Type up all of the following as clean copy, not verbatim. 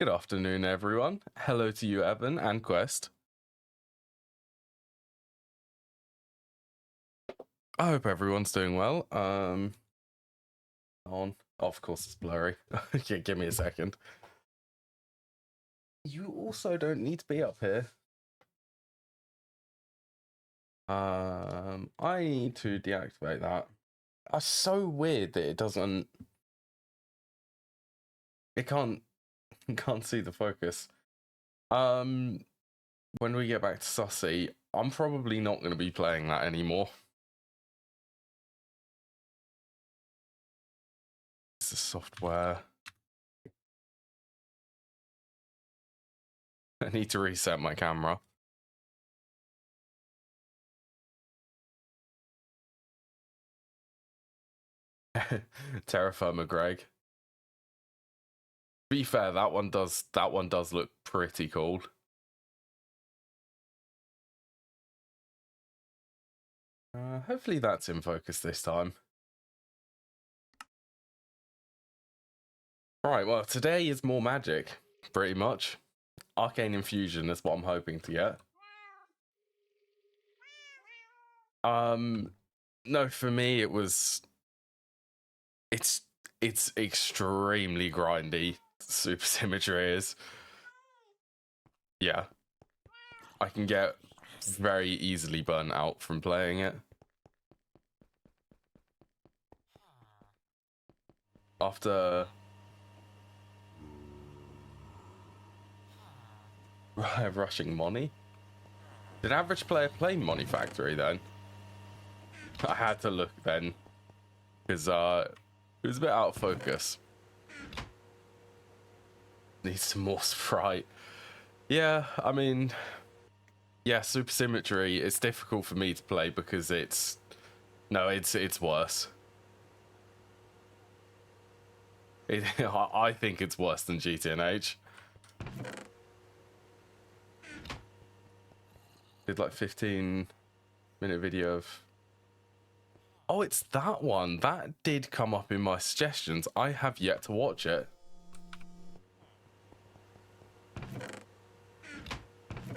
Good afternoon, everyone. Hello to you, Evan and Quest. I hope everyone's doing well. Of course, it's blurry. Okay, give me a second. You also don't need to be up here. I need to deactivate that. It's so weird that it doesn't. It can't see the focus. When we get back to Sussy, I'm probably not going to be playing that anymore. This is software. I need to reset my camera. Terra Firma Greg. To be fair, that one does look pretty cool. Hopefully that's in focus this time. Right, well, today is more magic, pretty much. Arcane Infusion is what I'm hoping to get. No, for me it's extremely grindy. Super Symmetry is. Yeah. I can get very easily burnt out from playing it. After rushing Money? Did average player play Money Factory then? I had to look then, because it was a bit out of focus. Needs some more sprite. Yeah, I mean, yeah, Super Symmetry, it's difficult for me to play because it's worse. I think it's worse than GTNH. Did like 15-minute video of... Oh, it's that one. That did come up in my suggestions. I have yet to watch it.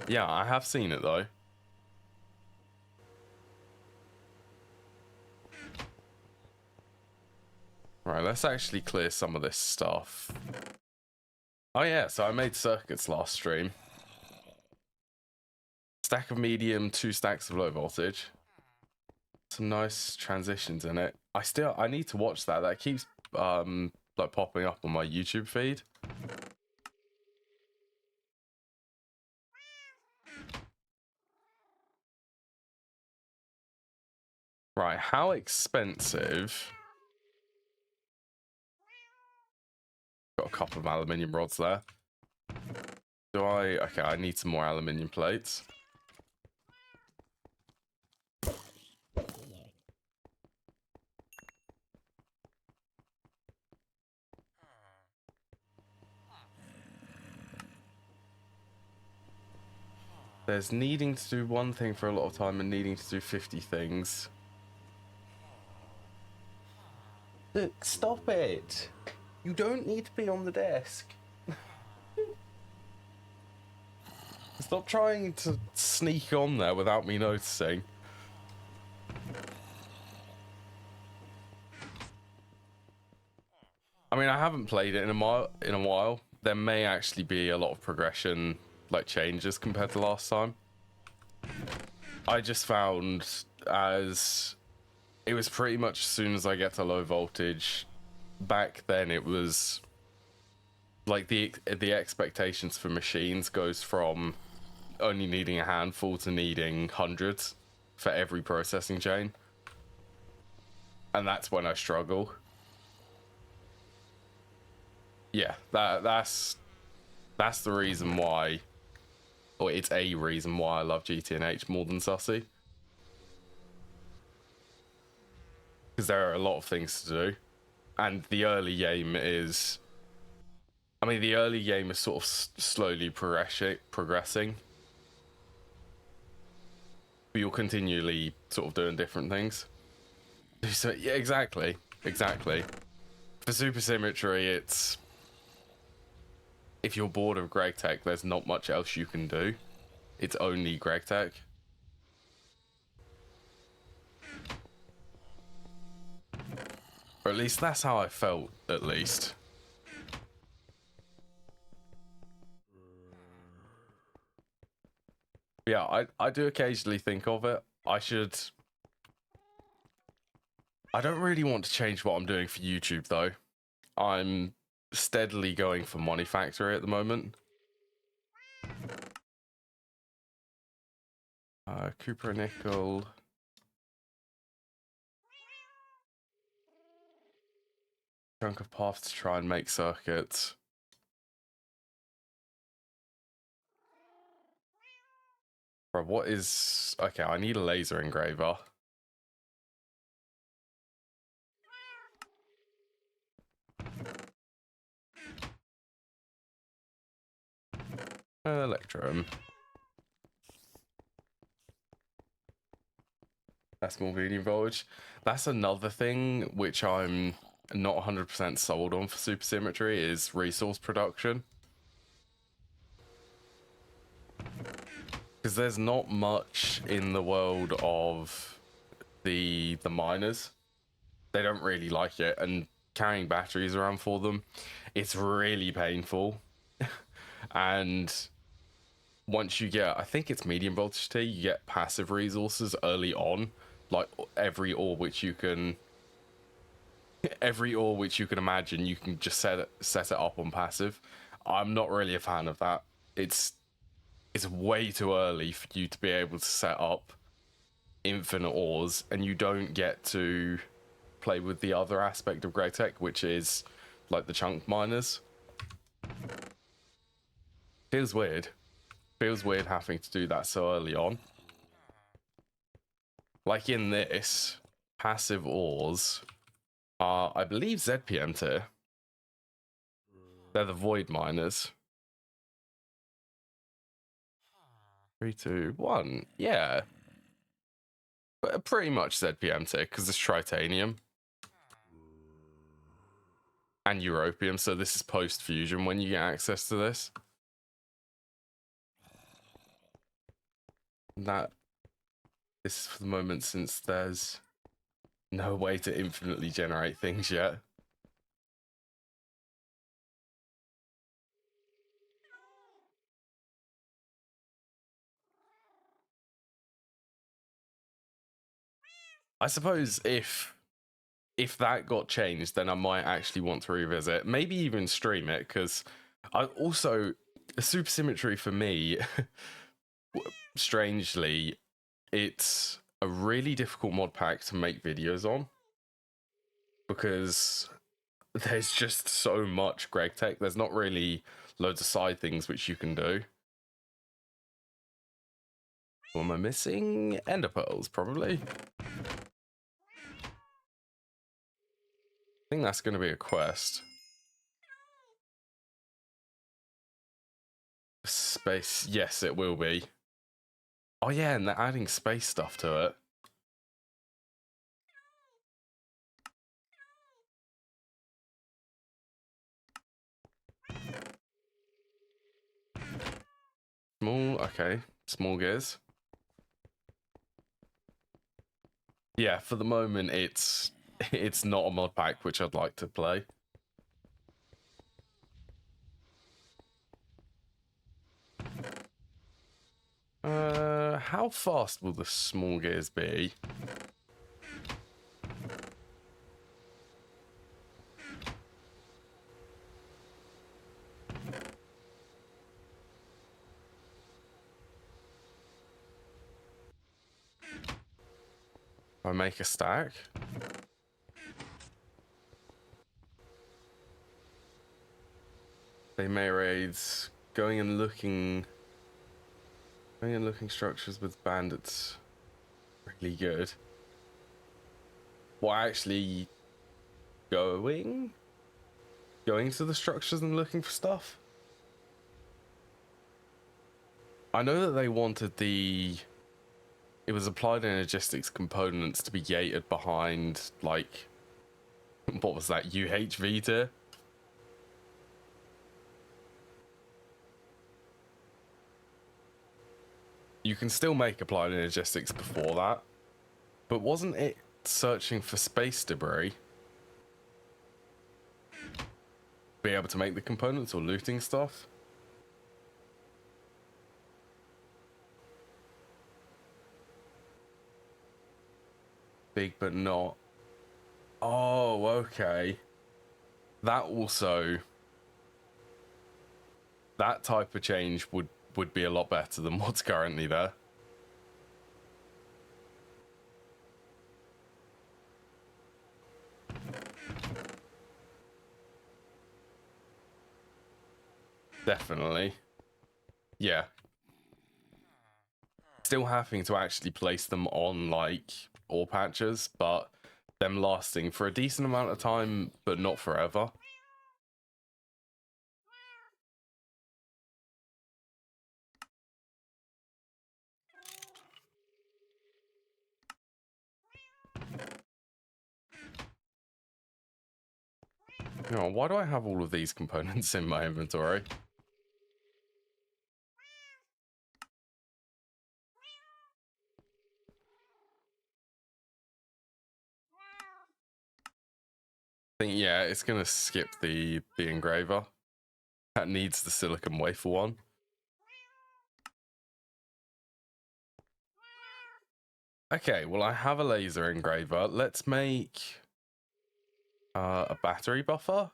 Yeah, I have seen it though. Right, let's actually clear some of this stuff. Oh yeah, so I made circuits last stream. Stack of medium, 2 stacks of low voltage. Some nice transitions in it. I need to watch that. That keeps like popping up on my YouTube feed. Right, how expensive? Got a couple of aluminium rods there. Okay, I need some more aluminium plates. There's needing to do one thing for a lot of time and needing to do 50 things. Look, stop it. You don't need to be on the desk. Stop trying to sneak on there without me noticing. I mean, I haven't played it in a while. There may actually be a lot of progression, like changes compared to last time. I just found as it was pretty much as soon as I get to low voltage. Back then, it was like the expectations for machines goes from only needing a handful to needing hundreds for every processing chain, and that's when I struggle. Yeah, that's the reason why, or it's a reason why I love GTNH more than Sussy, because there are a lot of things to do, and the early game is, I mean, the early game is sort of slowly progressing. But you're continually sort of doing different things. So yeah, exactly. For Super Symmetry, it's if you're bored of Greg Tech, there's not much else you can do. It's only Greg Tech. Or at least that's how I felt, at least. Yeah, I do occasionally think of it. I don't really want to change what I'm doing for YouTube, though. I'm steadily going for Money Factory at the moment. Cooper Nickel. Chunk of path to try and make circuits. Bro, what is... Okay, I need a laser engraver. Electrum. That's more medium voltage. That's another thing which I'm not 100% sold on for supersymmetry is resource production. Because there's not much in the world of the miners. They don't really like it, and carrying batteries around for them, it's really painful. And once you get, I think it's medium voltage T, you get passive resources early on, like every ore which you can imagine, you can just set it up on passive. I'm not really a fan of that. It's way too early for you to be able to set up infinite ores, and you don't get to play with the other aspect of Grey Tech, which is like the chunk miners. Feels weird. Feels weird having to do that so early on. Like in this, passive ores are, I believe, ZPM tier. They're the void miners. 3, 2, 1. Yeah. But pretty much ZPM tier because it's tritanium and europium, so this is post fusion when you get access to this. This is for the moment, since there's no way to infinitely generate things yet. I suppose if that got changed, then I might actually want to revisit, maybe even stream it, because I also, supersymmetry for me, strangely, it's a really difficult mod pack to make videos on, because there's just so much Greg Tech. There's not really loads of side things which you can do. What am I missing? Ender pearls, probably. I think that's going to be a quest. Space, yes, it will be. Oh yeah, and they're adding space stuff to it. Small, okay. Small gears. Yeah, for the moment, it's not a mod pack which I'd like to play. How fast will the small gears be? If I make a stack? They may raids. Going and looking structures with bandits. Really good. What, actually going to the structures and looking for stuff? I know that they wanted it was applied energistics components to be gated behind, like, what was that, UHV tier? you can still make applied energistics before that, but wasn't it searching for space debris? Be able to make the components or looting stuff? Big but not. Oh, okay. That also, that type of change would be a lot better than what's currently there. Definitely. Yeah. Still having to actually place them on, like, ore patches, but them lasting for a decent amount of time, but not forever. You know, why do I have all of these components in my inventory? I think, yeah, it's going to skip the engraver. That needs the silicon wafer one. Okay, well, I have a laser engraver. Let's make a battery buffer.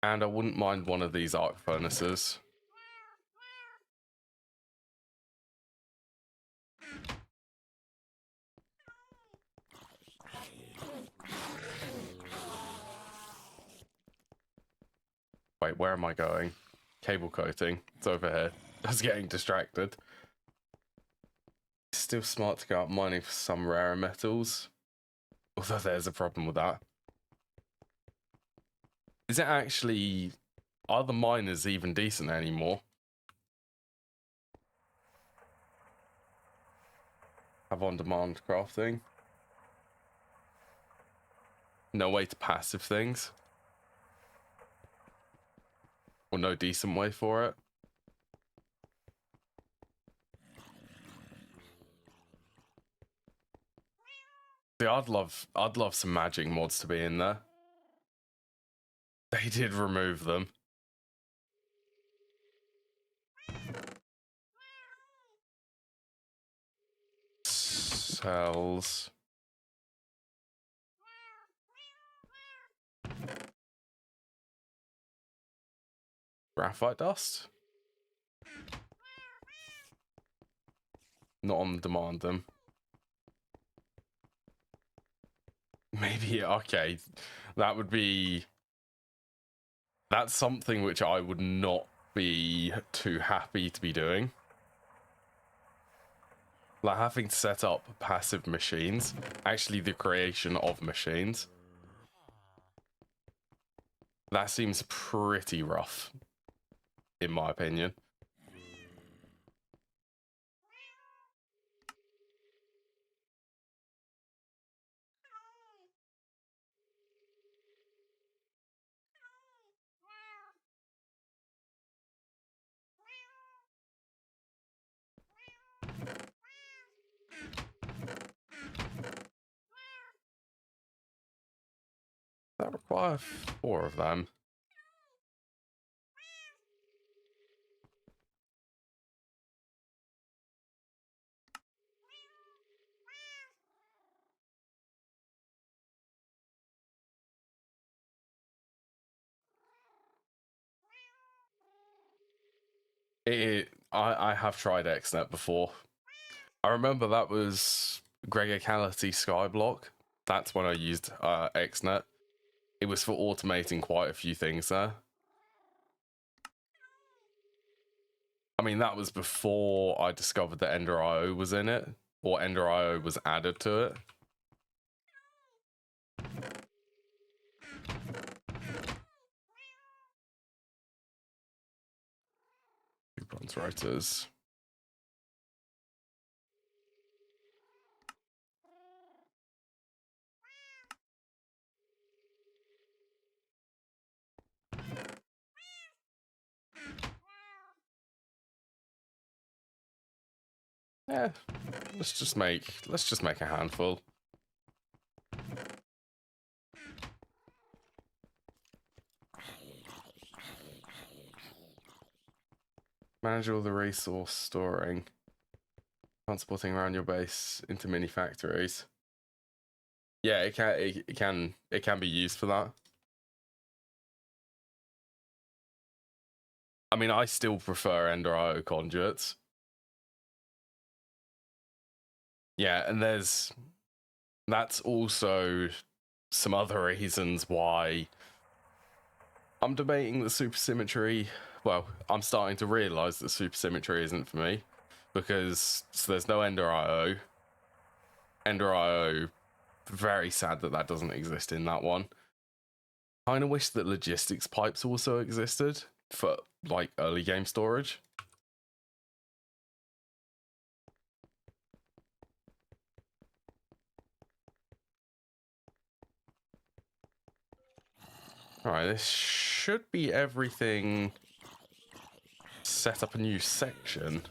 And I wouldn't mind one of these arc furnaces. Wait, where am I going? Cable coating. It's over here. I was getting distracted. Still smart to go out mining for some rarer metals. Although there's a problem with that. Is it actually... Are the miners even decent anymore? Have on-demand crafting. No way to passive things. Or no decent way for it. See, I'd love some magic mods to be in there. They did remove them. Cells. Graphite dust? Not on demand them. Maybe, okay. That would be... That's something which I would not be too happy to be doing. Like having to set up passive machines. Actually, the creation of machines. That seems pretty rough, in my opinion. That require 4 of them. I have tried XNet before. I remember that was Gregicality Skyblock. That's when I used XNet. It was for automating quite a few things there. I mean, that was before I discovered that Ender.io was in it, or Ender.io was added to it. Two bronze rotors. Yeah, let's just make a handful. Manage all the resource storing, transporting around your base into mini factories. Yeah, it can be used for that. I mean, I still prefer Ender IO conduits. Yeah, and that's also some other reasons why I'm debating the supersymmetry. Well, I'm starting to realize that supersymmetry isn't for me, because there's no Ender IO. Ender IO, very sad that doesn't exist in that one. Kind of wish that logistics pipes also existed for like early game storage. All right, this should be everything. Set up a new section.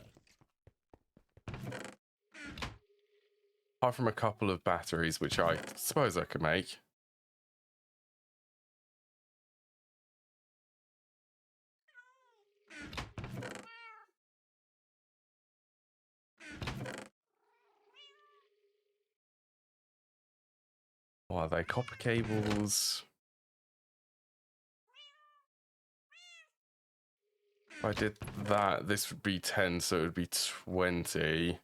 Apart from a couple of batteries, which I suppose I could make. What are they? Copper cables. If I did that, this would be 10, so it would be 20.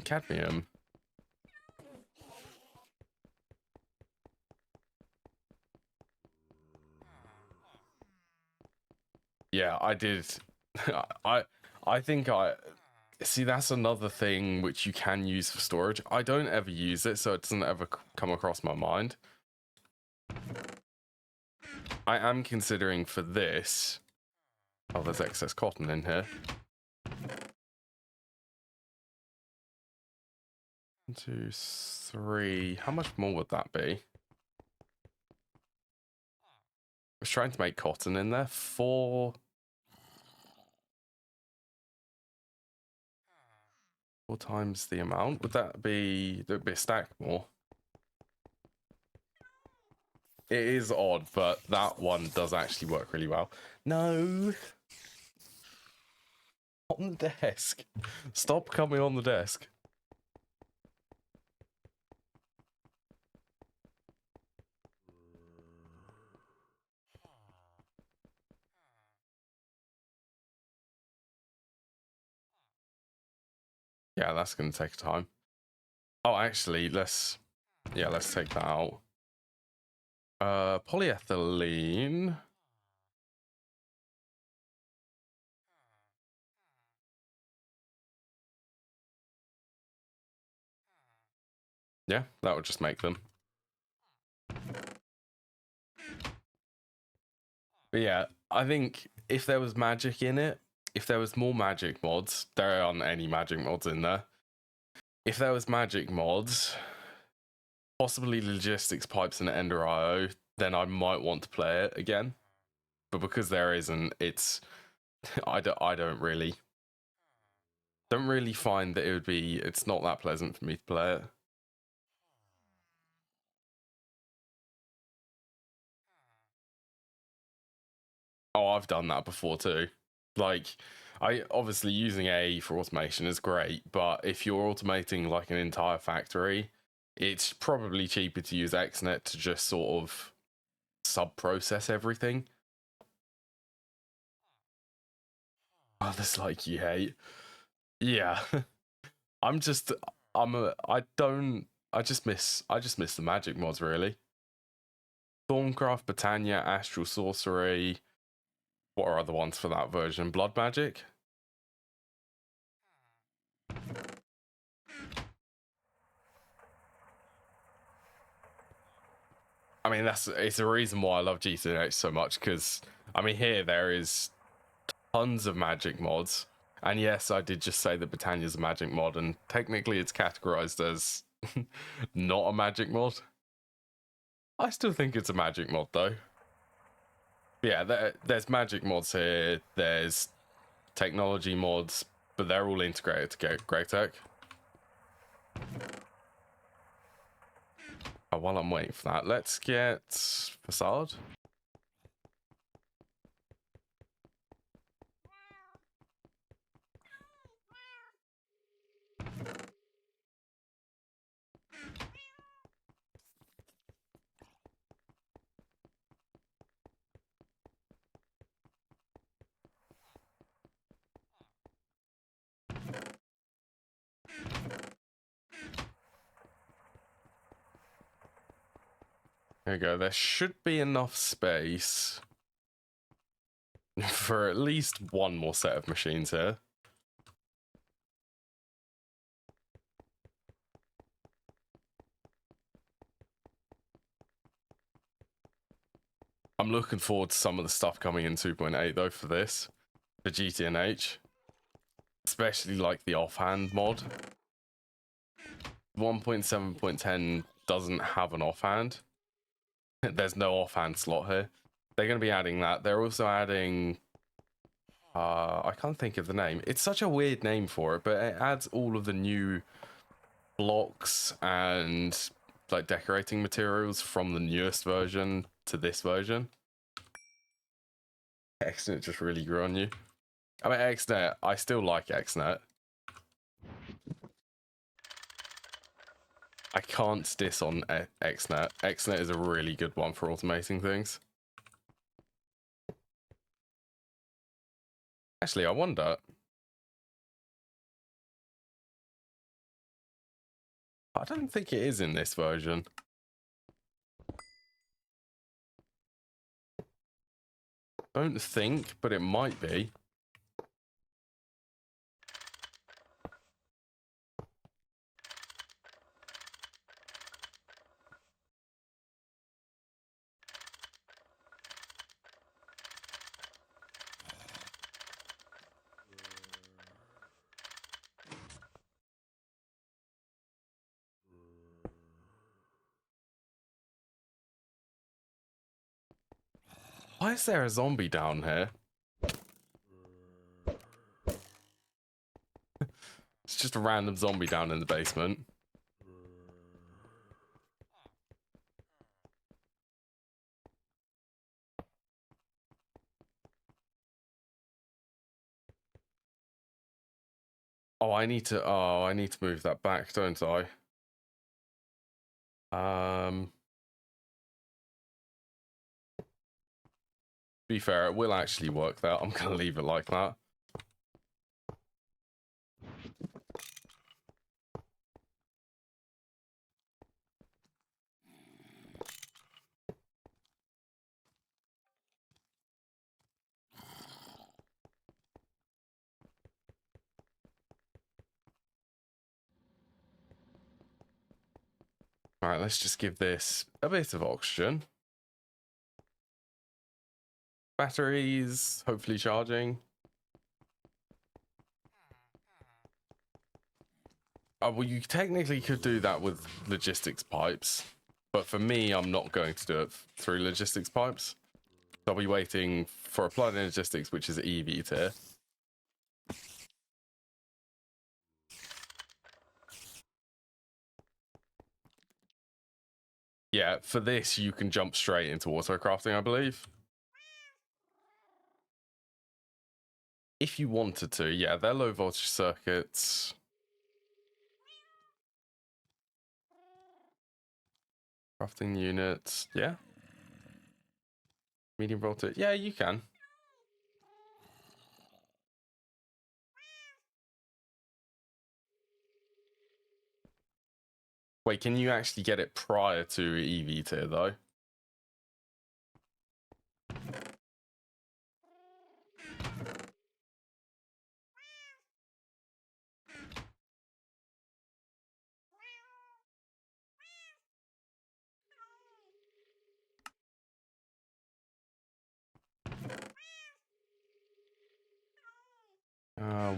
Cadmium. Yeah, I did. I think I see, that's another thing which you can use for storage. I don't ever use it, so it doesn't ever come across my mind. I am considering for this. Oh, there's excess cotton in here. 1, 2, 3. How much more would that be? I was trying to make cotton in there. 4 times the amount. Would that be? There'd be a stack more. It is odd, but that one does actually work really well. No. On the desk. Stop coming on the desk. Yeah, that's going to take time. Oh, actually, let's take that out. Polyethylene. Yeah, that would just make them. But yeah, I think if there was magic in it, if there was more magic mods, there aren't any magic mods in there. If there was magic mods, possibly logistics pipes and Ender IO, then I might want to play it again. But because there isn't, it's I don't really find that it's not that pleasant for me to play it. Oh, I've done that before too. Like, I obviously using AE for automation is great, but if you're automating like an entire factory, it's probably cheaper to use XNet to just sort of sub-process everything. Oh, that's like you hate. Yeah. I just miss the magic mods really. Stormcraft, Britannia, Astral Sorcery. What are other ones for that version? Blood Magic? I mean, it's a reason why I love GTNH so much, because, I mean, here there is tons of magic mods. And yes, I did just say that Britannia's a magic mod, and technically it's categorized as not a magic mod. I still think it's a magic mod though. Yeah, there's magic mods here. There's technology mods, but they're all integrated to get Grey Tech. Oh, while I'm waiting for that, let's get Facade. There you go. There should be enough space for at least one more set of machines here. I'm looking forward to some of the stuff coming in 2.8 though for this, for GTNH. Especially like the offhand mod. 1.7.10 doesn't have an offhand. There's no offhand slot here. They're going to be adding that. They're also adding... I can't think of the name. It's such a weird name for it, but it adds all of the new blocks and like decorating materials from the newest version to this version. XNet just really grew on you. I mean, XNet, I still like XNet. I can't diss on XNet. XNet is a really good one for automating things. Actually, I wonder. I don't think it is in this version. Don't think, but it might be. Why is there a zombie down here? It's just a random zombie down in the basement. Oh, I need to move that back, don't I? To be fair, it will actually work that. I'm gonna leave it like that. All right, let's just give this a bit of oxygen. Batteries, hopefully charging. Well, you technically could do that with logistics pipes, but for me, I'm not going to do it through logistics pipes. I'll be waiting for applied logistics, which is EV tier. Yeah, for this, you can jump straight into auto crafting, I believe. If you wanted to, yeah, they're low voltage circuits. Crafting units, yeah. Medium voltage, yeah, you can. Wait, can you actually get it prior to EV tier, though?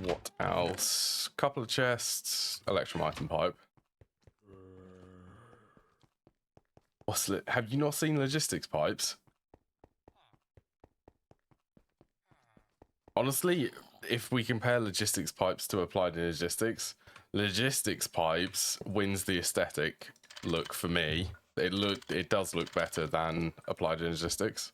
What else? Couple of chests, electrum item pipe. Have you not seen logistics pipes? Honestly, if we compare logistics pipes to applied logistics, logistics pipes wins the aesthetic look for me. It does look better than applied logistics.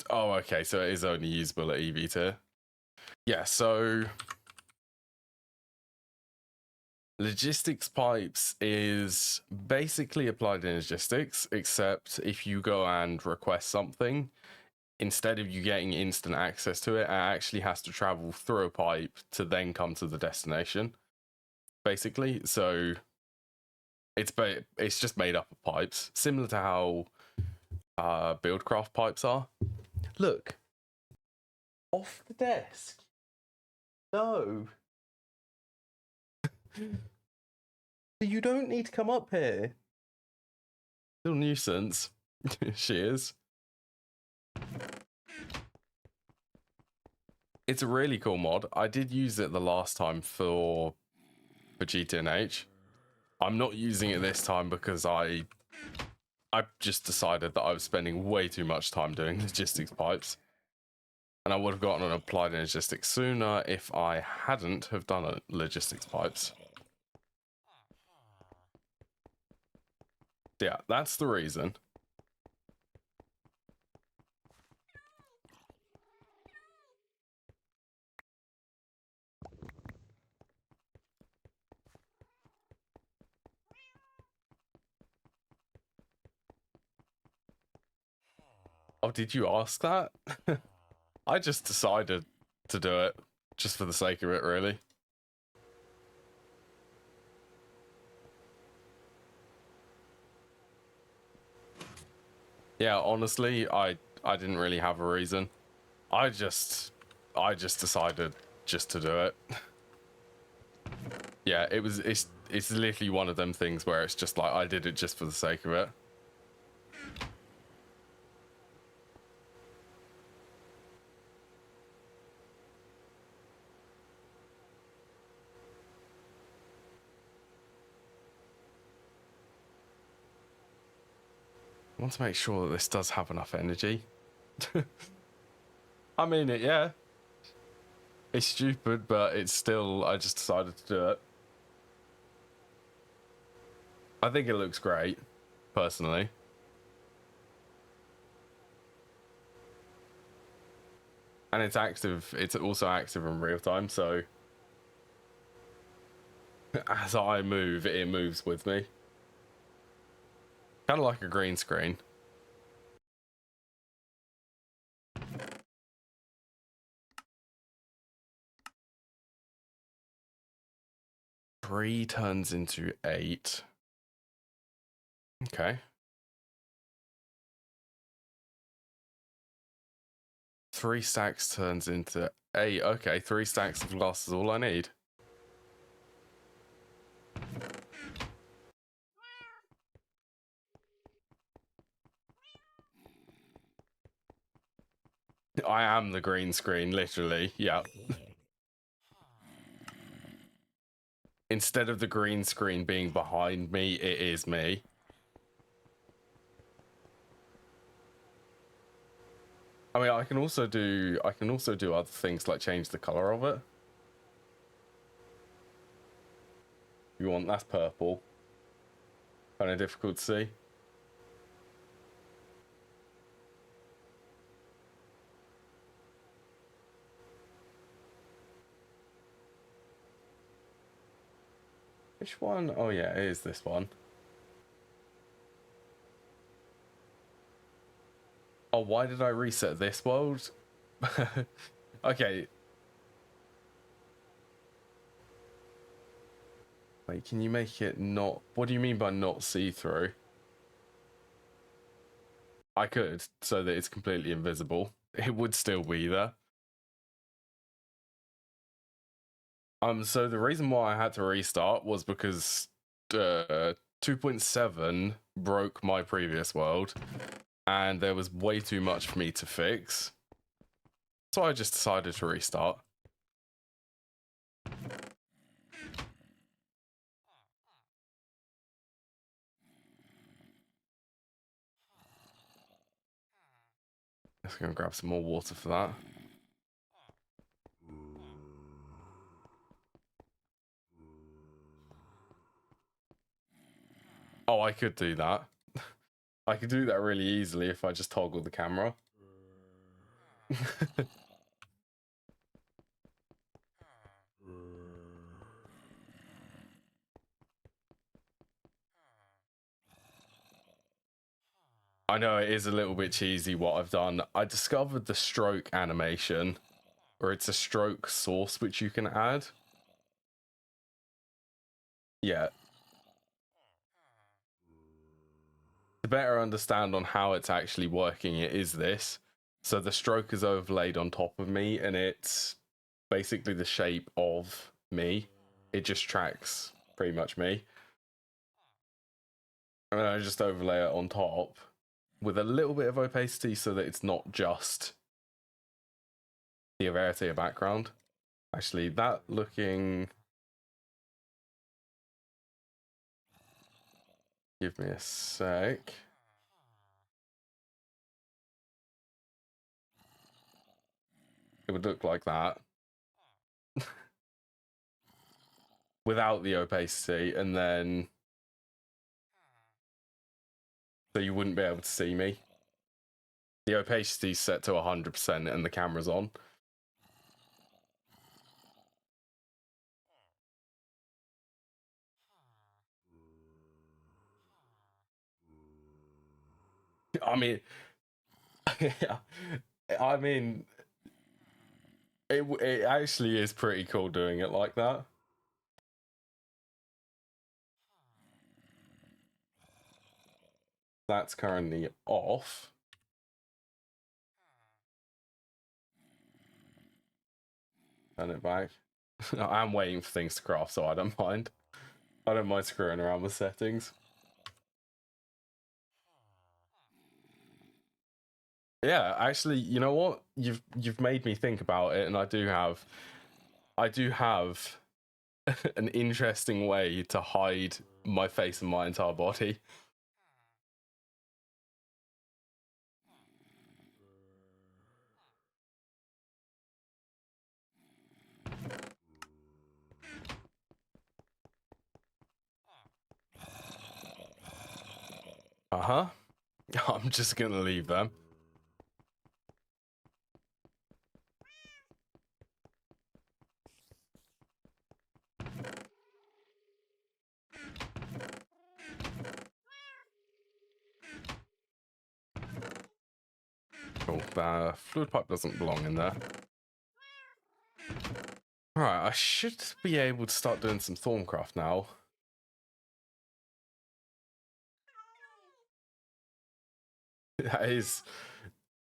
Oh, okay, so it is only usable at EV tier. Yeah, so logistics pipes is basically applied in logistics, except if you go and request something, instead of you getting instant access to it, it actually has to travel through a pipe to then come to the destination, basically. So it's just made up of pipes, similar to how Buildcraft pipes are. Look, off the desk. No. You don't need to come up here. Little nuisance. She is. It's a really cool mod. I did use it the last time for GTNH. I'm not using it this time because I just decided that I was spending way too much time doing logistics pipes. And I would have gotten an applied logistics sooner if I hadn't have done logistics pipes. Yeah, that's the reason. Oh, did you ask that? I just decided to do it just for the sake of it, really. Yeah, honestly, I didn't really have a reason. I just decided just to do it. Yeah, it's literally one of them things where it's just like I did it just for the sake of it. I want to make sure that this does have enough energy. I mean it, yeah. It's stupid, but it's still, I just decided to do it. I think it looks great, personally. And it's active, it's also active in real time, so as I move, it moves with me. Kind of like a green screen. Three turns into 8. Okay. 3 stacks turns into 8. Okay, 3 stacks of glass is all I need. I am the green screen, literally. Yeah. Instead of the green screen being behind me, it is me. I mean, I can also do other things like change the color of it. You want that's purple. Kind of difficult to see. Which one? Oh yeah, it is this one. Oh, why did I reset this world? Okay. Wait, can you make it not... What do you mean by not see-through? I could, so that it's completely invisible. It would still be there. So the reason why I had to restart was because 2.7 broke my previous world, and there was way too much for me to fix. So I just decided to restart. Just gonna grab some more water for that. Oh, I could do that. I could do that really easily if I just toggle the camera. I know it is a little bit cheesy what I've done. I discovered the stroke animation, or it's a stroke source which you can add. Yeah. To better understand on how it's actually working, it is this. So the stroke is overlaid on top of me, and it's basically the shape of me. It just tracks pretty much me. And then I just overlay it on top with a little bit of opacity so that it's not just the Verity background. Actually, that looking... Give me a sec. It would look like that. Without the opacity, and then... So you wouldn't be able to see me. The opacity's set to 100% and the camera's on. I mean... I mean... It actually is pretty cool doing it like that. That's currently off. Turn it back. I'm waiting for things to craft, so I don't mind. I don't mind screwing around with settings. Yeah, actually, you know what? You've made me think about it, and I do have an interesting way to hide my face and my entire body. Uh-huh. I'm just gonna leave them. Cool. The fluid pipe doesn't belong in there. Alright, I should be able to start doing some Thorncraft now.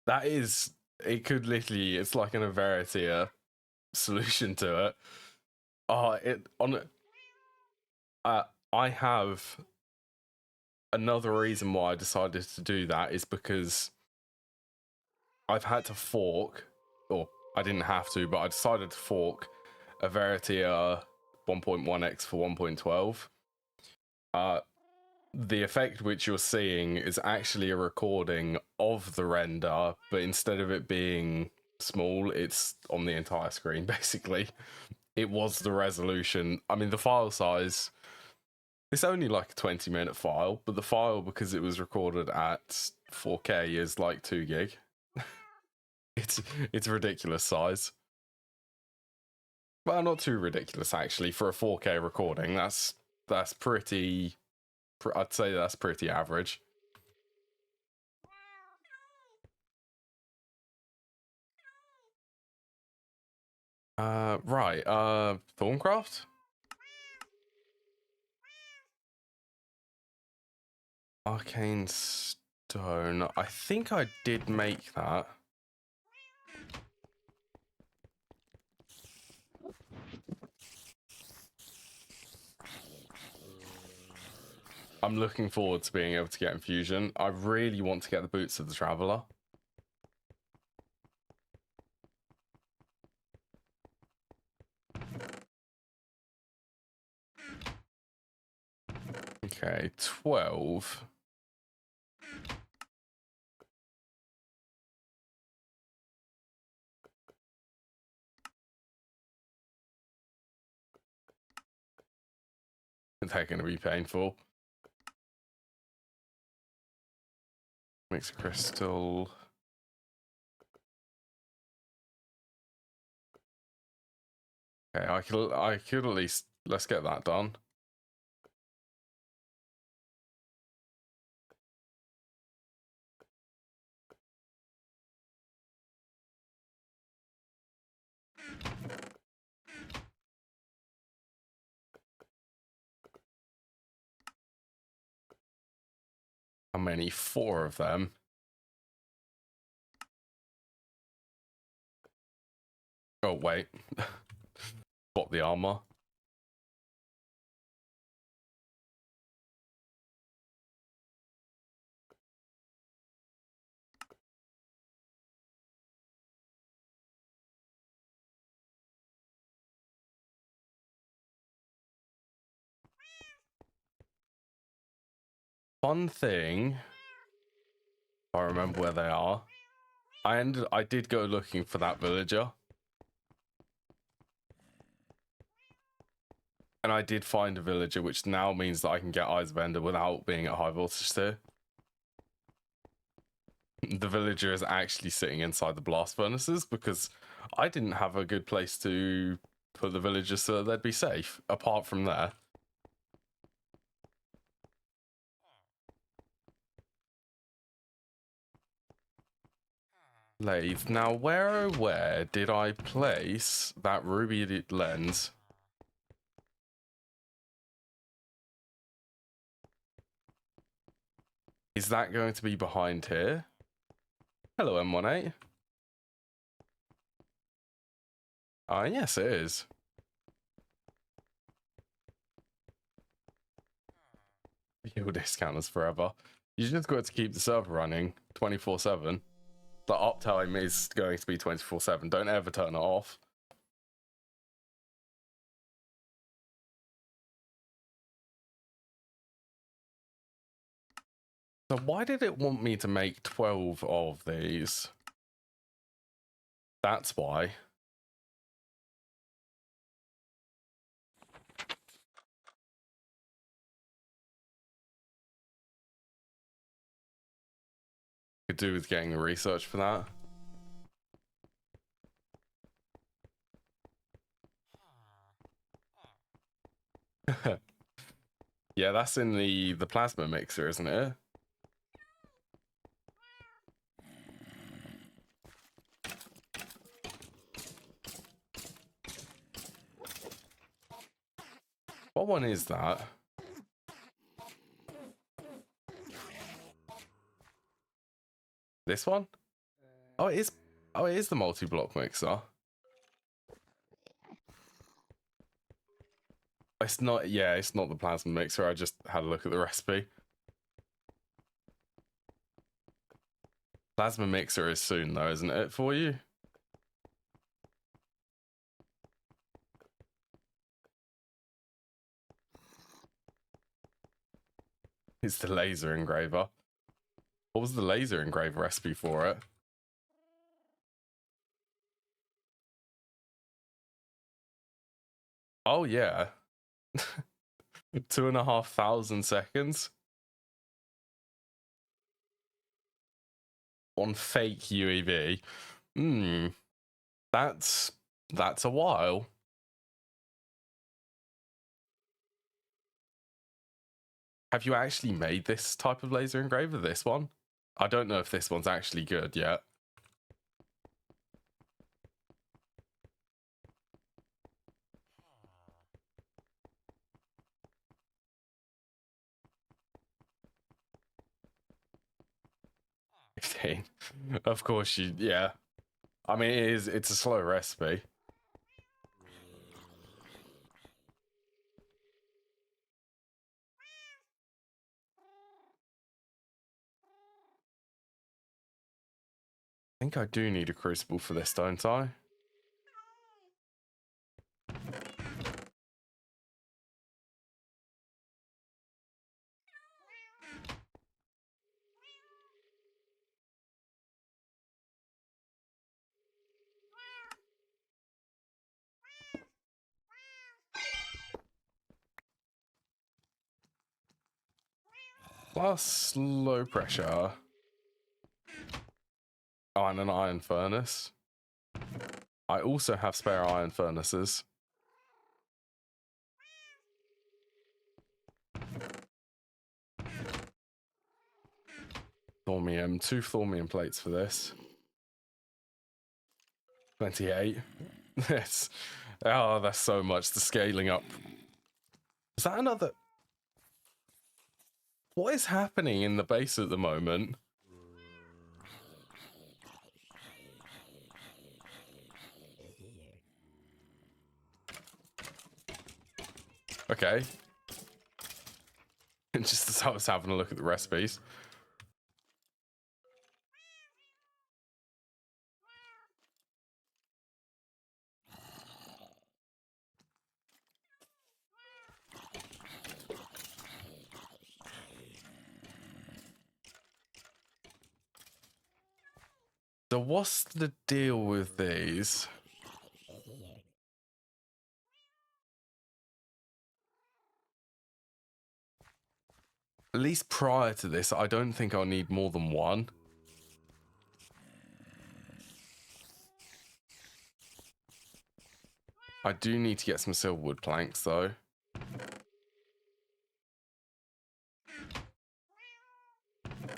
That is, it could literally, it's like an Verity solution to it. I have another reason why I decided to do that is because I've had to fork, or I didn't have to, but I decided to fork a Verity 1.1x for 1.12. The effect which you're seeing is actually a recording of the render, but instead of it being small, it's on the entire screen, basically. It was the resolution. I mean, the file size, it's only like a 20-minute file, but the file, because it was recorded at 4K, is like 2 gig. It's a ridiculous size. Well, not too ridiculous, actually, for a 4K recording. That's pretty... I'd say that's pretty average. Right, Thorncraft? Arcane Stone. I think I did make that. I'm looking forward to being able to get Infusion. I really want to get the Boots of the Traveler. Okay, 12. they're going to be painful. Mix a crystal. Okay, I could at least, let's get that done. How many? 4 of them. Oh, wait. Swap the armor. Fun thing, I remember where they are. I did go looking for that villager. And I did find a villager, which now means that I can get Eyes of Ender without being at high voltage tier. The villager is actually sitting inside the blast furnaces because I didn't have a good place to put the villagers so that they'd be safe, apart from there. Lathe. Now, where did I place that ruby lens? Is that going to be behind here? Hello, M18. Yes, it is. Fuel discounters forever. You just got to keep the server running 24/7. The uptime is going to be 24/7. Don't ever turn it off. So why did it want me to make 12 of these? That's why. Could do with getting the research for that. Yeah, that's in the plasma mixer, isn't it? What one is that? This one? Oh, it is. Oh, it is the multi-block mixer. It's not. Yeah, it's not the plasma mixer. I just had a look at the recipe. Plasma mixer is soon, though, isn't it, for you? It's the laser engraver. What was the laser engraver recipe for it? Oh, yeah. 2,500 seconds on fake UEV. That's a while. Have you actually made this type of laser engraver, this one? I don't know if this one's actually good yet. Of course you, yeah. I mean, it's a slow recipe. I think I do need a crucible for this, don't I? Plus low pressure. Oh, and an iron furnace. I also have spare iron furnaces. Thormium, 2 thormium plates for this. 28. Yes. Oh, that's so much. The scaling up. Is that another? What is happening in the base at the moment? Okay. Just as I was having a look at the recipes. So what's the deal with these? At least prior to this, I don't think I'll need more than one. I do need to get some silverwood planks, though.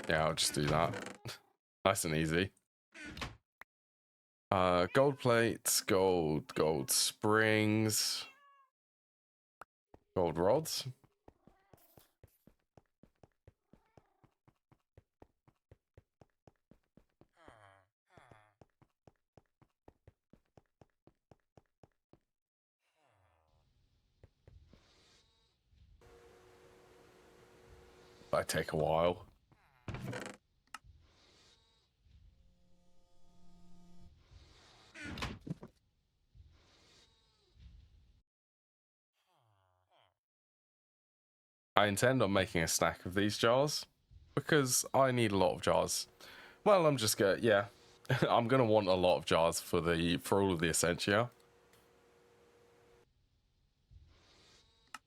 Yeah, I'll just do that. Nice and easy. Gold plates, gold springs, gold rods. That take a while. I intend on making a stack of these jars because I need a lot of jars. Well, I'm just gonna, yeah, I'm gonna want a lot of jars for all of the essentia. I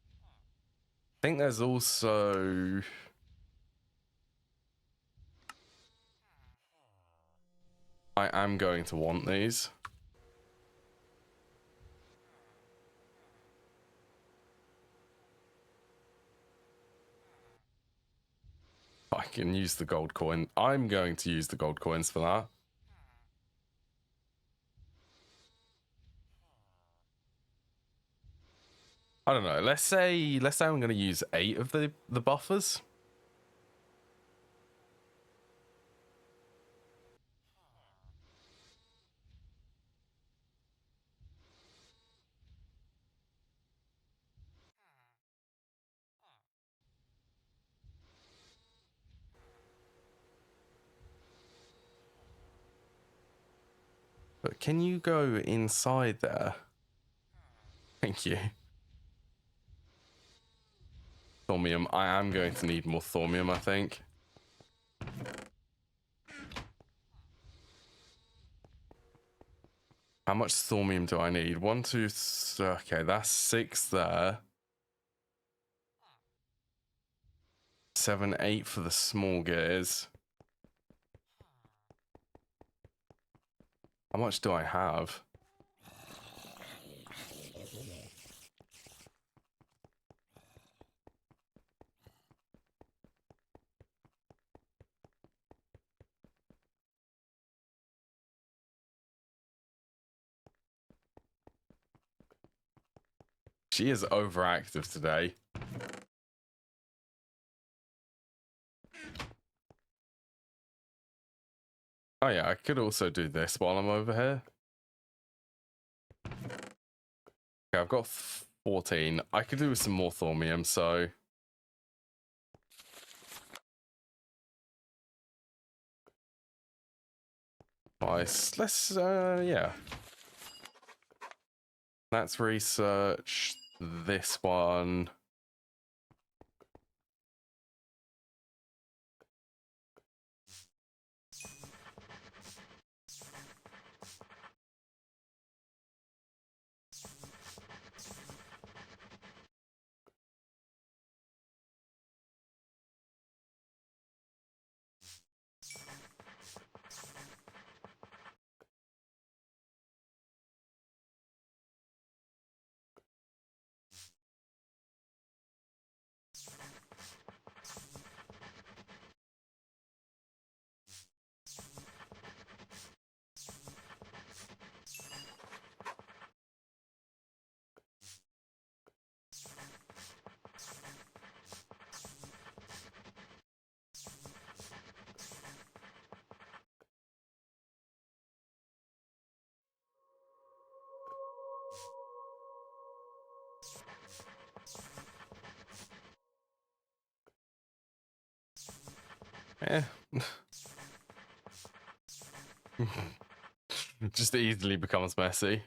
think there's also I am going to want these. I can use the gold coin. I'm going to use the gold coins for that. I don't know. Let's say I'm going to use 8 of the buffers. But can you go inside there? Thank you. Thormium. I am going to need more thormium, I think. How much thormium do I need? 1, 2, okay, that's 6 there. 7, 8 for the small gears. How much do I have? She is overactive today. Oh yeah, I could also do this while I'm over here. Okay, I've got 14. I could do with some more thormium, so... Nice. Let's, yeah. Let's research this one. Eh. Just easily becomes messy.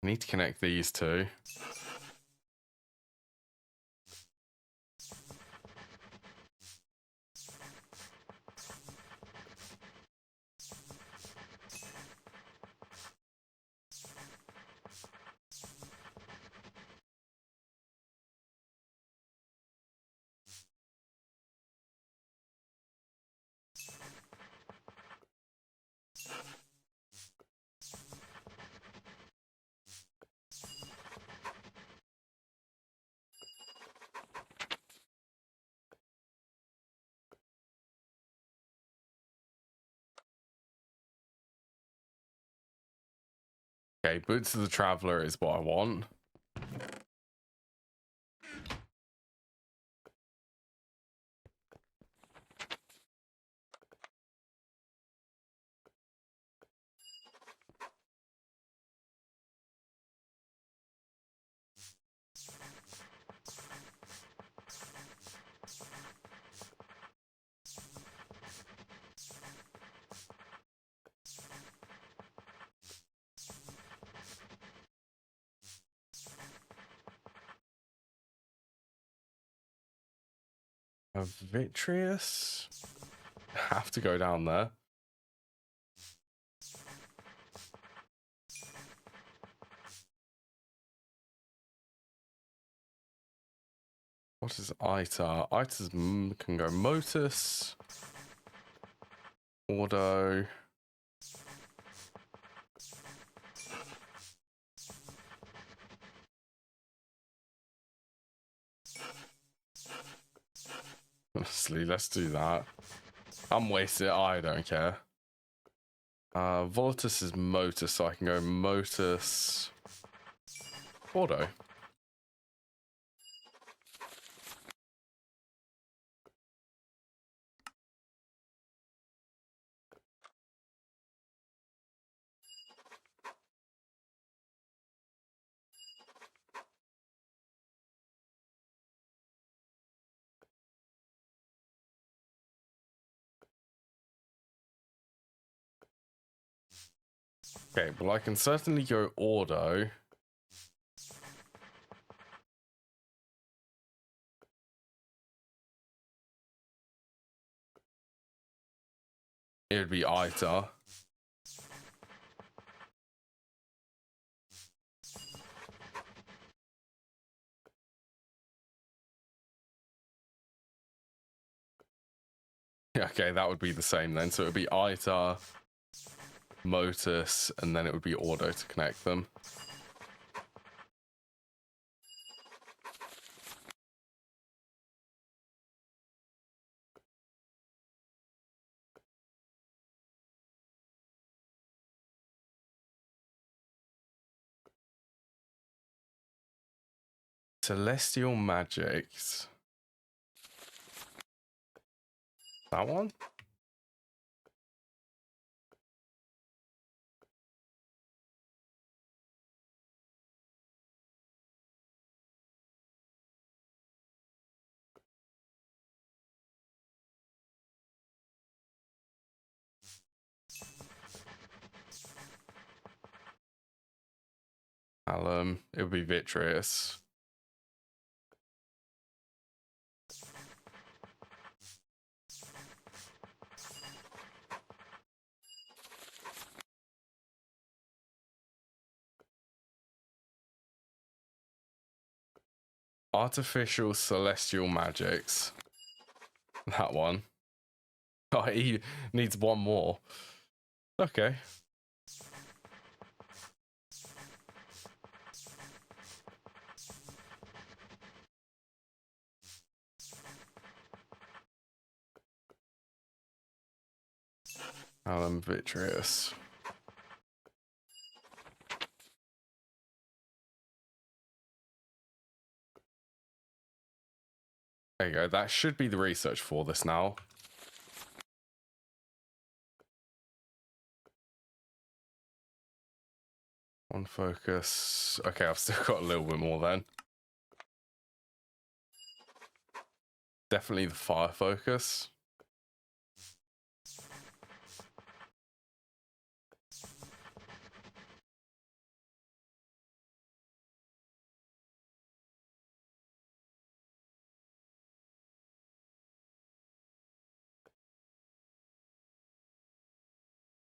I need to connect these two. Okay, Boots of the Traveler is what I want. A Vitreous? Have to go down there. What is Ita? Ita's can go Motus, Auto. Honestly, let's do that. I'm wasting it. I don't care. Volatus is Motus, so I can go Motus, Auto. Okay, well, I can certainly go Auto. It would be Ita. Okay, that would be the same then. So it would be Ita, Motus, and then it would be Auto to connect them. Celestial Magics. That one? It would be Vitreous. Artificial Celestial Magics. That one. Oh, he needs one more. Okay. Vitreous. There you go. That should be the research for this now. One focus. Okay, I've still got a little bit more then. Definitely the fire focus.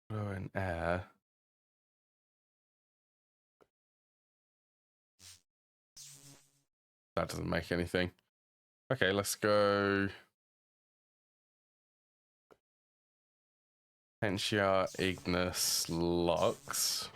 Flow and air. That doesn't make anything. Okay, let's go. Potentia, Ignis, Lux.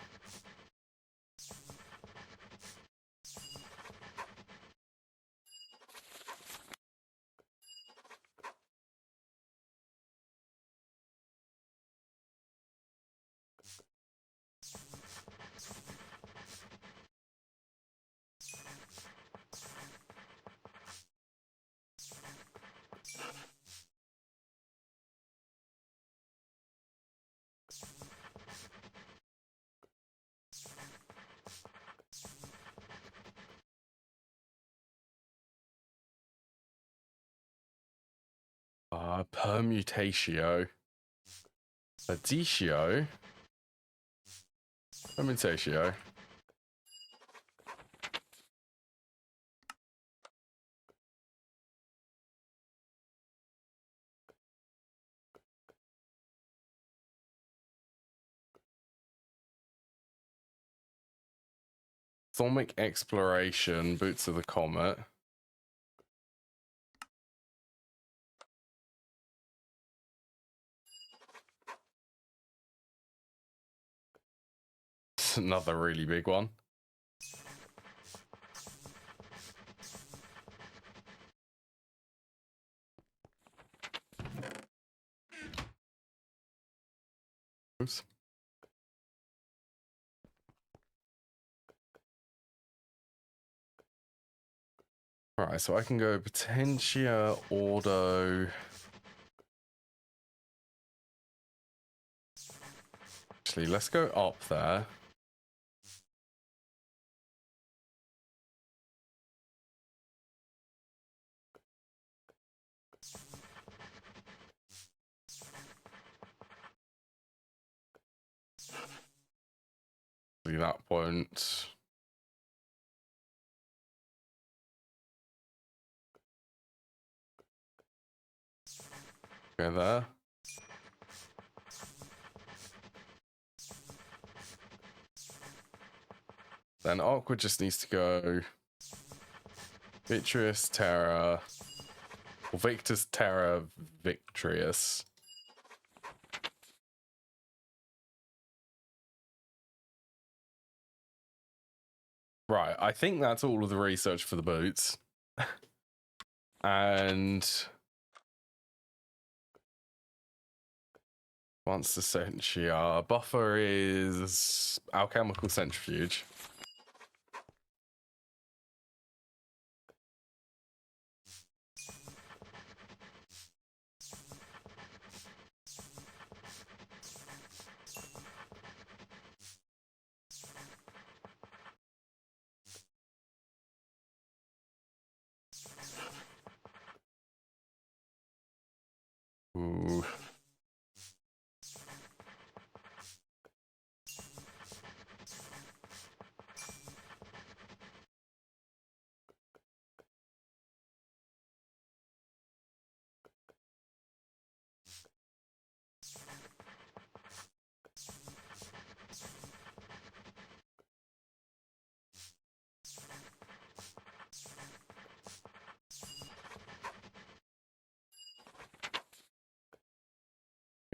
Permutatio. Aditio. Permutatio. Thormic Exploration, Boots of the Comet. Another really big one. Oops. All right, so I can go Potentia, Ordo. Actually, let's go up there. That won't. Go there. Then Aqua just needs to go Victorious, Terra, or Victor's Terra, Victorious. Right, I think that's all of the research for the boots. And once the Sentia buffer is Alchemical Centrifuge. Ooh.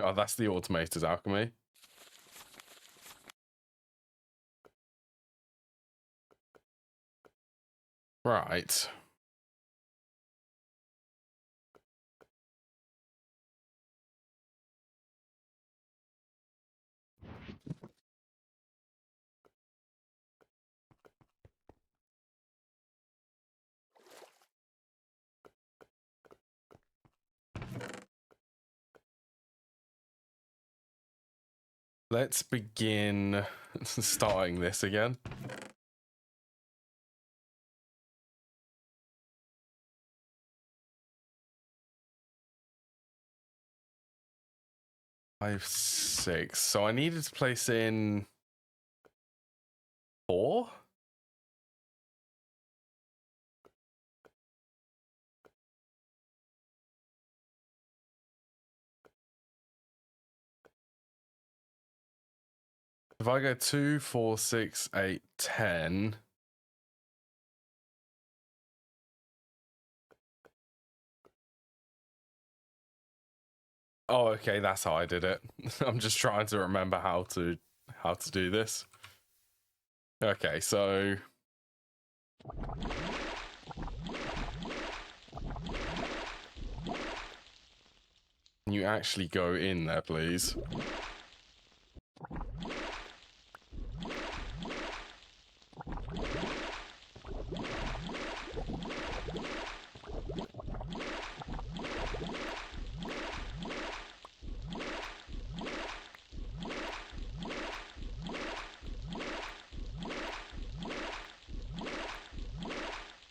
Oh, that's the automated alchemy. Right. Let's begin starting this again. Five, 6. So I needed to place in 4. If I go 2, 4, 6, 8, 10. Oh, okay, that's how I did it. I'm just trying to remember how to do this. Okay, so can you actually go in there, please?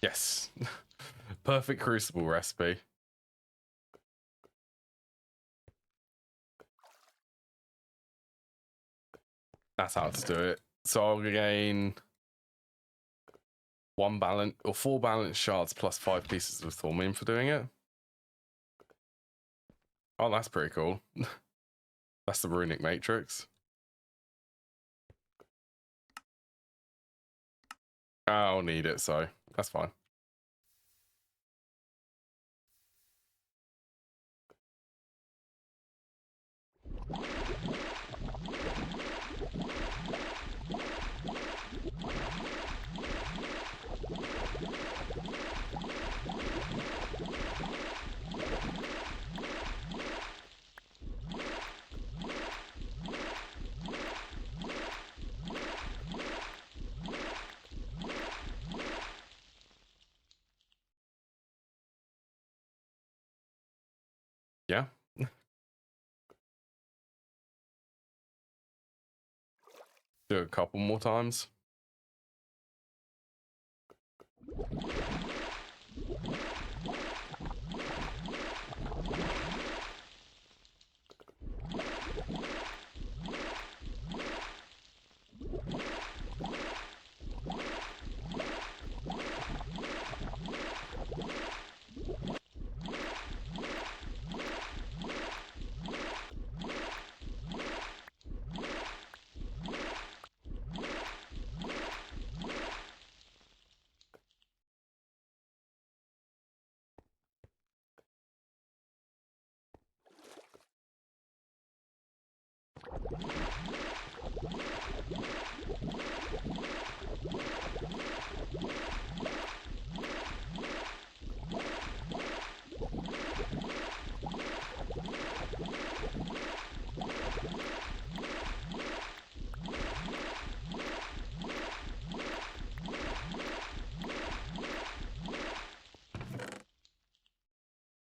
Yes. Perfect crucible recipe. That's how to do it. So I'll gain 4 balance shards plus 5 pieces of thormium for doing it. Oh, that's pretty cool. That's the runic matrix. I'll need it, so that's fine. Yeah. Do it a couple more times.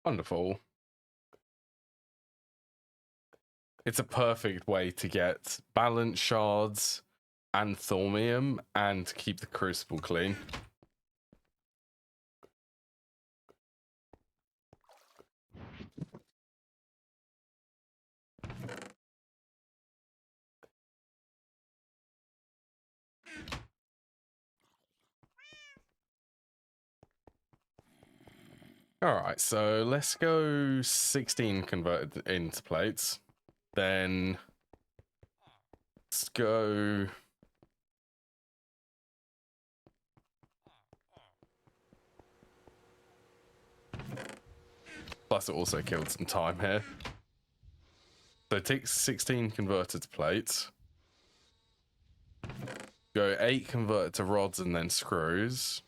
Wonderful. It's a perfect way to get balance shards and thormium and keep the crucible clean. All right, so let's go 16 converted into plates. Then let's go. Plus, it also killed some time here. So it takes 16 converted to plates. Go 8 converted to rods and then screws.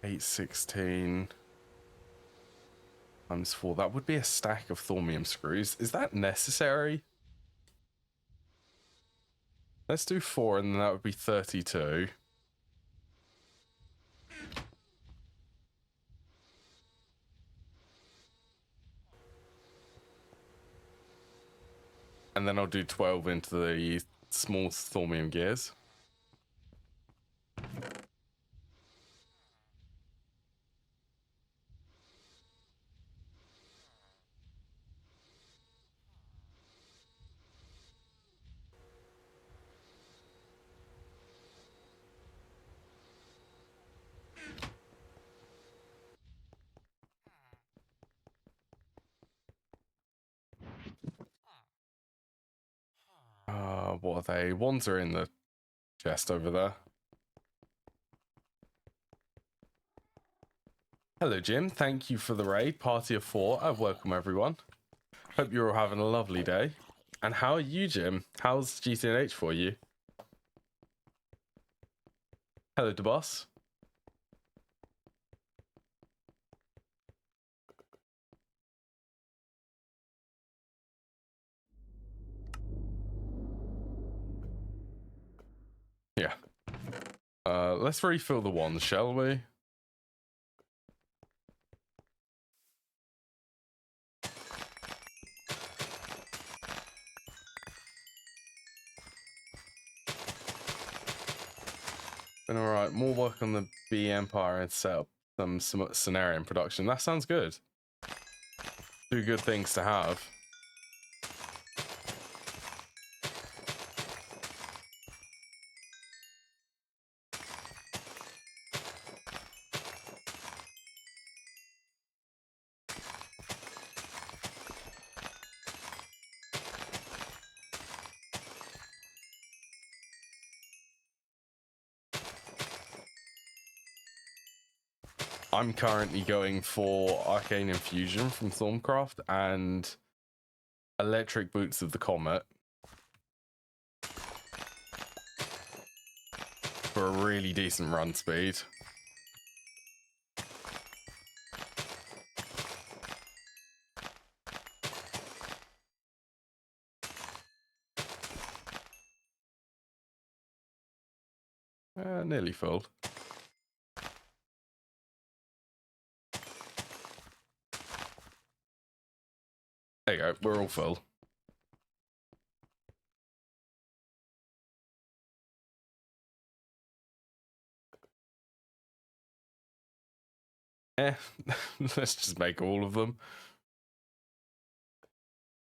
8, 16 times 4. That would be a stack of thormium screws. Is that necessary? Let's do 4 and then that would be 32. And then I'll do 12 into the small thormium gears. What are they? Ones are in the chest over there. Hello, Jim. Thank you for the raid. Party of 4. Welcome, everyone. Hope you're all having a lovely day. And how are you, Jim? How's GTNH for you? Hello, DeBoss. Yeah. Let's refill the ones, shall we? Been alright. More work on the B Empire and set up some scenario in production. That sounds good. Two good things to have. I'm currently going for Arcane Infusion from Stormcraft and Electric Boots of the Comet for a really decent run speed. Nearly full. There you go, we're all full. Let's just make all of them.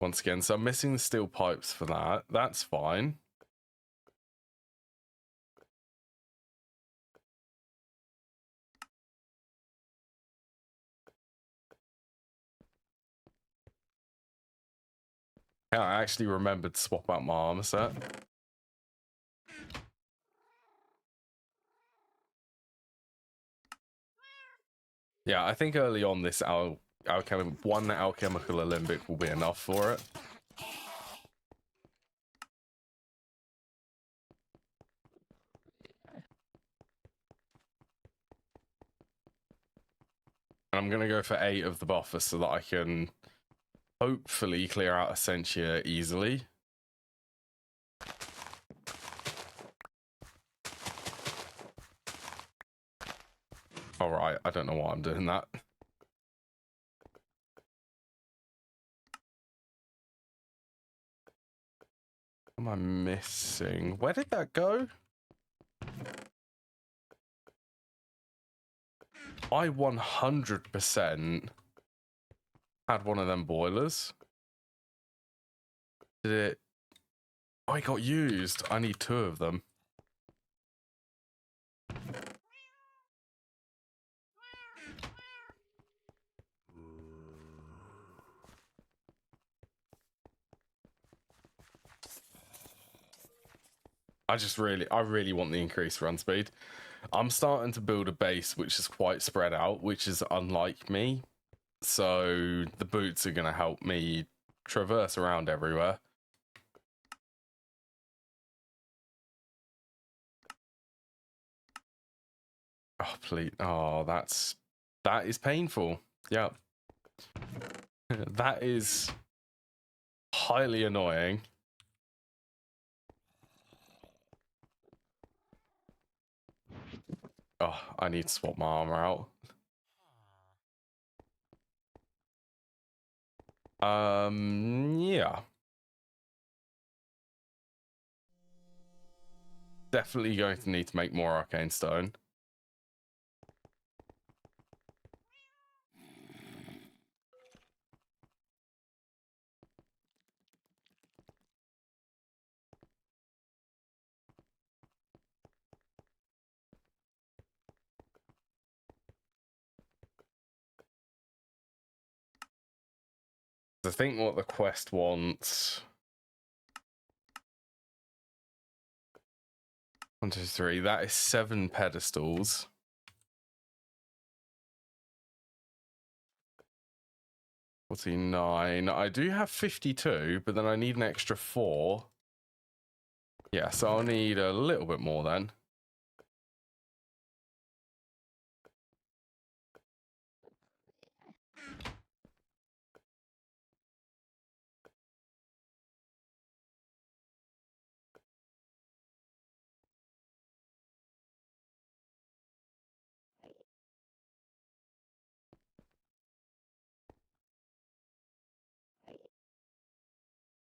Once again, so I'm missing the steel pipes for that. That's fine. Yeah, I actually remembered to swap out my armor set. Yeah, I think early on this one alchemical alembic will be enough for it. And I'm gonna go for 8 of the buffer so that I can hopefully clear out Essentia easily. Alright, I don't know why I'm doing that. What am I missing? Where did that go? I 100% had one of them boilers. Did it? Oh, it got used. I need 2 of them. I really want the increased run speed. I'm starting to build a base which is quite spread out, which is unlike me. So the boots are going to help me traverse around everywhere. Oh, please. Oh, that is painful. Yeah. That is highly annoying. Oh, I need to swap my armor out. Yeah. definitely going to need to make more arcane stone. I think what the quest wants... 1, 2, 3. That is 7 pedestals. $49. I do have 52, but then I need an extra 4. Yeah, so I'll need a little bit more then.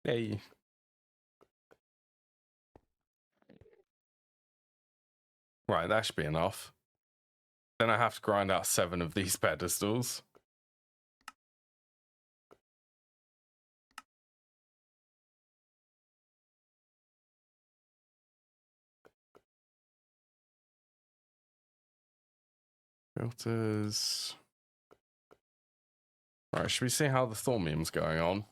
Hey. Right, that should be enough. Then I have to grind out 7 of these pedestals. Filters. Right, should we see how the thormium's going on?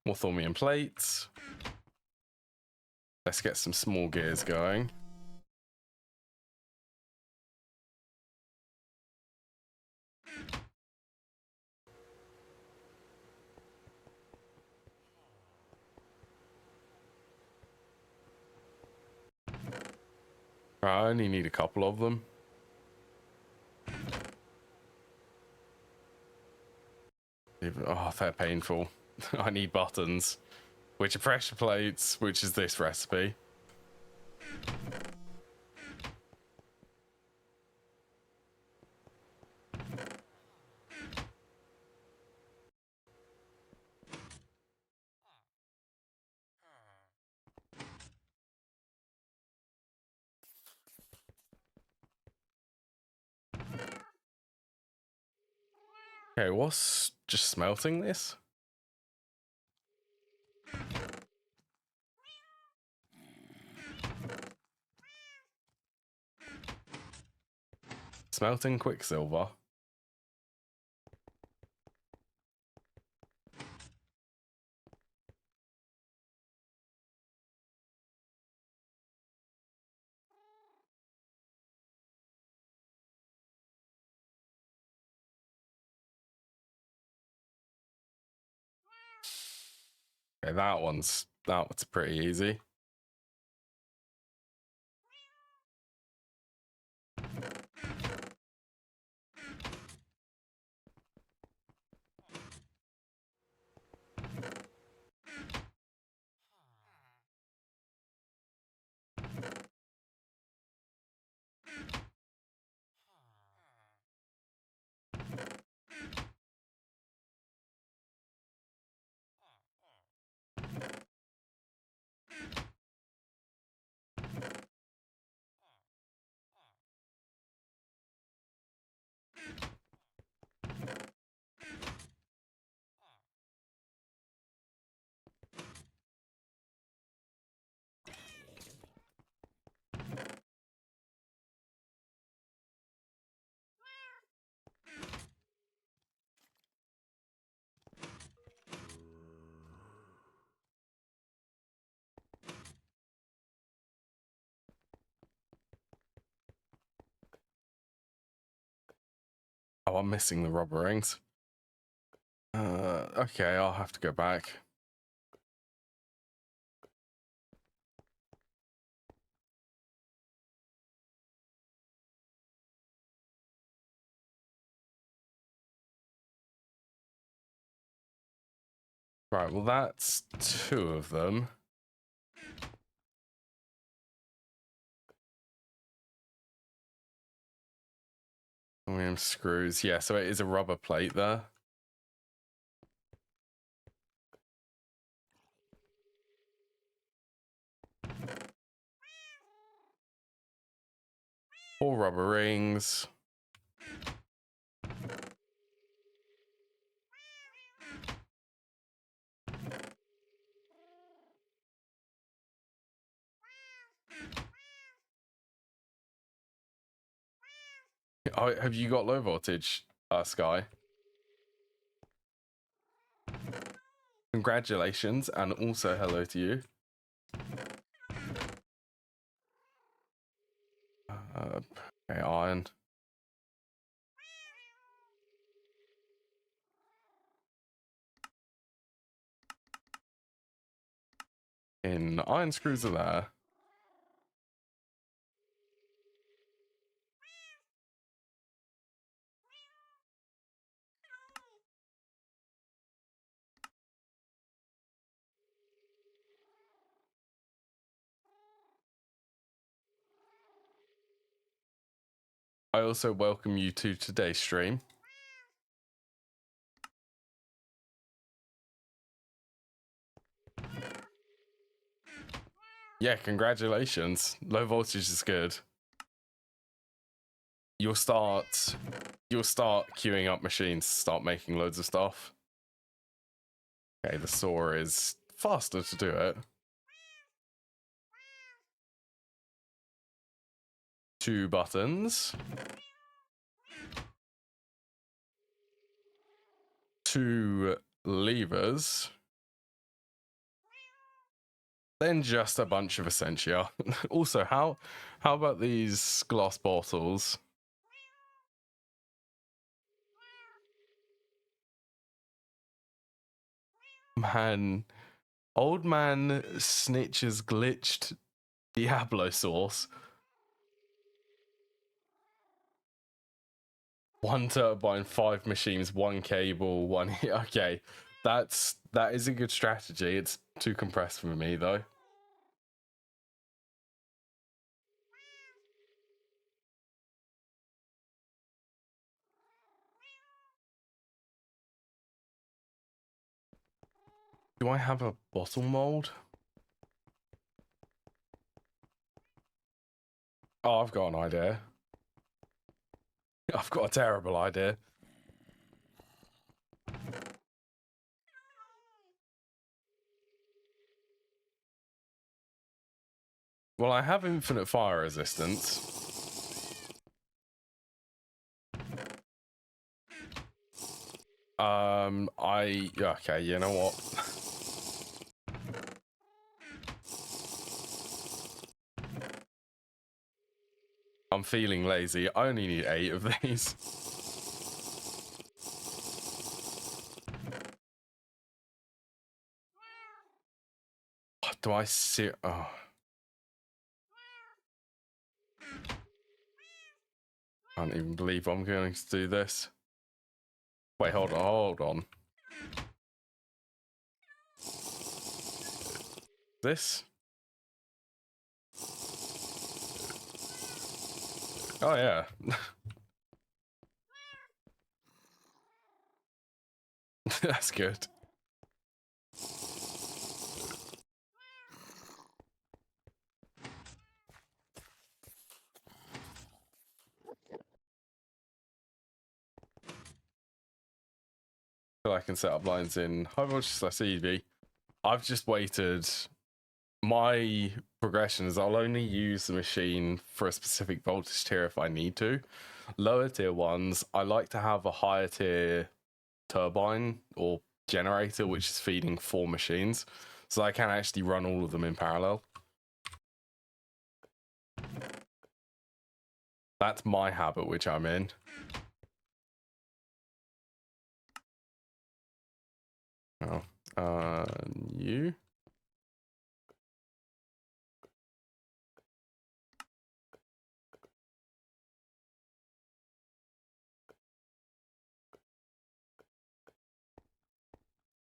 More thormium plates. Let's get some small gears going. Right, I only need a couple of them. Oh, they're painful. I need buttons, which are pressure plates, which is this recipe. Okay, what's just smelting this? Smelting quicksilver. Okay, that one's pretty easy. Oh, I'm missing the rubber rings. Okay, I'll have to go back. Right, well, that's 2 of them. Aluminum screws. Yeah, so it is a rubber plate there. Four rubber rings. Oh, have you got low voltage, Sky? Congratulations, and also hello to you. Okay, iron. In iron screws are there. I also welcome you to today's stream. Yeah, congratulations. Low voltage is good. You'll start queuing up machines to start making loads of stuff. Okay, the saw is faster to do it. 2 buttons. 2 levers. Then just a bunch of essentia. Also, how about these glass bottles? Man, old man snitches glitched Diablo sauce. 1 turbine, 5 machines, 1 cable, 1. Okay, that is a good strategy. It's too compressed for me though. Do I have a bottle mold? Oh, I've got an idea. I've got a terrible idea. Well, I have infinite fire resistance. Okay, you know what? I'm feeling lazy. I only need 8 of these. Do I see? Oh. I can't even believe I'm going to do this. Wait, hold on. This? Oh, yeah. That's good. So I can set up lines in high voltage / EV. I've just waited. My progression is I'll only use the machine for a specific voltage tier if I need to. Lower tier ones, I like to have a higher tier turbine or generator which is feeding 4 machines, so I can actually run all of them in parallel. That's my habit which I'm in. Oh, you.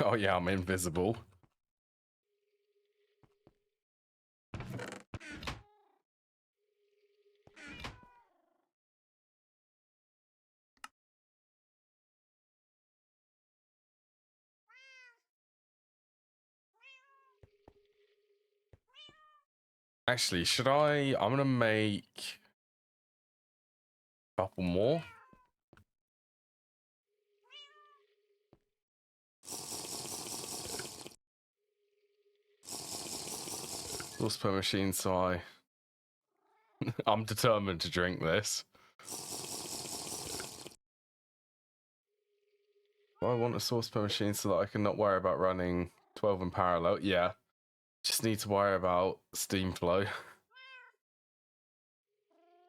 Oh yeah, I'm invisible. Actually, should I? I'm gonna make a couple more. Sauce per machine, so I'm determined to drink this. Do I want a sauce per machine so that I can not worry about running 12 in parallel? Yeah. Just need to worry about steam flow.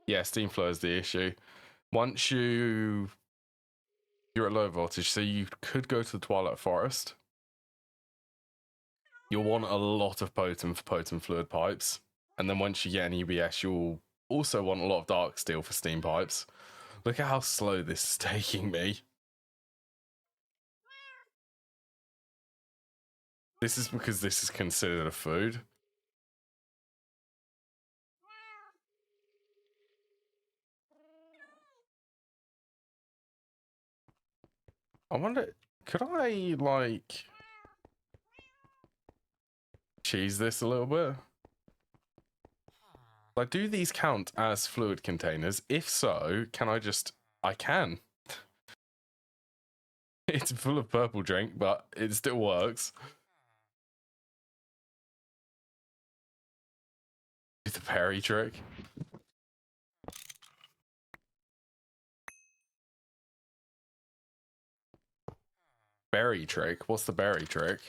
Yeah, steam flow is the issue. Once you're at low voltage, so you could go to the Twilight Forest. You'll want a lot of potent for potent fluid pipes. And then once you get an EBS, you'll also want a lot of dark steel for steam pipes. Look at how slow this is taking me. This is because this is considered a food. I wonder, could I, like, cheese this a little bit? Like, do these count as fluid containers? If so, can I just... I can. It's full of purple drink, but it still works. The berry trick. Berry trick? What's the berry trick?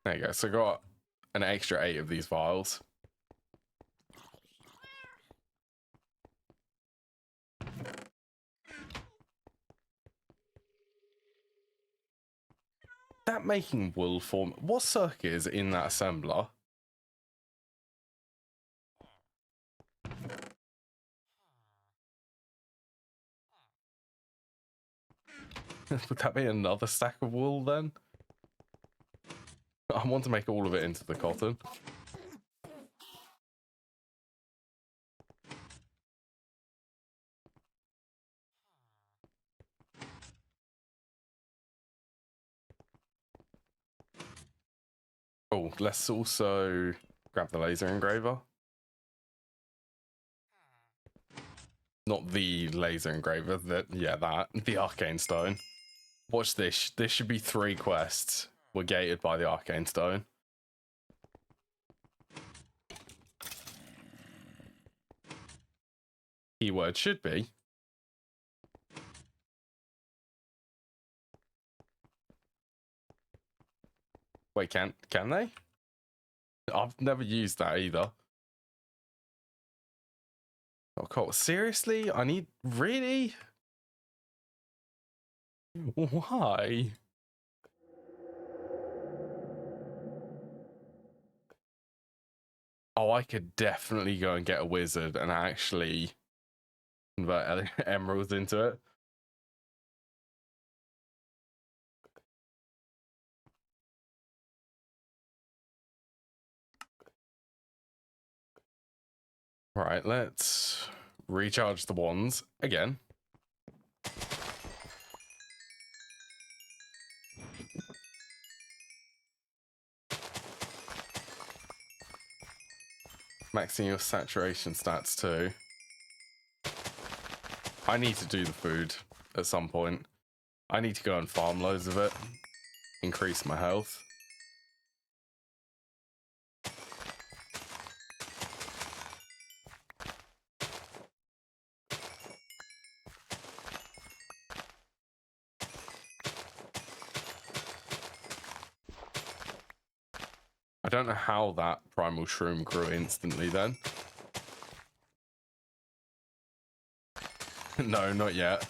There you go. So I got an extra 8 of these vials. That making wool form. What circuit is in that assembler? Would that be another stack of wool then? I want to make all of it into the cotton. Oh, let's also grab the laser engraver. Not the laser engraver, the arcane stone. Watch this. This should be 3 quests. We're gated by the arcane stone. Keyword should be. Wait, can they? I've never used that either. Oh, cool. Seriously? I need... Really? Why? Oh, I could definitely go and get a wizard and actually convert emeralds into it. Right, let's recharge the wands again. Maxing your saturation stats too. I need to do the food at some point. I need to go and farm loads of it. Increase my health. I don't know how that primal shroom grew instantly then. No, not yet.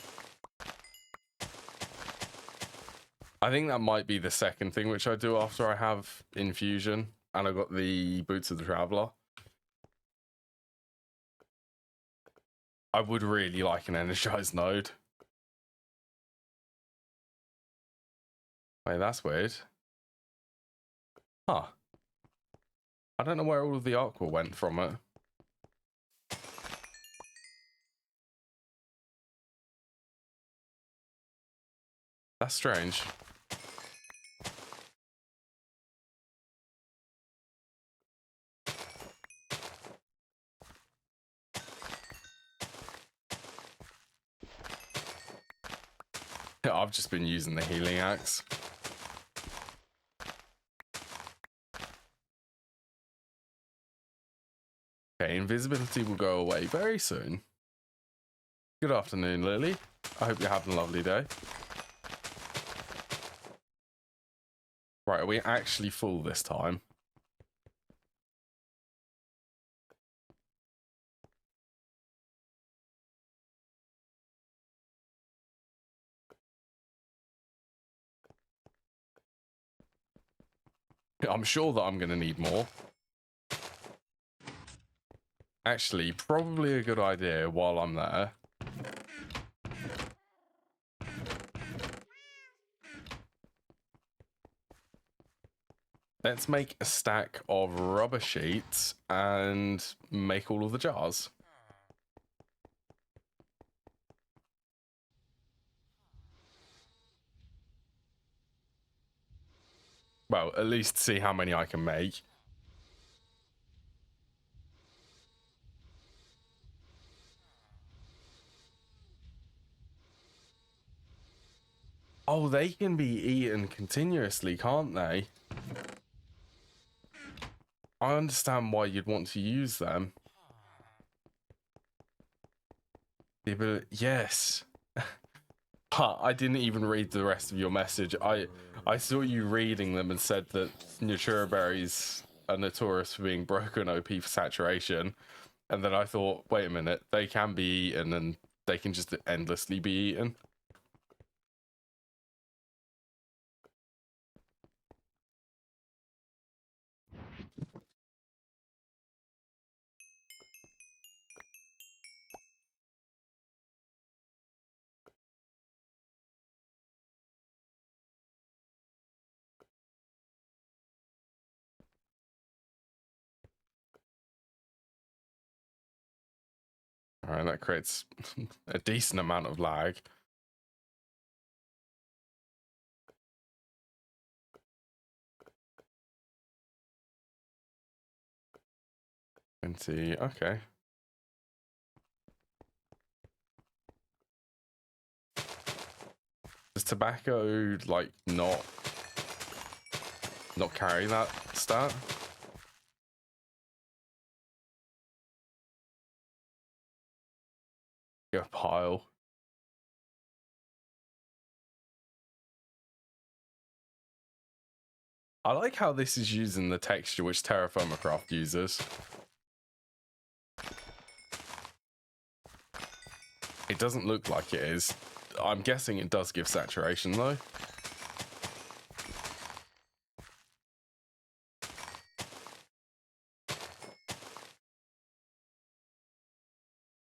I think that might be the second thing which I do after I have Infusion and I got the Boots of the Traveler. I would really like an energized node. Wait, that's weird. Huh. I don't know where all of the aqua went from it. That's strange. I've just been using the healing axe. Okay, invisibility will go away very soon. Good afternoon, Lily. I hope you're having a lovely day. Right, are we actually full this time? I'm sure that I'm going to need more. Actually, probably a good idea while I'm there. Let's make a stack of rubber sheets and make all of the jars. Well, at least see how many I can make. Oh, they can be eaten continuously, can't they? I understand why you'd want to use them. The ability, yes. I didn't even read the rest of your message. I saw you reading them and said that Natura berries are notorious for being broken OP for saturation. And then I thought, wait a minute, they can be eaten and they can just endlessly be eaten. All right, that creates a decent amount of lag. Okay. Does tobacco like not carry that stat? Go pile. I like how this is using the texture which Terraformacraft uses. It doesn't look like it is. I'm guessing it does give saturation though.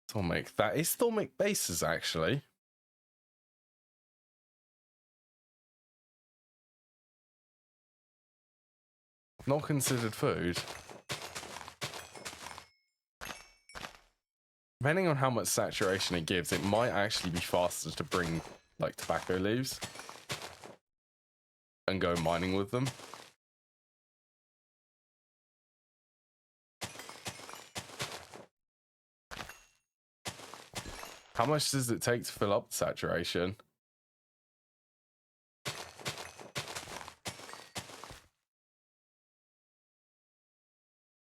Thormic. That is Thormic bases actually. Not considered food. Depending on how much saturation it gives, it might actually be faster to bring like tobacco leaves and go mining with them. How much does it take to fill up the saturation?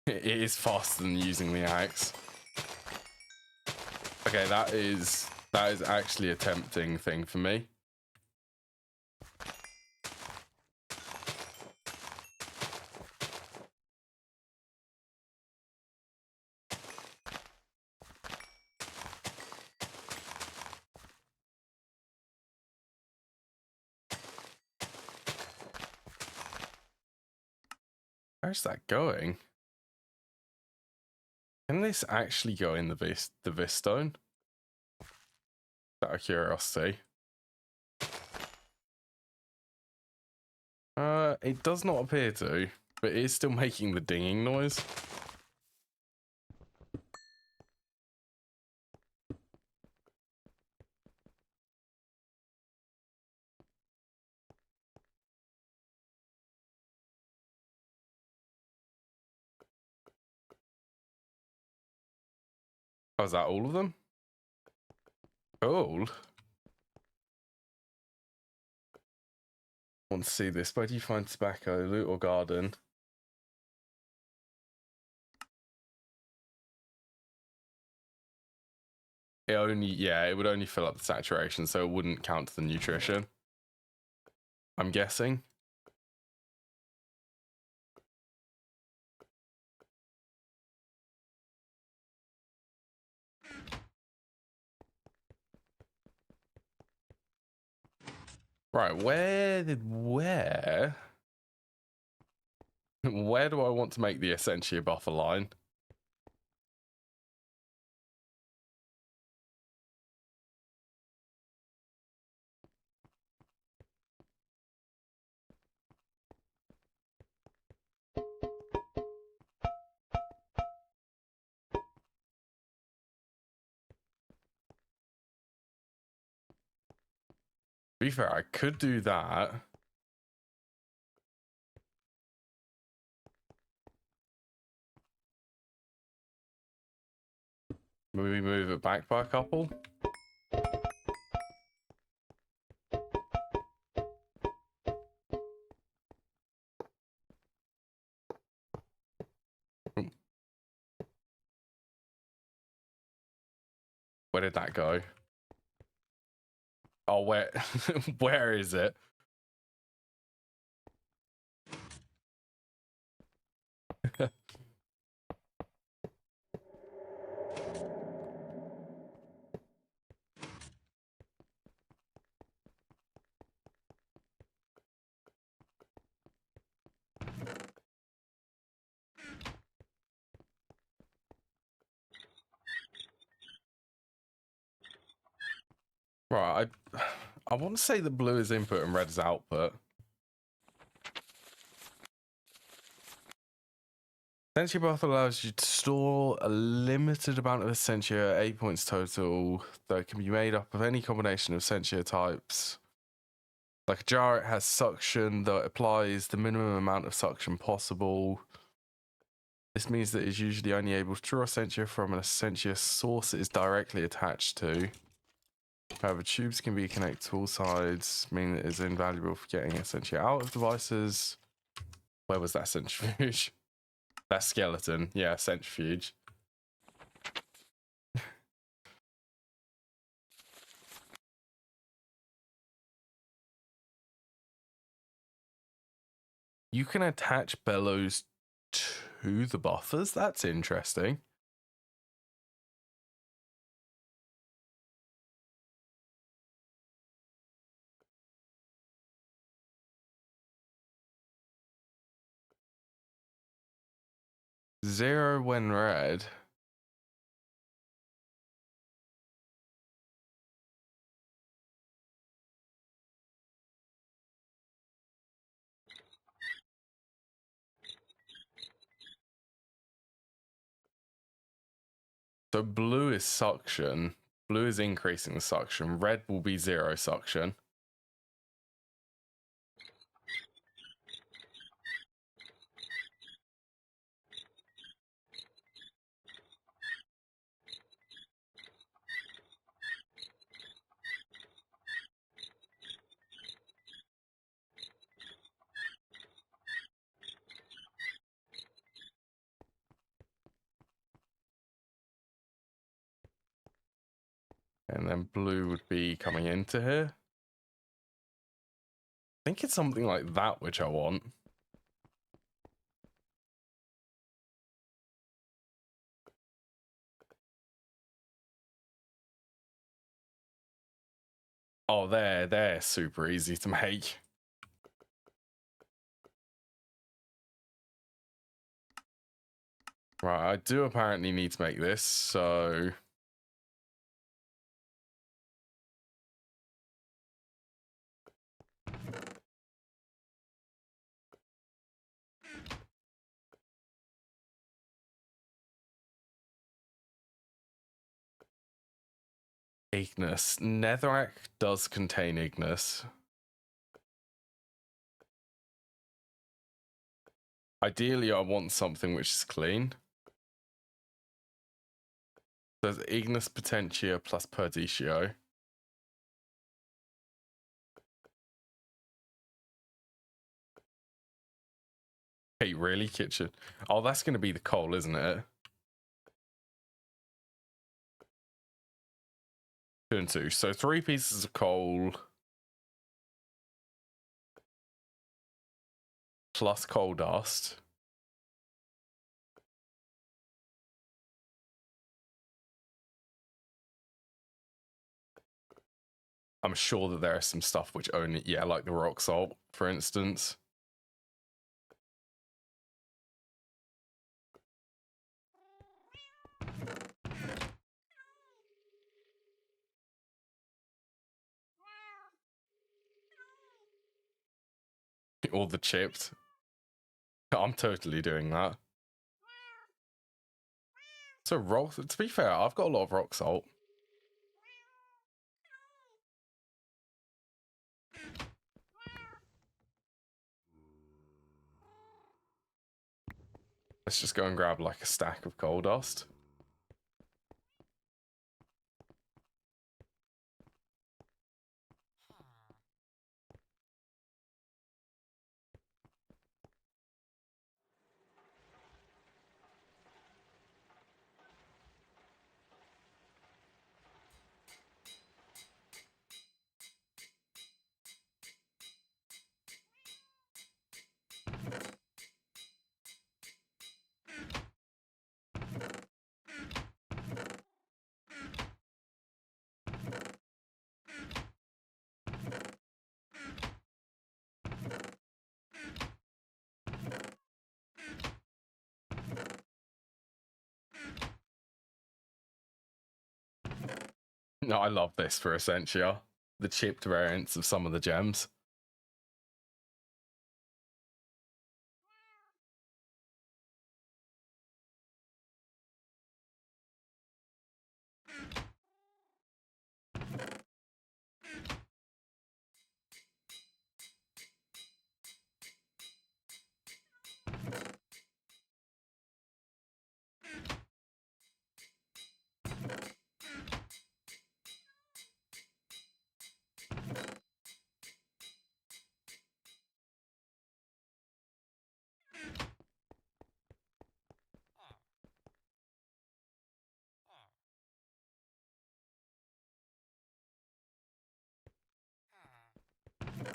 It is faster than using the axe. Okay, that is actually a tempting thing for me. Where's that going? Can this actually go in the Vistone? Out of curiosity. It does not appear to, but it is still making the dinging noise. Oh, is that all of them? Cool. Want to see this. Where do you find tobacco? Loot or garden? It only, yeah, it would only fill up the saturation, so it wouldn't count to the nutrition. I'm guessing. Right, where do I want to make the Essentia buffer line? To be fair, I could do that. Maybe move it back by a couple. Where did that go? Oh, where where is it? Right, I want to say the blue is input and red is output. Essentia buff allows you to store a limited amount of Essentia, 8 points total, that can be made up of any combination of Essentia types. Like a jar, it has suction that applies the minimum amount of suction possible. This means that it's usually only able to draw Essentia from an Essentia source it is directly attached to. However, tubes can be connected to all sides, meaning it is invaluable for getting Essentia out of devices. Where was that centrifuge? That skeleton. Yeah, centrifuge. You can attach bellows to the buffers? That's interesting. Zero when red. So blue is suction. Blue is increasing the suction. Red will be zero suction. And then blue would be coming into here. I think it's something like that which I want. Oh, they're super easy to make. Right, I do apparently need to make this, so... Ignis. Netherrack does contain Ignis. Ideally, I want something which is clean. There's Ignis Potentia plus Perditio. Hey, really, Kitchen? Oh, that's going to be the coal, isn't it? 2 and 2. So 3 pieces of coal plus coal dust. I'm sure that there is some stuff which only, yeah, like the rock salt, for instance. Or the chipped. I'm totally doing that. So rock, to be fair, I've got a lot of rock salt. Let's just go and grab like a stack of coal dust. No, I love this for Essentia. The chipped variants of some of the gems.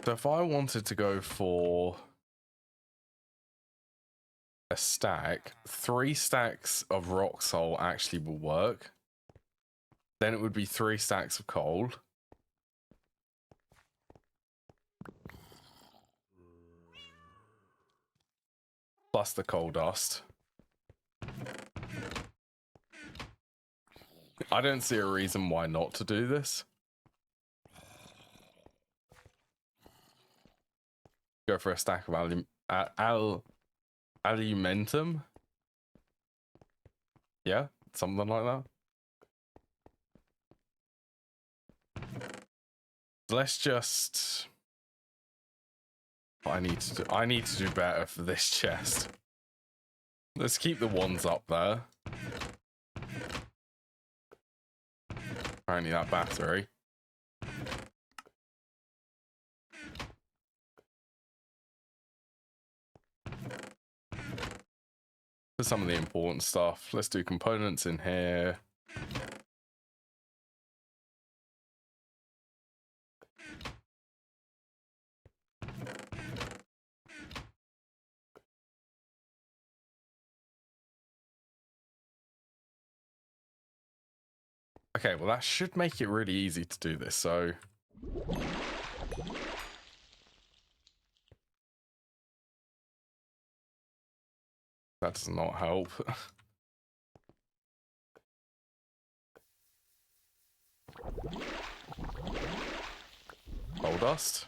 So if I wanted to go for a stack, 3 stacks of rock salt actually will work. Then it would be 3 stacks of coal. Plus the coal dust. I don't see a reason why not to do this. Go for a stack of alumentum. Yeah, something like that. Let's just... I need to do better for this chest. Let's keep the ones up there. Apparently that battery. For some of the important stuff, let's do components in here. Okay, well that should make it really easy to do this, so... That does not help. Coal dust.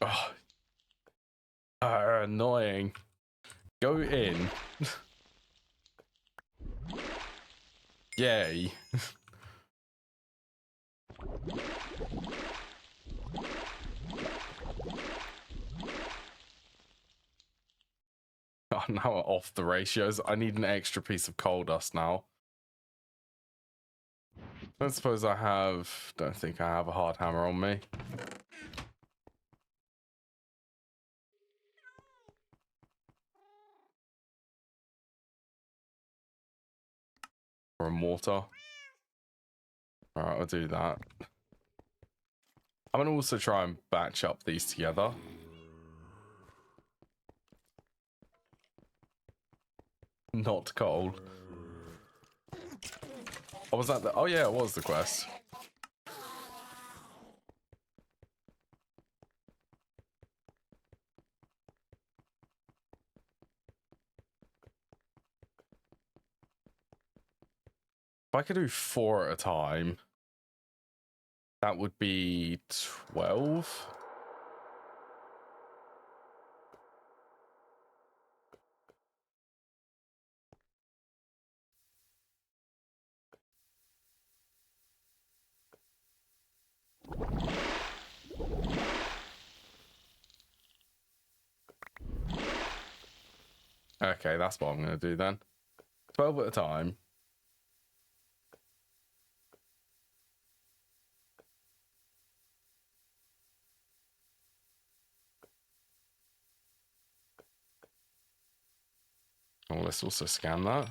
Oh, annoying. Go in. Yay. Oh, now we're off the ratios. I need an extra piece of coal dust now. I don't suppose I have... Don't think I have a hard hammer on me. Or a mortar. Alright, I'll do that. I'm going to also try and batch up these together. Not coal. Oh, was that the... Oh, yeah, it was the quest. If I could do 4 at a time, that would be 12. Okay, that's what I'm going to do then. 12 at a time. Oh, let's also scan that.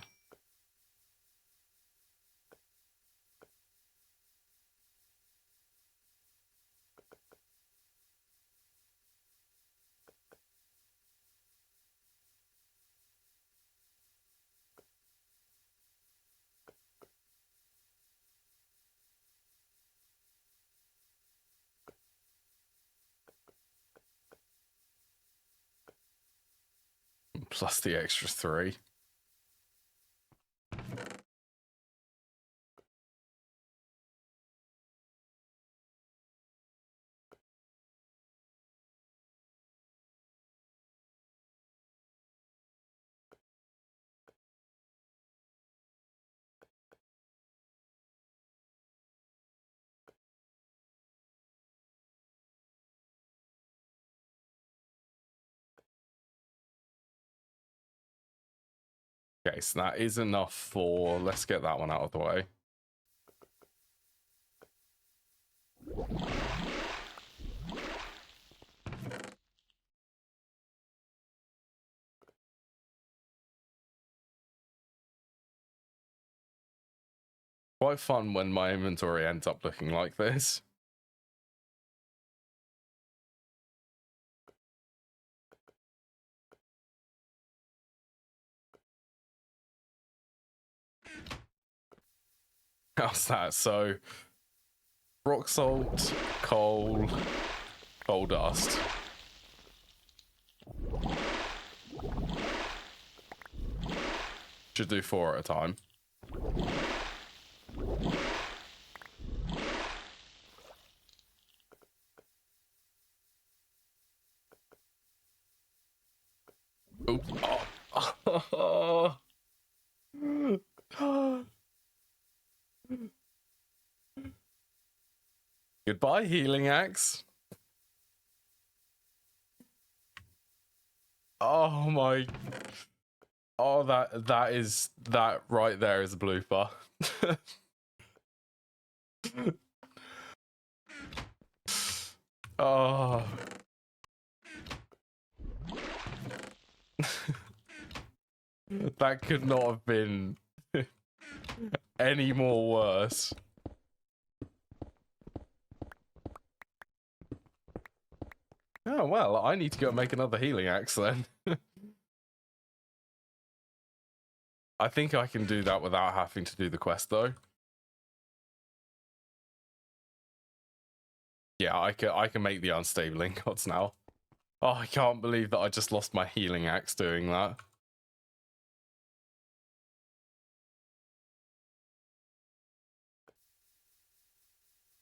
Plus the extra 3. Okay, so that is enough for... Let's get that one out of the way. Quite fun when my inventory ends up looking like this. How's that? So, rock salt, coal, coal dust. Should do 4 at a time. Oops. Oh. Goodbye, healing axe. Oh my... Oh, that right there is a blooper. Oh. That could not have been any more worse. Oh, well, I need to go make another healing axe then. I think I can do that without having to do the quest, though. Yeah, I can make the unstable ingots now. Oh, I can't believe that I just lost my healing axe doing that.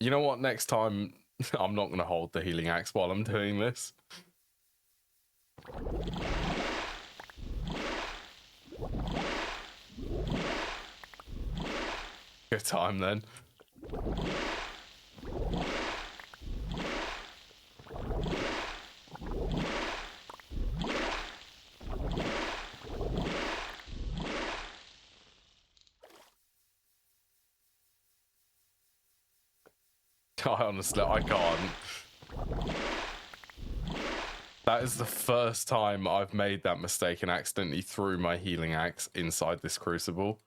You know what? Next time, I'm not going to hold the healing axe while I'm doing this. Good time then. Honestly, I can't. That is the first time I've made that mistake and accidentally threw my healing axe inside this crucible.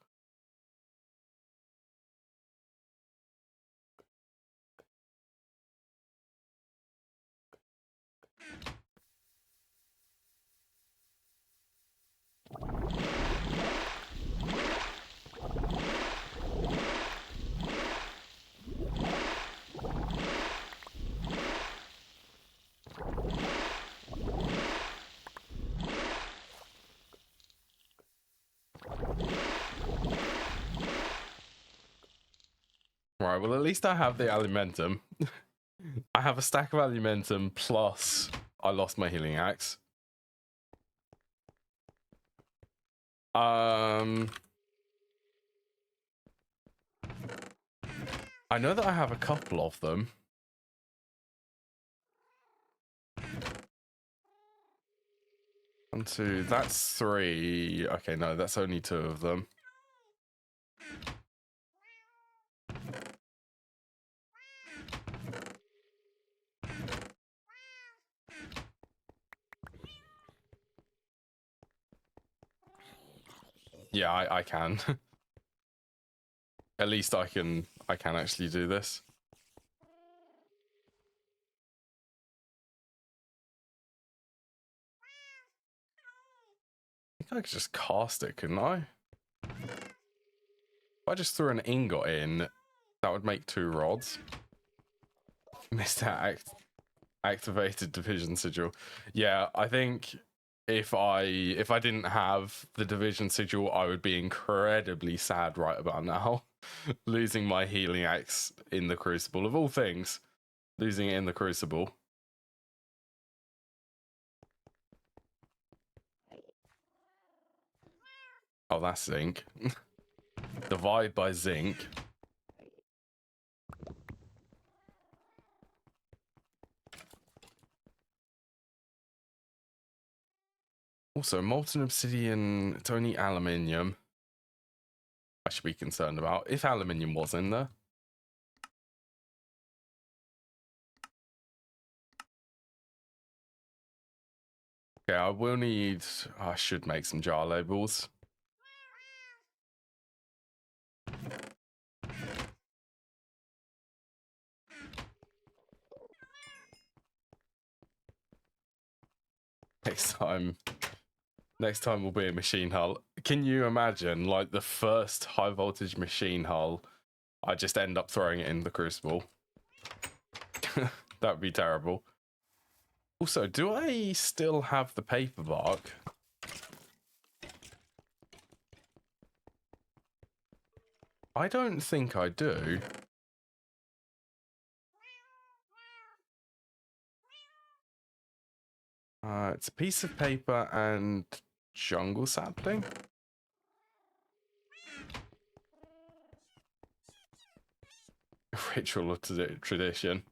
Right, well, at least I have the alimentum. I have a stack of alimentum plus I lost my healing axe. I know that I have a couple of them. One, two, that's three. Okay, no, that's only two of them. Yeah, I can. At least I can actually do this. I think I could just cast it, couldn't I? If I just threw an ingot in, that would make 2 rods. Missed that activated division sigil. Yeah, I think if I didn't have the division sigil, I would be incredibly sad right about now. Losing my healing axe in the crucible, of all things. Losing it in the crucible. Oh, that's zinc. Divide by zinc. Also, molten obsidian, it's only aluminium. I should be concerned about if aluminium was in there. Okay, I will need. I should make some jar labels. Next time will be a machine hull. Can you imagine, like, the first high voltage machine hull? I just end up throwing it in the crucible. That would be terrible. Also, do I still have the paper bark? I don't think I do. It's a piece of paper and jungle sapling. Ritual of tradition.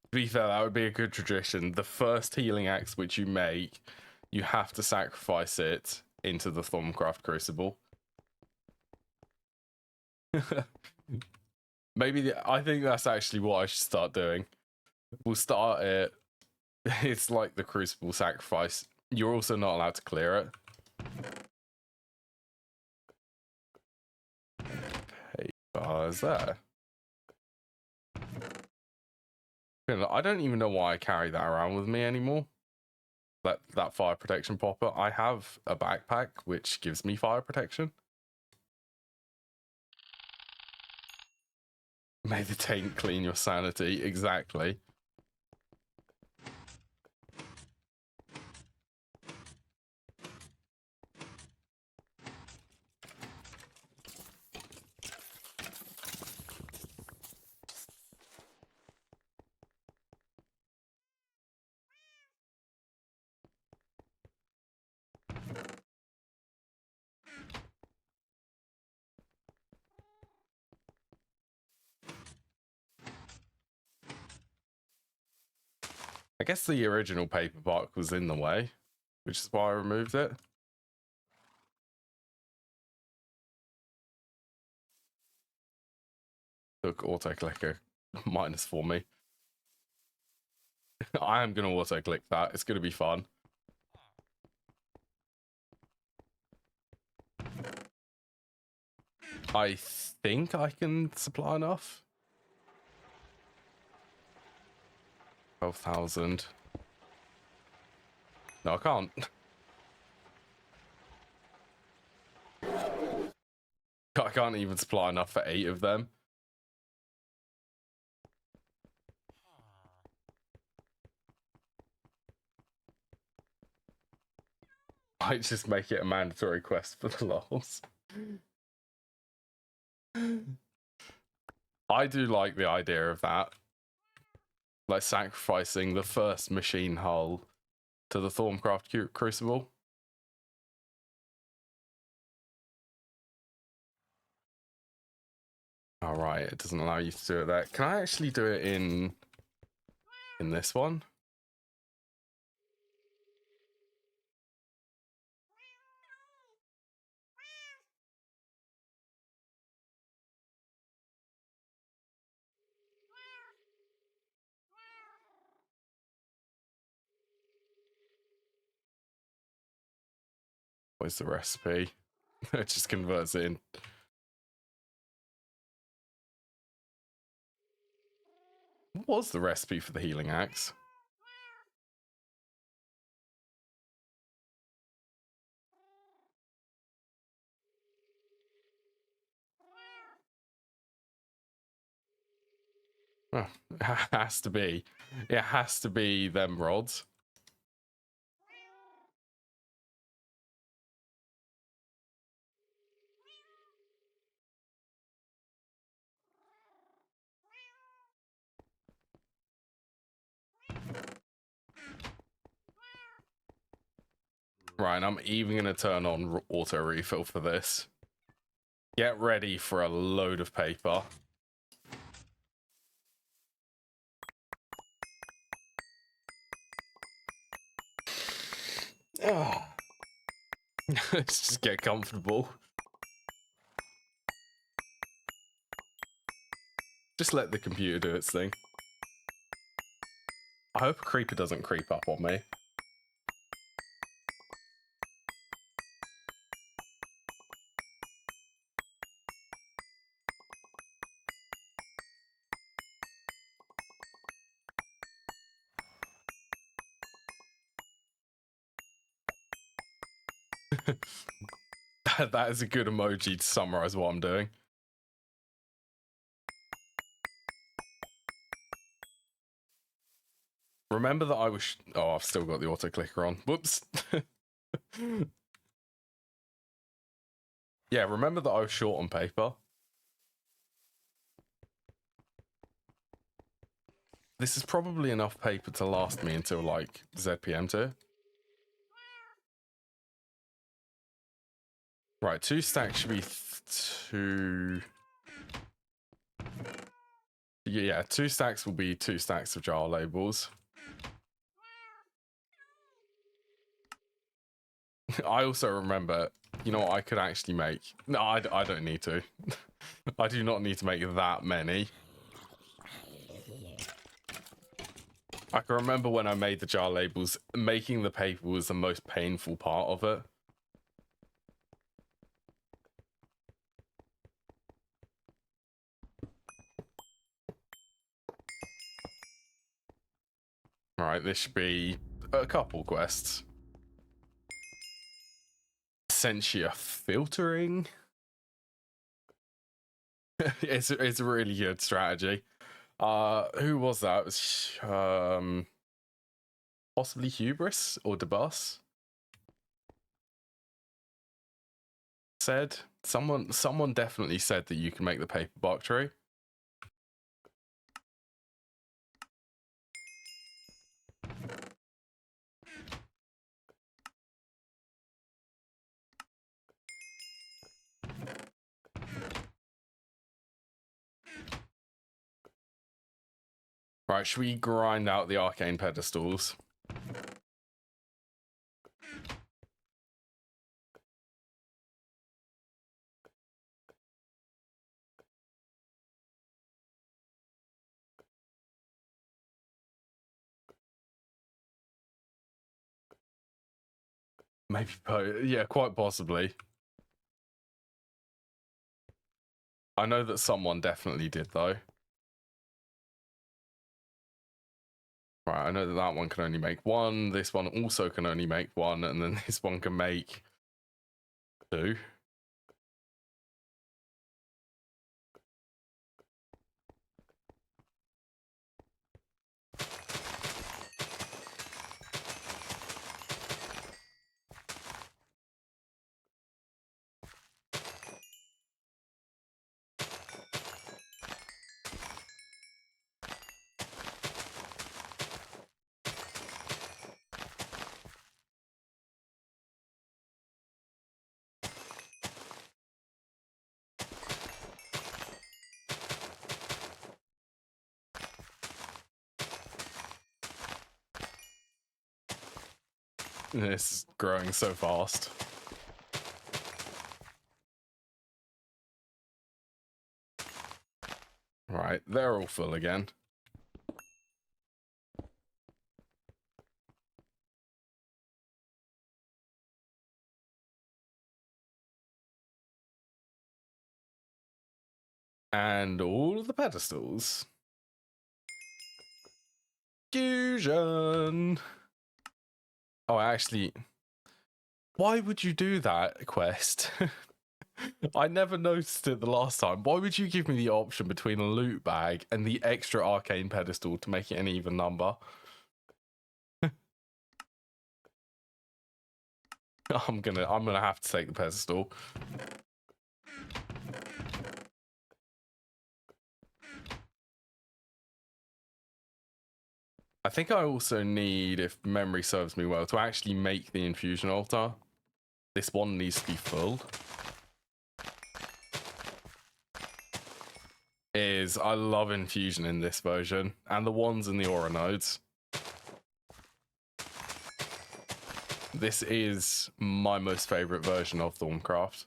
To be fair, that would be a good tradition. The first healing axe which you make, you have to sacrifice it into the Thorncraft Crucible. Maybe I think that's actually what I should start doing. We'll start it. It's like the Crucible sacrifice. You're also not allowed to clear it. Paper is there. I don't even know why I carry that around with me anymore. That fire protection popper. I have a backpack which gives me fire protection. May the taint clean your sanity. Exactly. I guess the original paper bark was in the way, which is why I removed it. Look, auto-clicker minus for me. I am going to auto-click that. It's going to be fun. I think I can supply enough. 12,000. No, I can't. I can't even supply enough for 8 of them. Might just make it a mandatory quest for the lols. I do like the idea of that. Like sacrificing the first machine hull to the Thorncraft Crucible. Alright, it doesn't allow you to do it there. Can I actually do it in this one? Where's the recipe? It just converts it in. What was the recipe for the healing axe? Oh, it has to be. It has to be them rods. Right, I'm even going to turn on auto refill for this. Get ready for a load of paper. Let's just get comfortable. Just let the computer do its thing. I hope a creeper doesn't creep up on me. That is a good emoji to summarize what I'm doing. Remember that I was... Oh, I've still got the auto clicker on. Whoops. Yeah, remember that I was short on paper. This is probably enough paper to last me until, like, ZPM2. Right, 2 stacks should be 2... Yeah, 2 stacks will be 2 stacks of jar labels. I also remember, you know what I could actually make? No, I don't need to. I do not need to make that many. I can remember when I made the jar labels, making the paper was the most painful part of it. Alright, this should be a couple quests. Sentia filtering. It's a really good strategy. Who was that? It was possibly Hubris or Debus. Said someone definitely said that you can make the paper bark tree. Right, should we grind out the arcane pedestals? Maybe, yeah, quite possibly. I know that someone definitely did, though. Right, I know that that one can only make one. This one also can only make one, and then this one can make two. It's growing so fast. Right, they're all full again. And all of the pedestals. Fusion! Oh, actually, why would you do that quest? I never noticed it the last time. Why would you give me the option between a loot bag and the extra arcane pedestal to make it an even number? I'm gonna have to take the pedestal. I think I also need, if memory serves me well, to actually make the infusion altar. This one needs to be full. I love infusion in this version, and the ones in the aura nodes. This is my most favorite version of Thorncraft.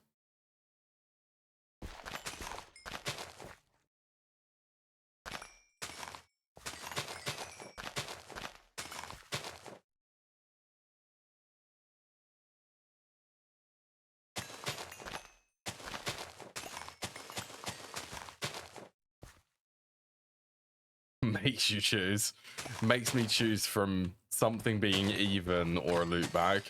Makes you choose. Makes me choose from something being even or a loot bag.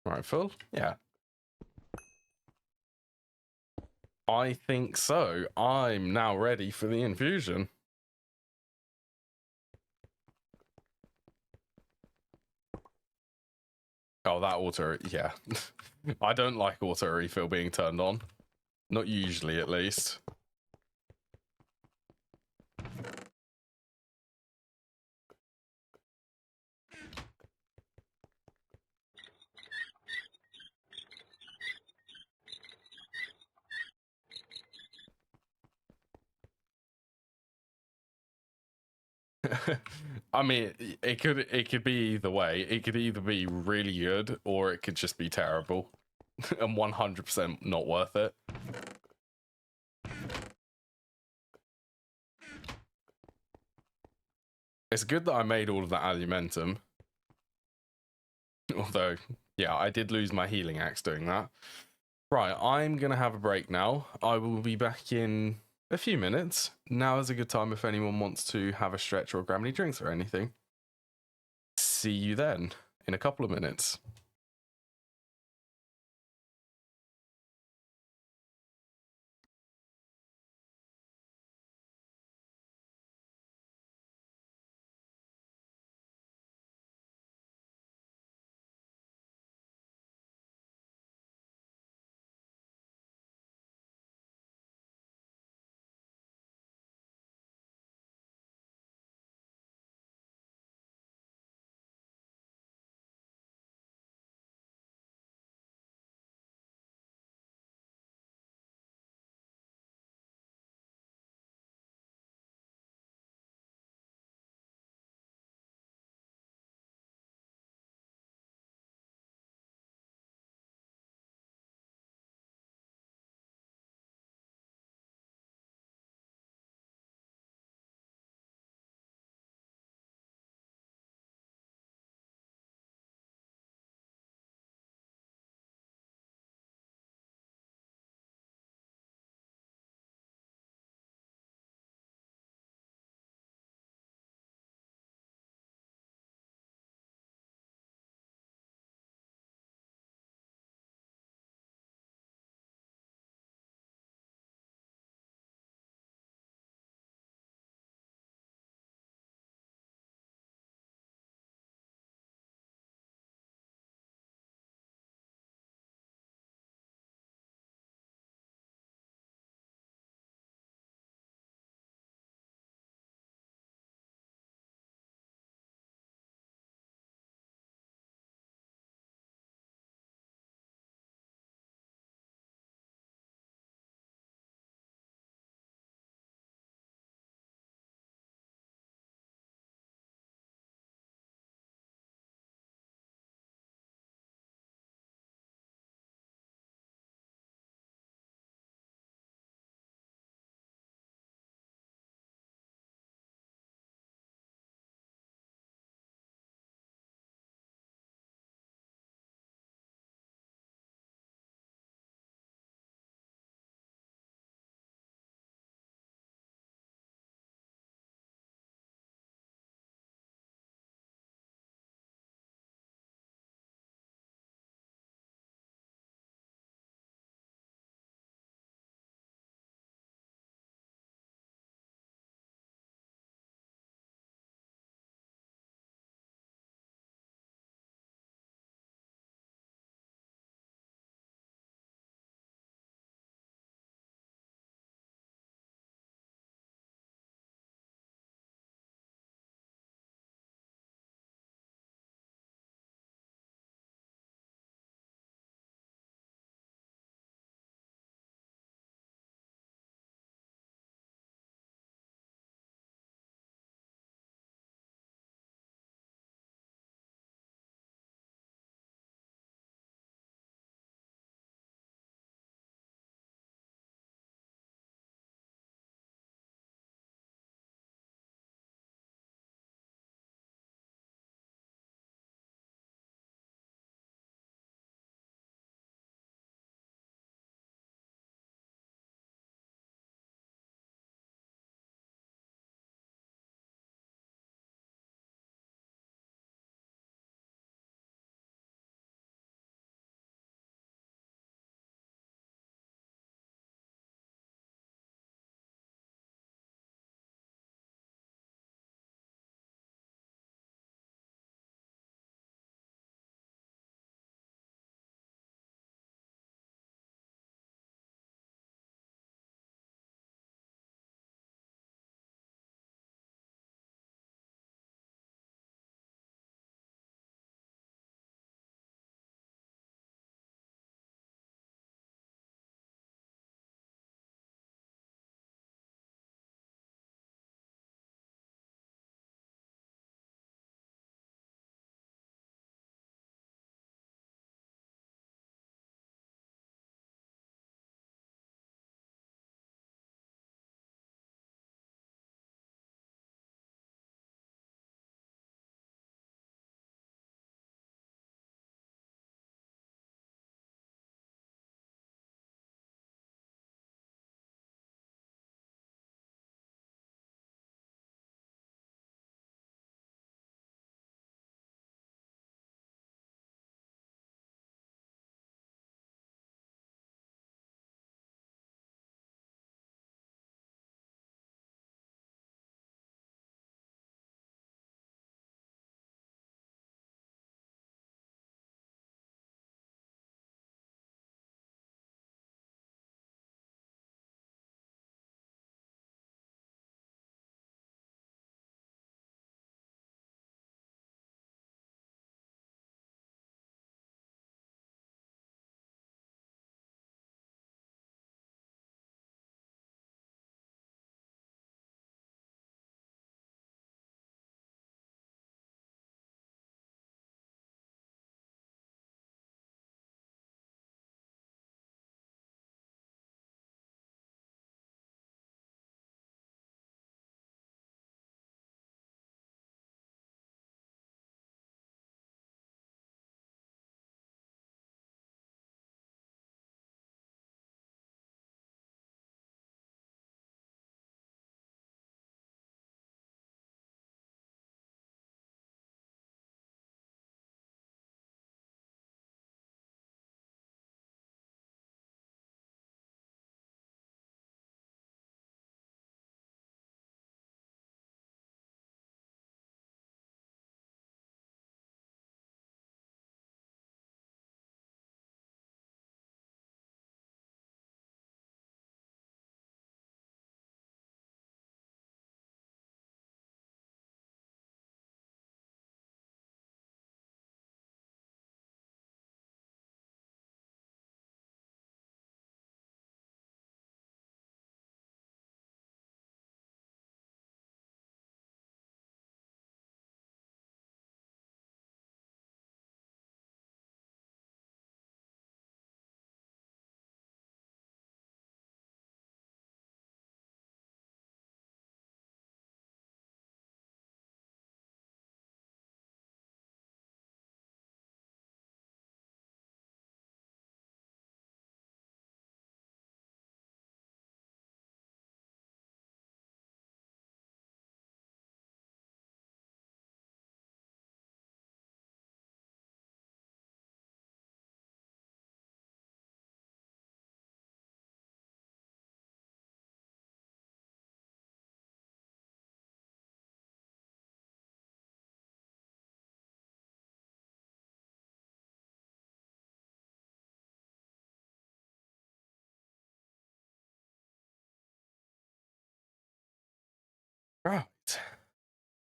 Right, full? Yeah. I think so. I'm now ready for the infusion. Oh, that auto, yeah. I don't like auto refill being turned on. Not usually, at least. I mean, it could be either way. It could either be really good or it could just be terrible and 100% not worth it. It's good that I made all of that alumentum. Although, yeah, I did lose my healing axe doing that. Right, I'm going to have a break now. I will be back in a few minutes. Now is a good time if anyone wants to have a stretch or grab any drinks or anything. See you then in a couple of minutes.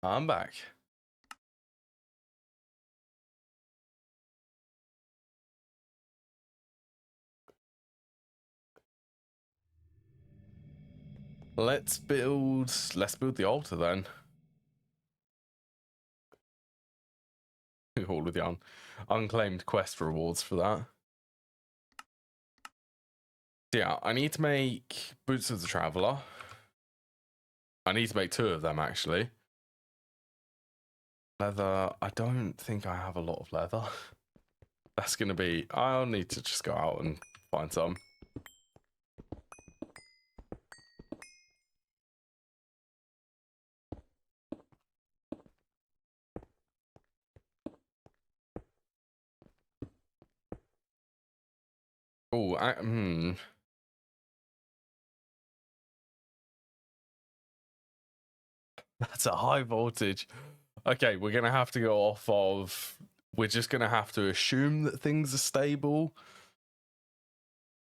I'm back. Let's build the altar then. All of the unclaimed quest rewards for that. Yeah, I need to make Boots of the Traveler. I need to make 2 of them actually. Leather, I don't think I have a lot of leather. That's gonna be, I'll need to just go out and find some. Oh, That's a high voltage. Okay, we're gonna have to go off of. We're just gonna have to assume that things are stable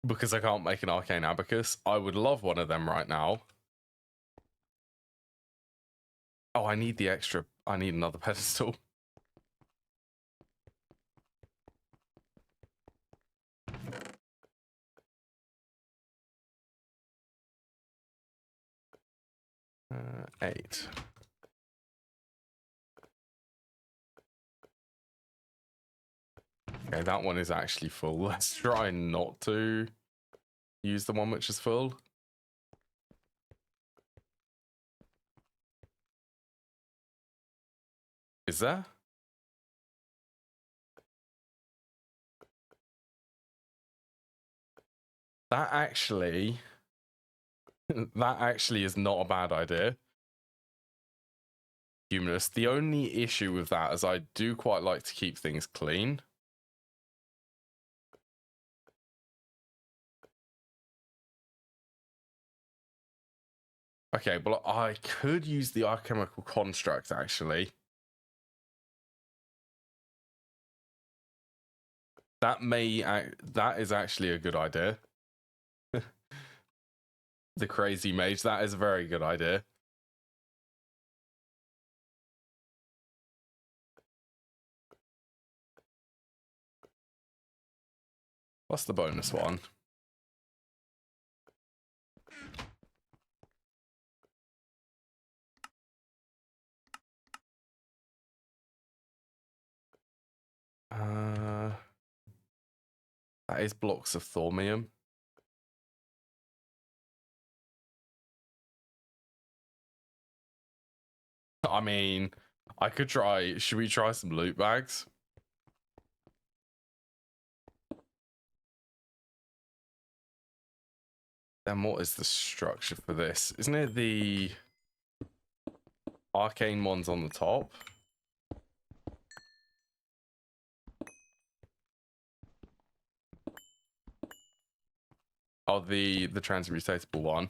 because I can't make an arcane abacus. I would love one of them right now. Oh, I need the extra. I need another pedestal. Uh, 8. Okay, that one is actually full. Let's try not to use the one which is full. Is there? That actually is not a bad idea. Humorous. The only issue with that is I do quite like to keep things clean. Okay, but I could use the alchemical construct actually. That is actually a good idea. The crazy mage, that is a very good idea. What's the bonus one? That is blocks of thormium. I mean, I could try. Should we try some loot bags? Then what is the structure for this? Isn't it the arcane ones on the top? Oh, the transmutatable one.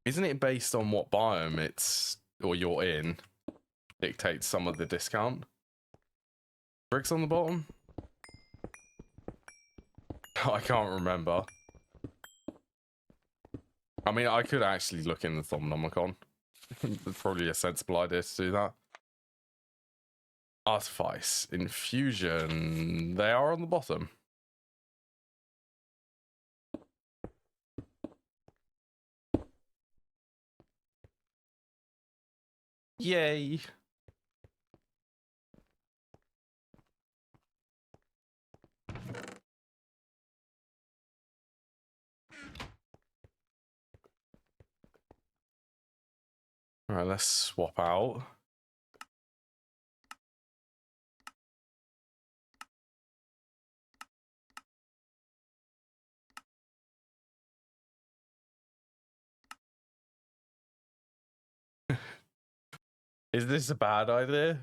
Isn't it based on what biome it's or you're in? Dictates some of the discount. Bricks on the bottom? I can't remember. I mean, I could actually look in the Thomnomicon. It's probably a sensible idea to do that. Artifice, Infusion, they are on the bottom. Yay. All right, let's swap out. Is this a bad idea?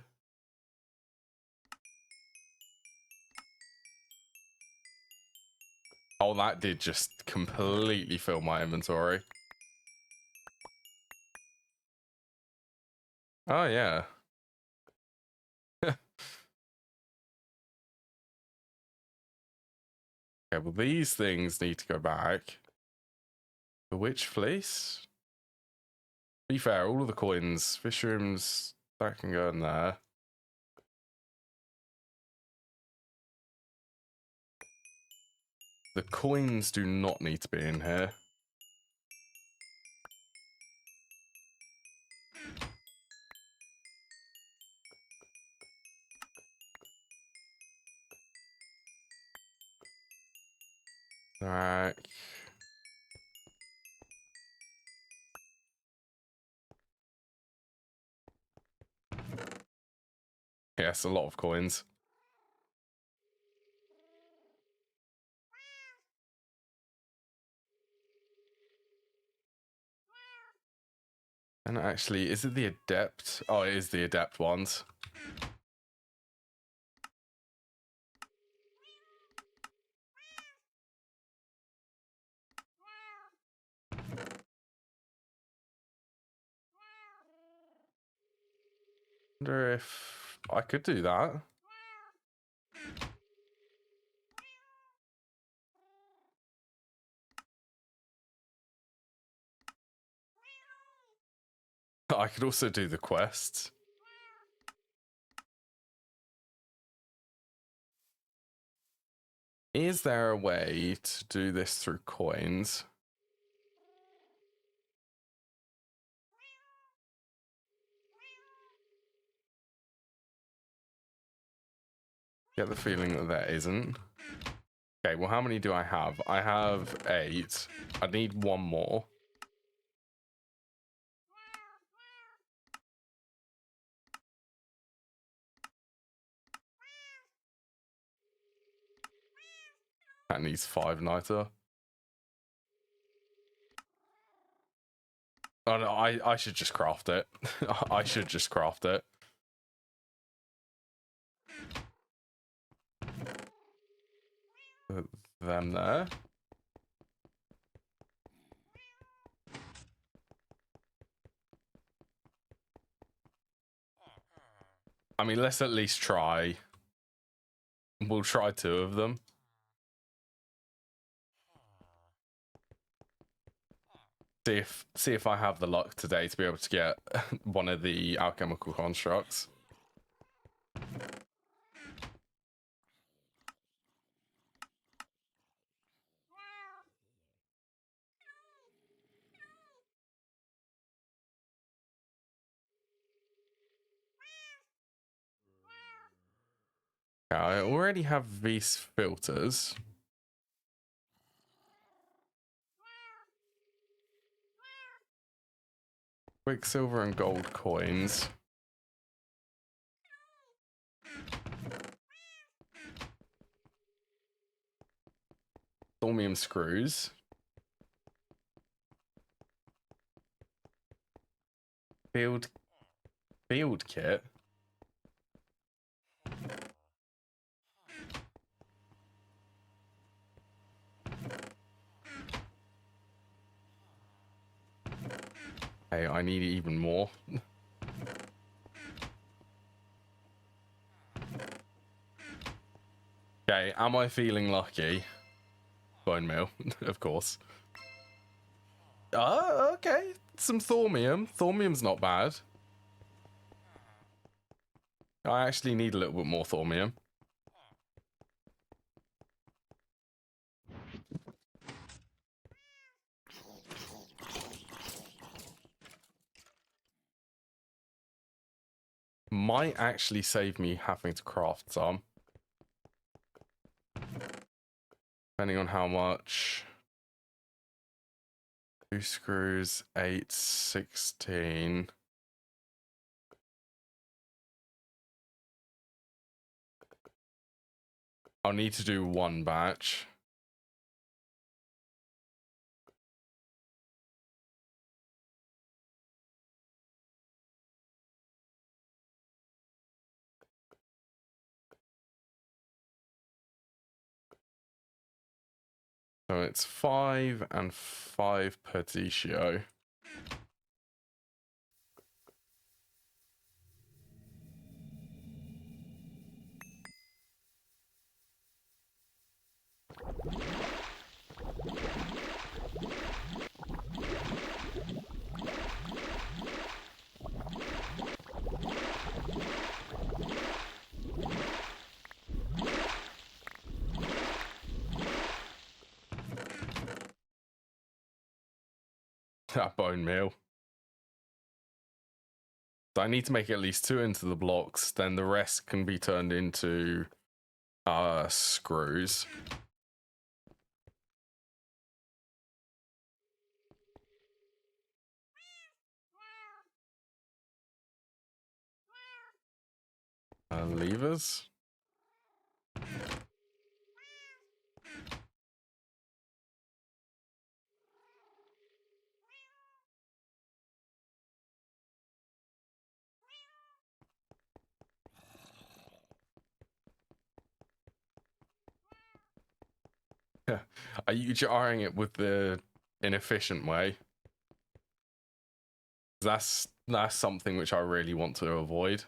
Oh, that did just completely fill my inventory. Oh, yeah. Okay, well, these things need to go back. The witch fleece? be fair, all of the coins, fish rooms, that can go in there. The coins do not need to be in here. Alright. Yes, a lot of coins. And actually, is it the adept? Oh, it is the adept ones. Wonder if I could do that. I could also do the quest. Is there a way to do this through coins? Get the feeling that there isn't. Okay, well, how many do I have? I have 8. I need 1 more. That needs 5 niter. Oh no, I should just craft it. I should just craft it. Put them there. I mean, let's at least try. We'll try 2 of them. See if I have the luck today to be able to get one of the alchemical constructs. I already have these filters. Quicksilver and gold coins. Thormium screws. Field kit. Hey, I need even more. Okay, am I feeling lucky? Bone meal, of course. Okay. Some thormium. Thormium's not bad. I actually need a little bit more thormium. Might actually save me having to craft some. Depending on how much. 2 screws, 8, 16. I'll need to do 1 batch. So it's 5 and 5 per Titio. That bone meal. So I need to make at least 2 into the blocks, then the rest can be turned into screws. Levers. Are you jarring it with the inefficient way? That's something which I really want to avoid.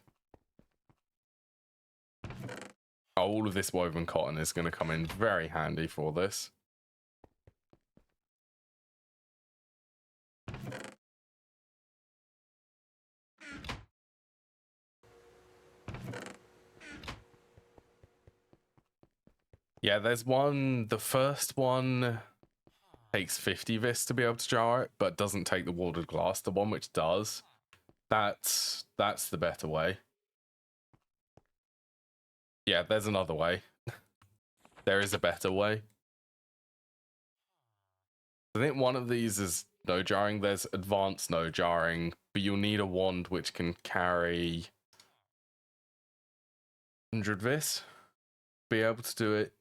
All of this woven cotton is going to come in very handy for this. Yeah, there's one, the first one takes 50 vis to be able to jar it, but doesn't take the warded glass. The one which does, that's the better way. Yeah, there's another way. There is a better way. I think one of these is no jarring. There's advanced no jarring, but you'll need a wand which can carry 100 vis. Be able to do it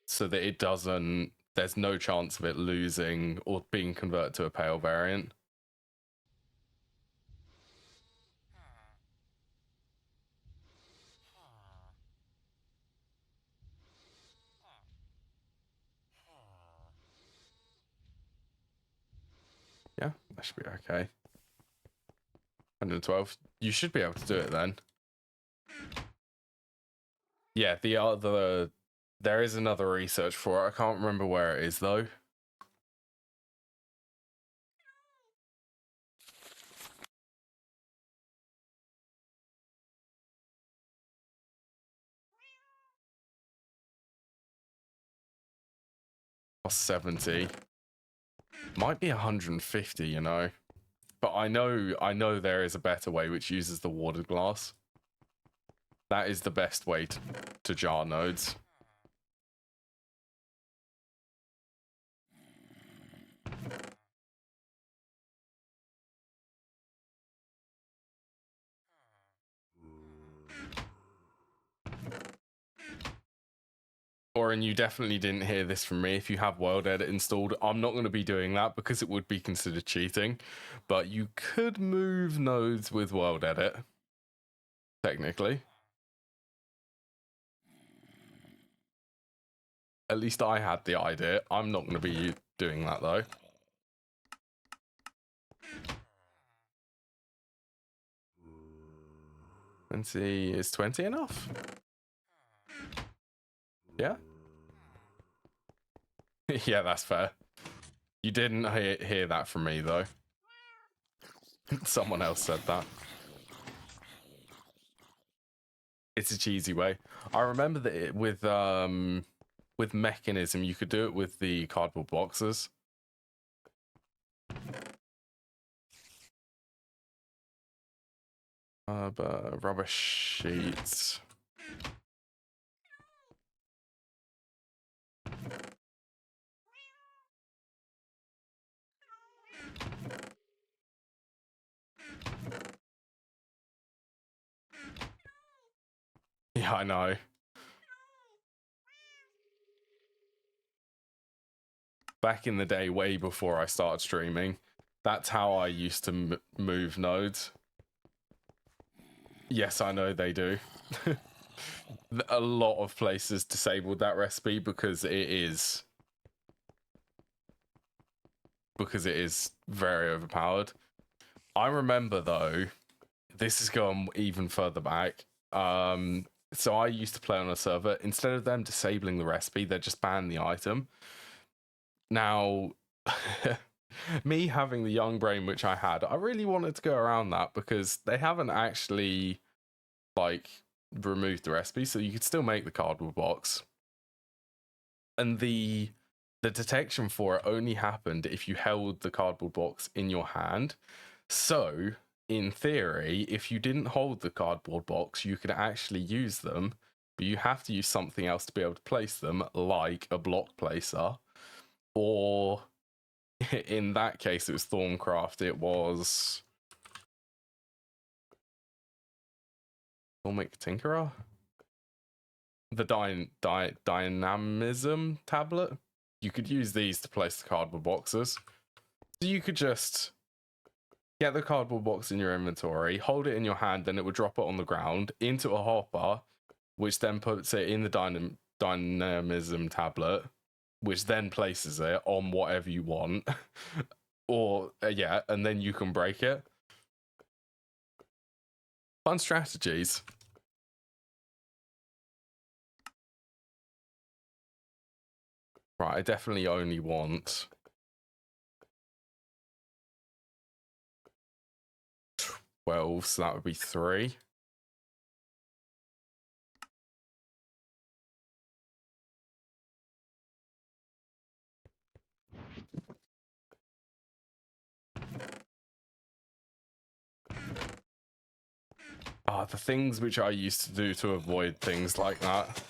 so that it doesn't, there's no chance of it losing or being converted to a pale variant. Yeah, that should be okay. 112. You should be able to do it then. Yeah, the other, there is another research for it. I can't remember where it is though. Plus 70. Might be 150, you know. But I know there is a better way which uses the warded glass. That is the best way to jar nodes. Oren, you definitely didn't hear this from me. If you have World Edit installed, I'm not going to be doing that because it would be considered cheating. But you could move nodes with World Edit, technically. At least I had the idea. I'm not going to be doing that though. And see, is 20 enough? Yeah. Yeah, that's fair. You didn't hear that from me though. Someone else said that. It's a cheesy way. I remember that it, with Mechanism, you could do it with the cardboard boxes. But rubber sheets. Yeah, I know. Back in the day, way before I started streaming, that's how I used to move nodes. Yes, I know they do. A lot of places disabled that recipe because it is very overpowered. I remember though, this is going even further back. So I used to play on a server. Instead of them disabling the recipe, they just banned the item. Now, me having the young brain which I had, I really wanted to go around that because they haven't actually like removed the recipe, so you could still make the cardboard box. And the the detection for it only happened if you held the cardboard box in your hand. So, in theory, if you didn't hold the cardboard box, you could actually use them, but you have to use something else to be able to place them, like a block placer, or in that case, it was Thorncraft. It was Thormic Tinkerer, the Dynamism tablet. You could use these to place the cardboard boxes. So you could just get the cardboard box in your inventory, hold it in your hand, then it would drop it on the ground into a hopper, which then puts it in the Dynamism tablet, which then places it on whatever you want. Or, yeah, and then you can break it. Fun strategies. Right, I definitely only want 12, so that would be 3. The things which I used to do to avoid things like that.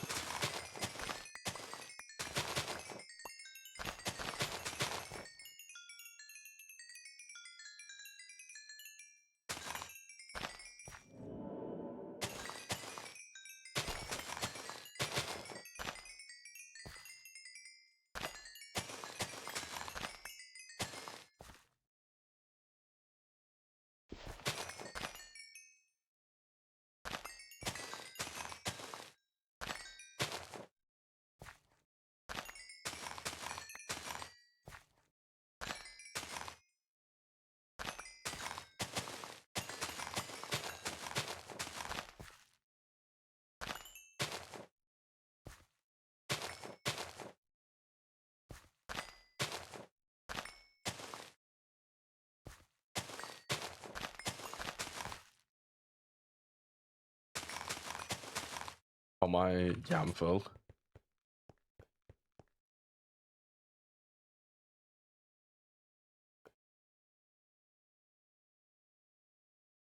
On my jam full.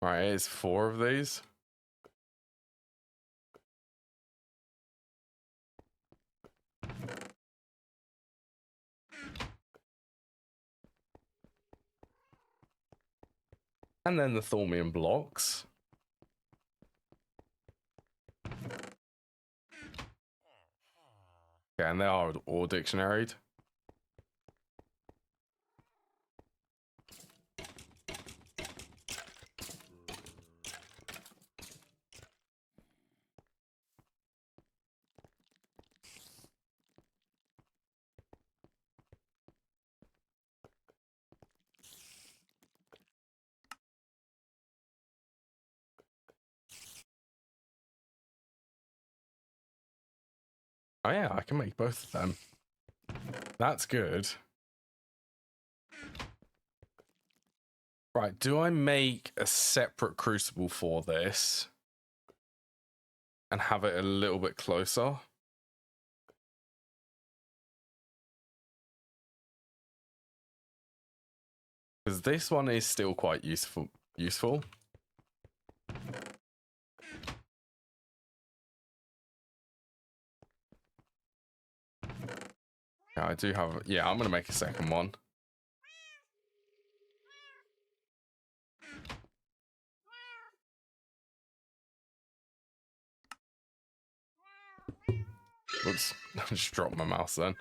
Right, it's 4 of these. And then the Thormium blocks. Yeah, and they are all dictionaried. Oh yeah, I can make both of them. That's good. Right, do I make a separate crucible for this and have it a little bit closer? Because this one is still quite useful. Yeah, I do have. Yeah, I'm gonna make a second one. Whoops, I just dropped my mouse then.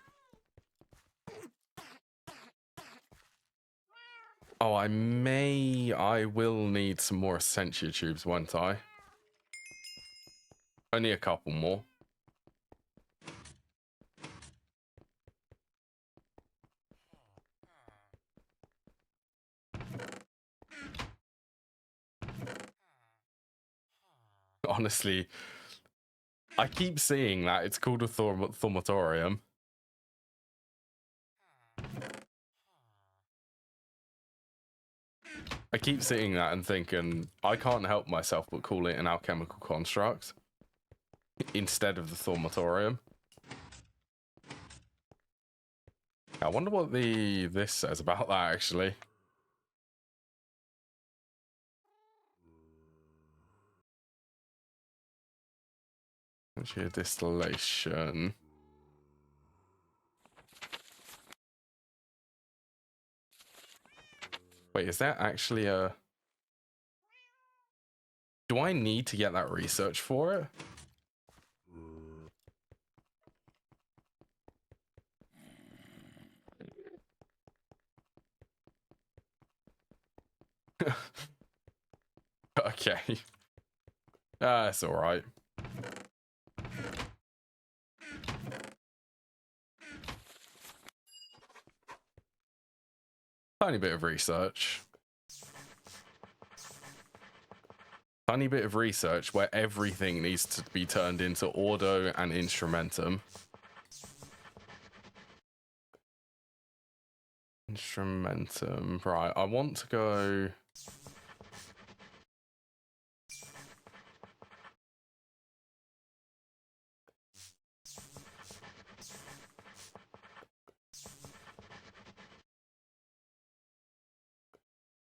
Oh, I will need some more Essentia tubes, won't I? Only a couple more. Honestly, I keep seeing that. It's called a thaumatorium. I keep seeing that and thinking, I can't help myself but call it an alchemical construct instead of the thaumatorium. I wonder what this says about that, actually. Sheer distillation. Wait, is that actually a... Do I need to get that research for it? Okay. It's alright. Tiny bit of research. Tiny bit of research where everything needs to be turned into ordo and instrumentum. Instrumentum. Right, I want to go...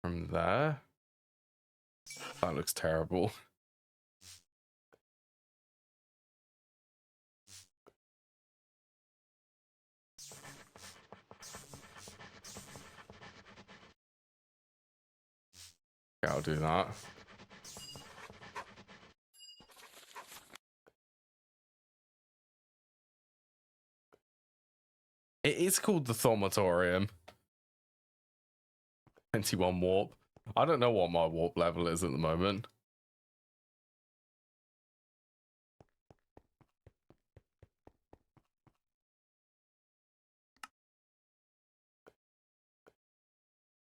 From there. That looks terrible. Okay, I'll do that. It is called the Thaumatorium. 21 warp. I don't know what my warp level is at the moment.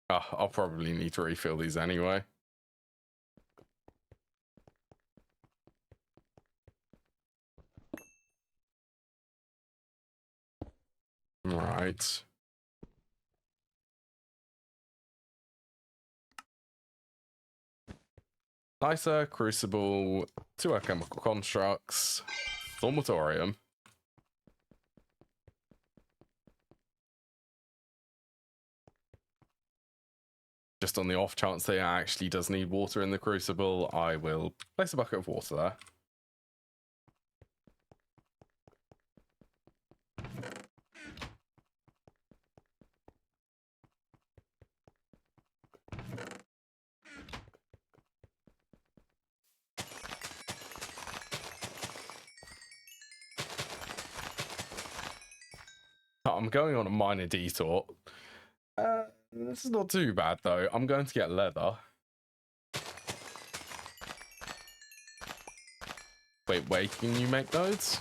I'll probably need to refill these anyway. Right. Nicer, Crucible, 2 alchemical constructs, Thaumatorium. Just on the off chance that it actually does need water in the Crucible, I will place a bucket of water there. I'm going on a minor detour. This is not too bad though. I'm going to get leather. Wait, can you make those?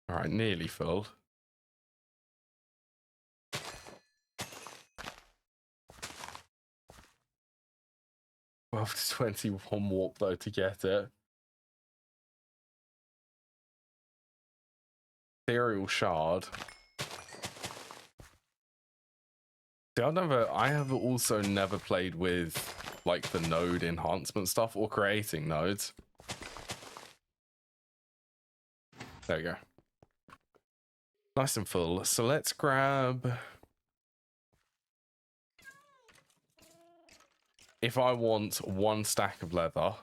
All right, nearly filled. Well, 21 warp though to get it. Ethereal shard. See, I have also never played with like the node enhancement stuff or creating nodes. There we go. Nice and full. So let's grab... If I want 1 stack of leather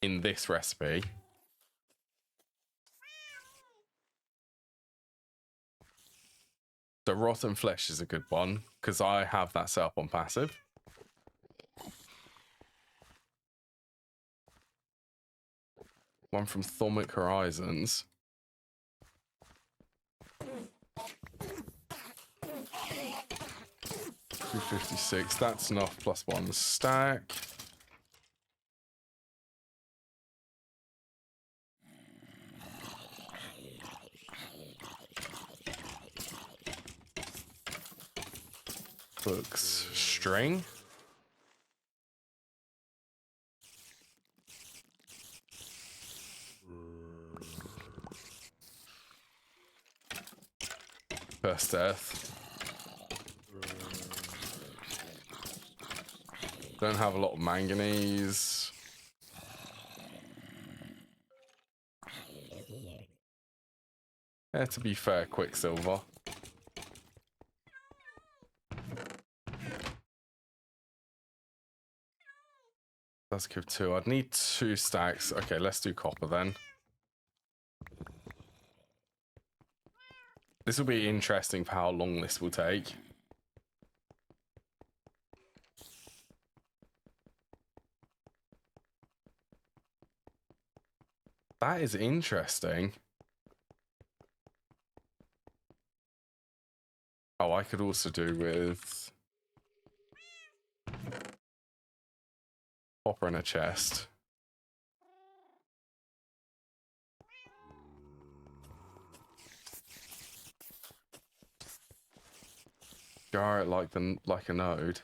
in this recipe... So rotten flesh is a good one, because I have that set up on passive. One from Thaumic Horizons. 256, that's enough, plus 1 stack. Books. String. First death. Don't have a lot of manganese. Yeah, to be fair, Quicksilver. Let's give 2. I'd need 2 stacks. Okay, let's do copper then. This will be interesting for how long this will take. That is interesting. Oh, I could also do with copper in a chest. Jar it like a node.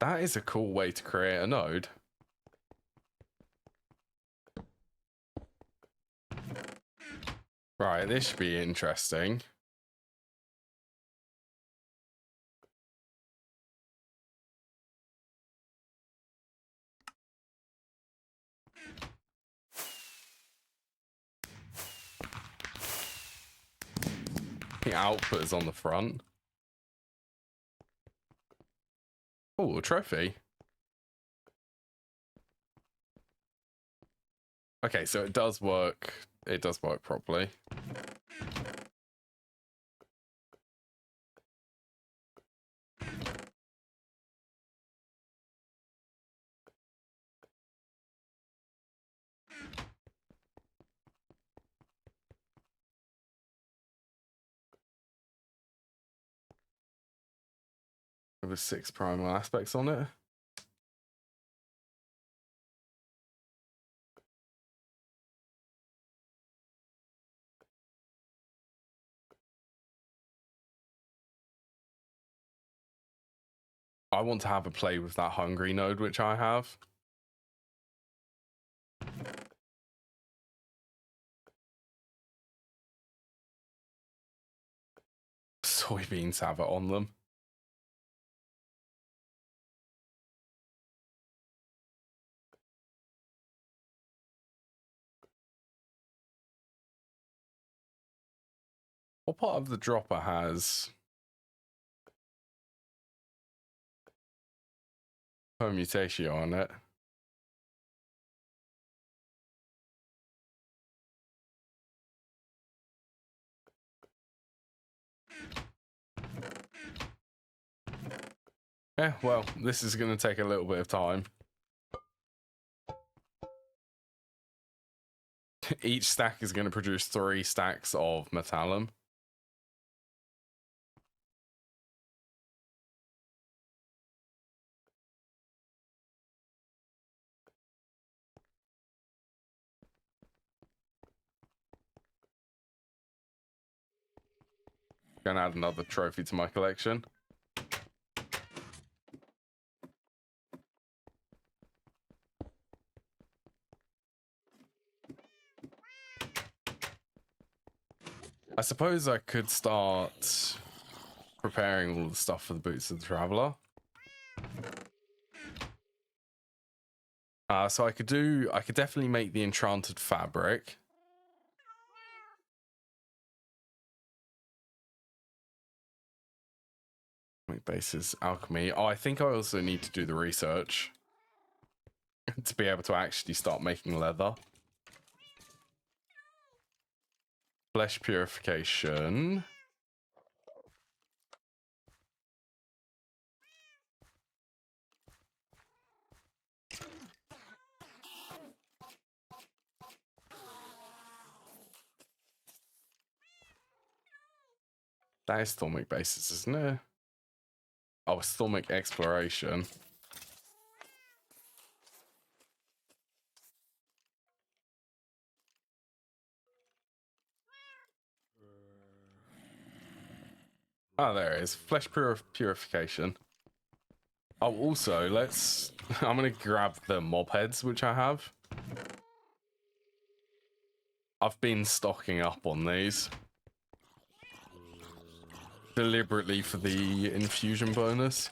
That is a cool way to create a node. Right, this should be interesting. The output is on the front. Oh, a trophy. Okay, so it does work. It does work properly. With 6 primal aspects on it. I want to have a play with that hungry node, which I have. Soybeans have it on them. What part of the dropper has permutation on it? Yeah, well, this is going to take a little bit of time. Each stack is going to produce 3 stacks of metallum. Gonna add another trophy to my collection. I suppose I could start preparing all the stuff for the boots of the traveler. So I could definitely make the enchanted fabric. Basis alchemy. Oh, I think I also need to do the research to be able to actually start making leather. Flesh purification. That is stomach basis, isn't it? Oh, stomach exploration. Oh, there it is. Flesh purification. Oh, also, let's... I'm going to grab the mob heads, which I have. I've been stocking up on these. Deliberately for the infusion bonus.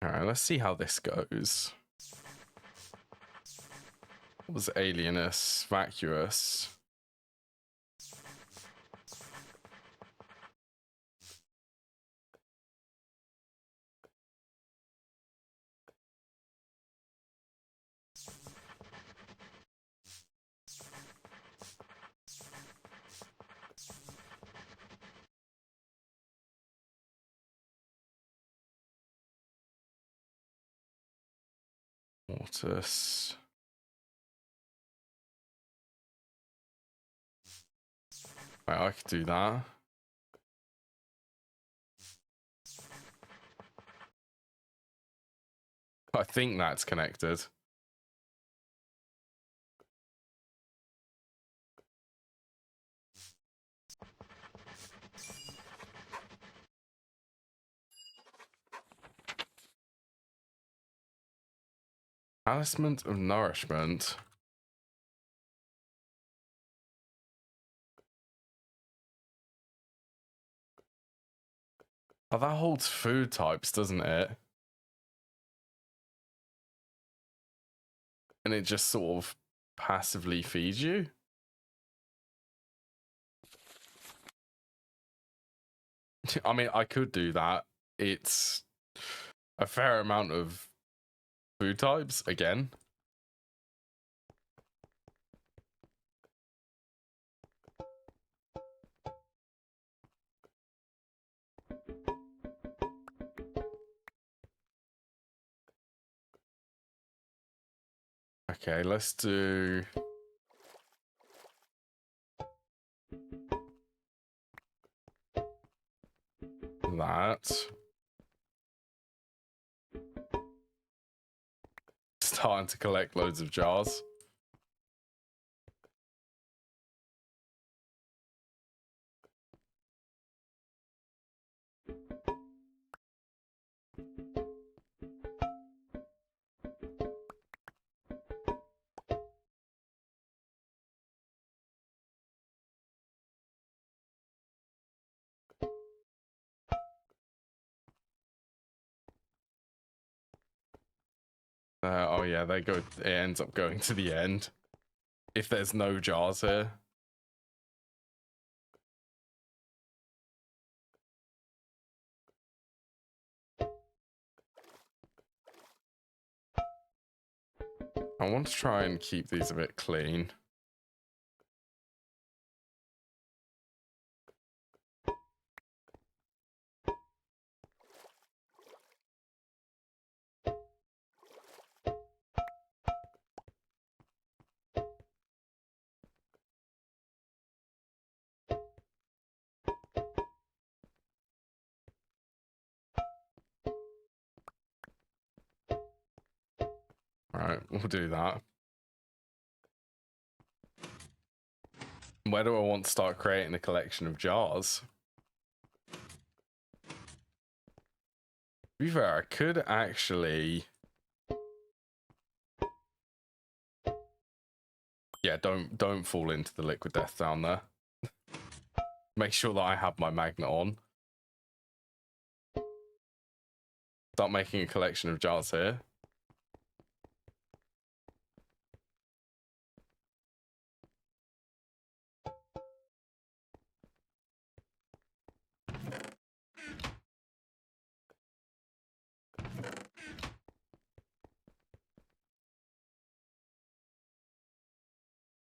Alright, let's see how this goes. What was alienous, vacuous? Mortis. Right, I could do that. I think that's connected. Talisman of Nourishment. Oh, that holds food types, doesn't it? And it just sort of passively feeds you? I mean, I could do that. It's a fair amount of food types, again. Okay, let's do... that. Starting to collect loads of jars. Oh yeah, they go. It ends up going to the end if there's no jars here. I want to try and keep these a bit clean. Alright, we'll do that. Where do I want to start creating a collection of jars? To be fair, I could actually... Yeah, don't fall into the liquid death down there. Make sure that I have my magnet on. Start making a collection of jars here.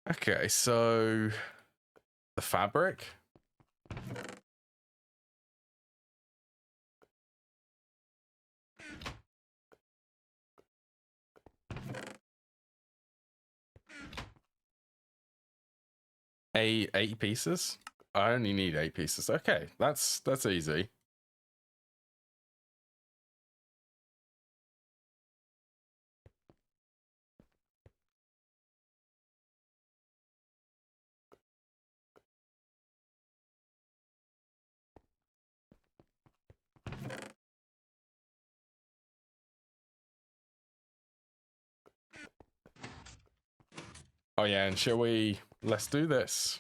Okay, so the fabric. Eight pieces? I only need 8 pieces. Okay, that's easy. Oh yeah, and shall we? Let's do this.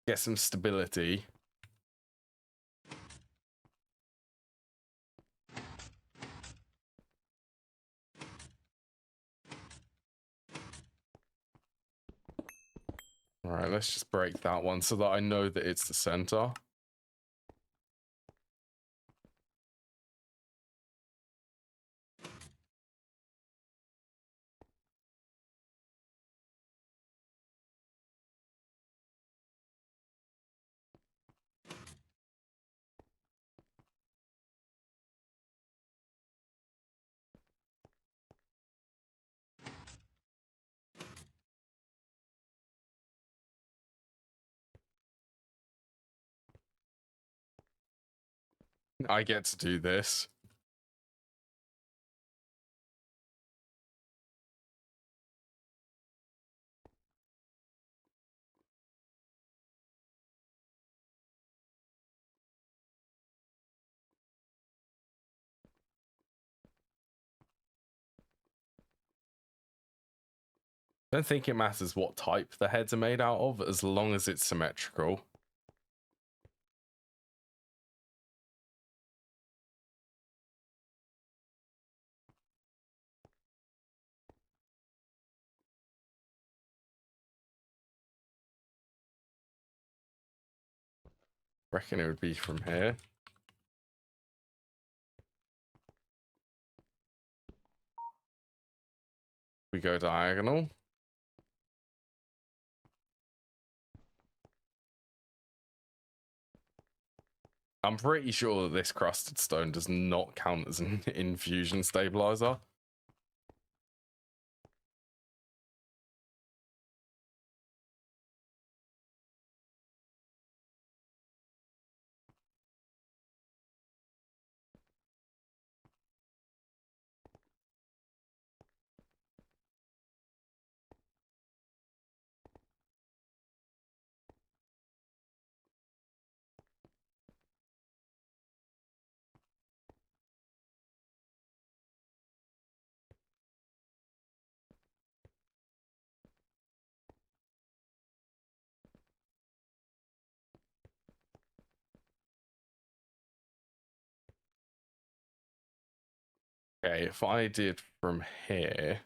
Get some stability. All right, let's just break that one so that I know that it's the center. I get to do this. Don't think it matters what type the heads are made out of, as long as it's symmetrical. Reckon it would be from here. We go diagonal. I'm pretty sure that this crusted stone does not count as an infusion stabilizer. Okay, if I did from here.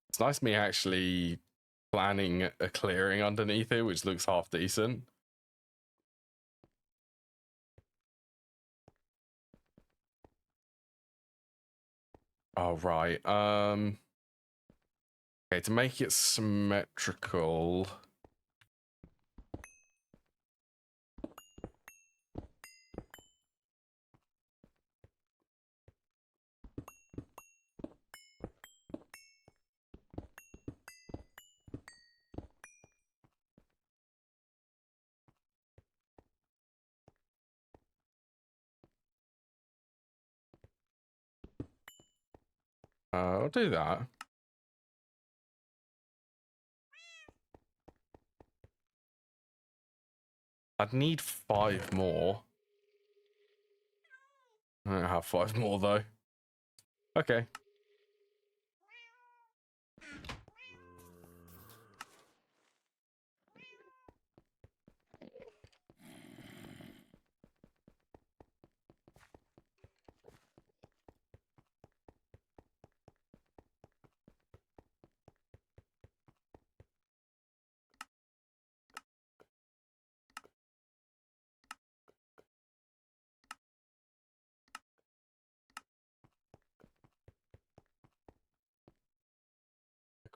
It's nice me actually planning a clearing underneath it, which looks half decent. Oh, right. Okay, to make it symmetrical. I'll do that. I'd need 5 more. I don't have 5 more though. Okay.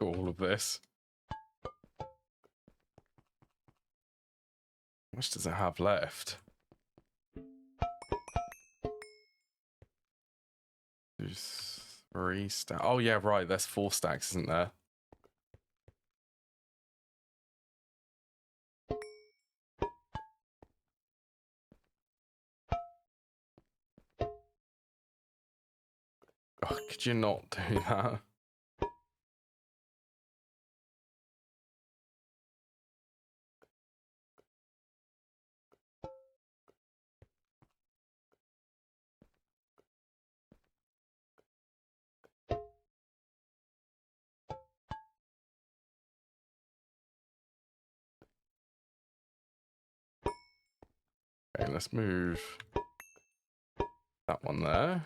all of this. How much does it have left? 2, 3 stacks. Oh yeah, right. There's 4 stacks, isn't there? Oh, could you not do that? Okay, let's move that one there.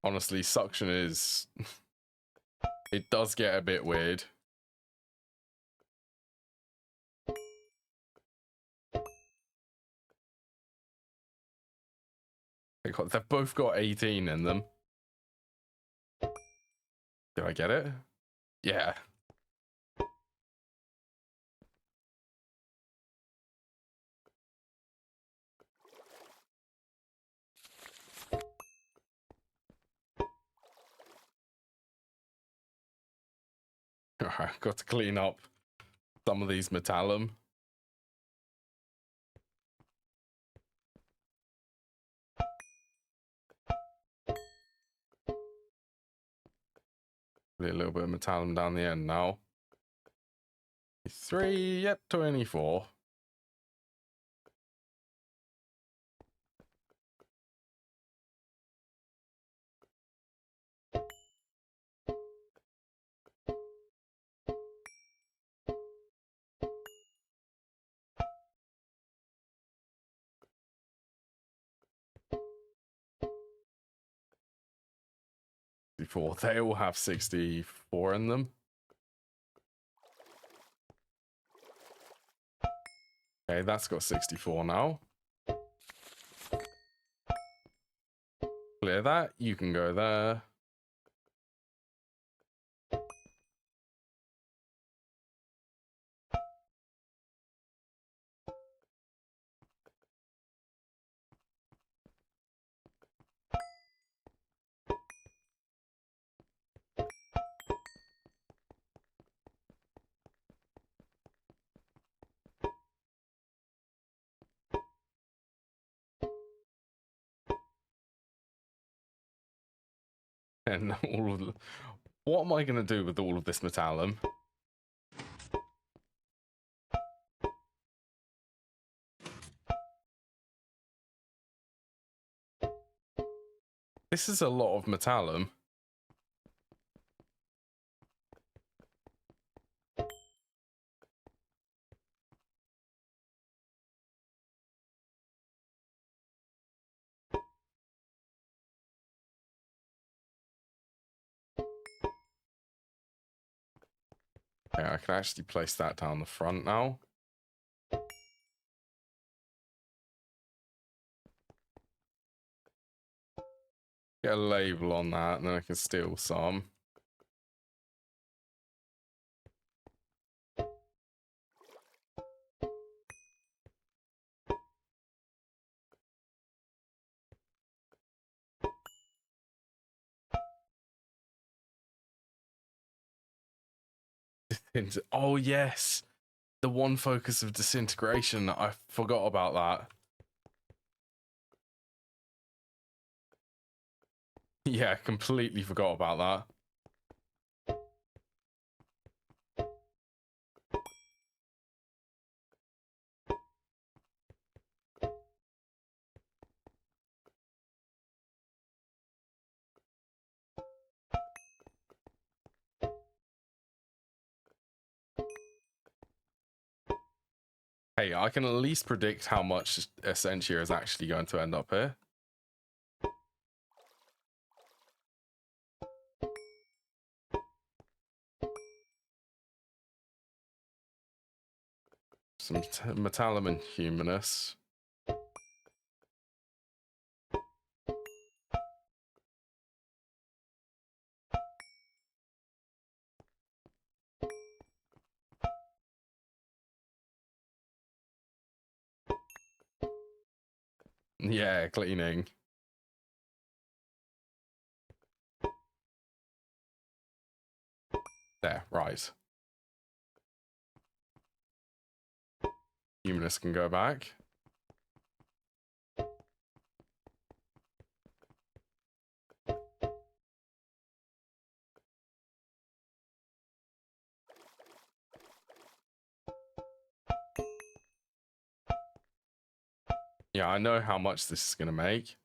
Honestly, suction is... it does get a bit weird. They've both got 18 in them. Did I get it? Yeah. Alright, got to clean up some of these metallum. A little bit of metallum down the end now. 3, yep, 24. They all have 64 in them. Okay, that's got 64 now. Clear that. You can go there. And all of the... what am I going to do with all of this metallum? This is a lot of metallum. Okay, I can actually place that down the front now. Get a label on that, and then I can steal some. Oh, yes. The one focus of disintegration. I forgot about that. Yeah, completely forgot about that. Hey, I can at least predict how much Essentia is actually going to end up here. Some metallum and humanus. Yeah, cleaning. There, right. Humanist can go back. Yeah, I know how much this is going to make.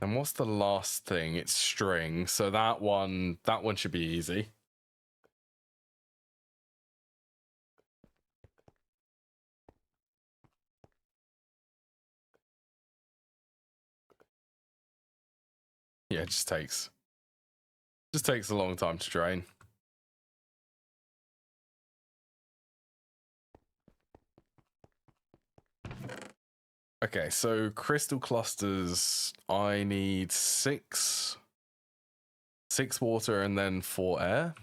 And what's the last thing? It's string. So that one should be easy. Yeah, it just takes a long time to drain. Okay, so crystal clusters, I need 6 water and then 4 air.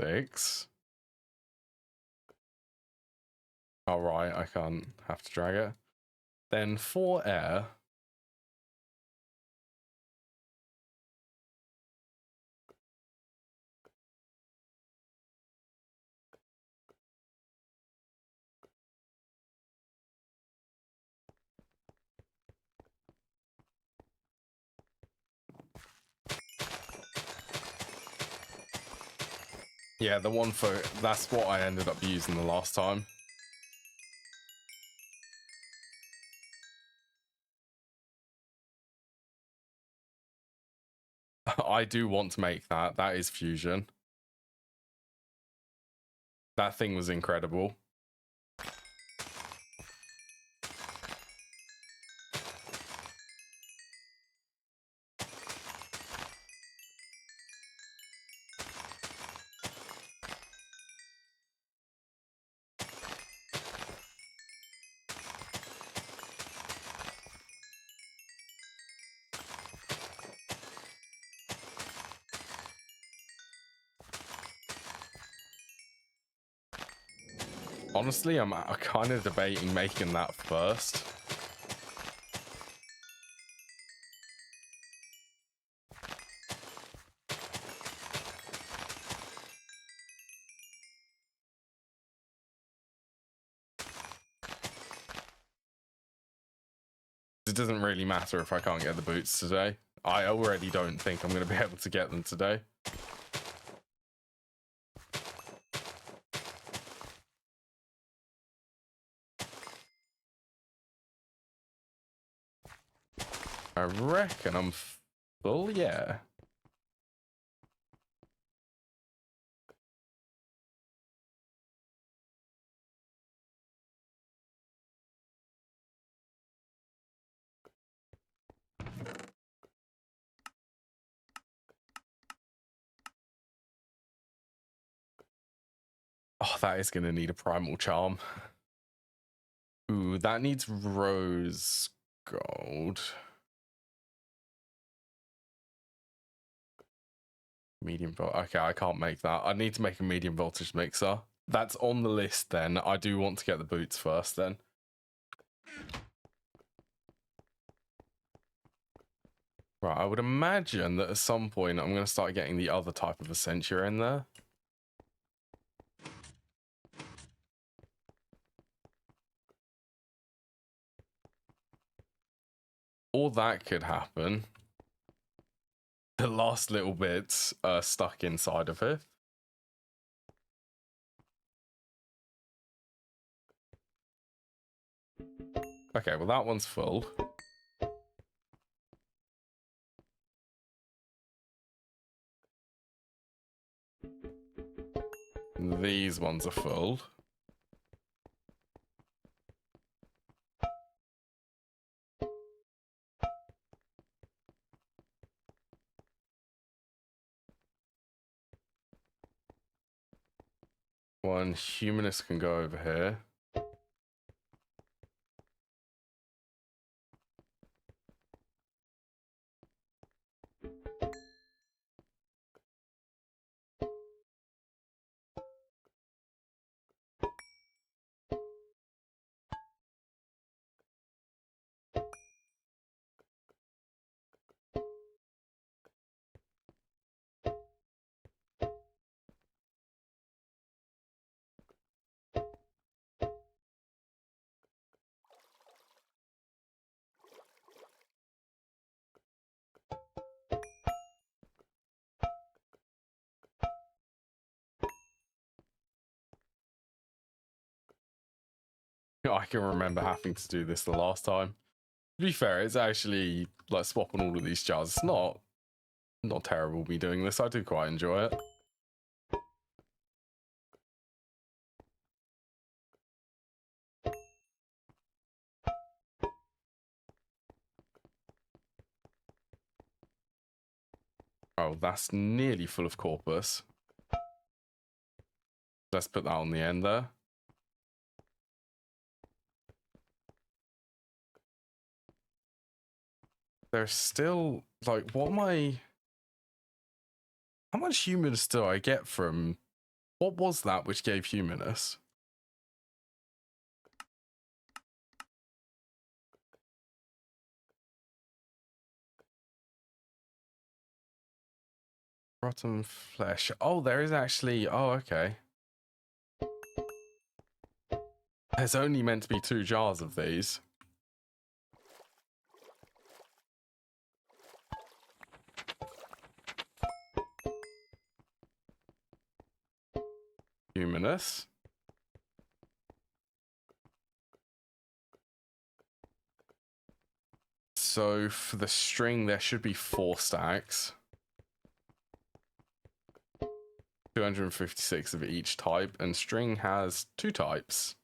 Six. All right, I can't have to drag it. Then 4 air. Yeah, the one for that's what I ended up using the last time. I do want to make that. That is fusion. That thing was incredible. Honestly, I'm kind of debating making that first. It doesn't really matter if I can't get the boots today. I already don't think I'm going to be able to get them today. I reckon I'm full, yeah. Oh, that is going to need a primal charm. Ooh, that needs rose gold. Medium voltage. Okay, I can't make that. I need to make a medium voltage mixer. That's on the list then. I do want to get the boots first then. Right, I would imagine that at some point I'm going to start getting the other type of Essentia in there. Or that could happen. The last little bits are stuck inside of it. Okay, well that one's full. These ones are full. one. Humanist can go over here. I can remember having to do this the last time. To be fair, it's actually like swapping all of these jars. It's not terrible me doing this. I do quite enjoy it. Oh, that's nearly full of corpus. Let's put that on the end there. There's still, like, what am I... How much humanus do I get from... What was that which gave humanus? Rotten flesh. Oh, there is actually... Oh, okay. There's only meant to be 2 jars of these. Humanus. So for the string, there should be 4 stacks. 256 of each type, and string has 2 types.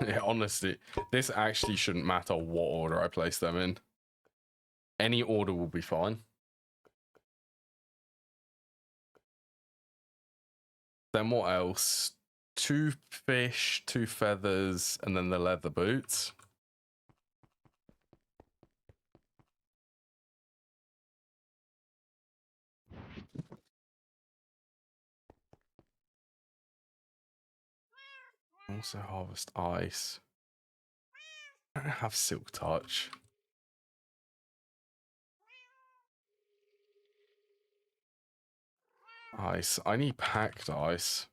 Yeah, honestly, this actually shouldn't matter what order I place them in. Any order will be fine. Then what else? 2 fish, 2 feathers, and then the leather boots. Also harvest ice. I don't have silk touch. Ice. I need packed ice.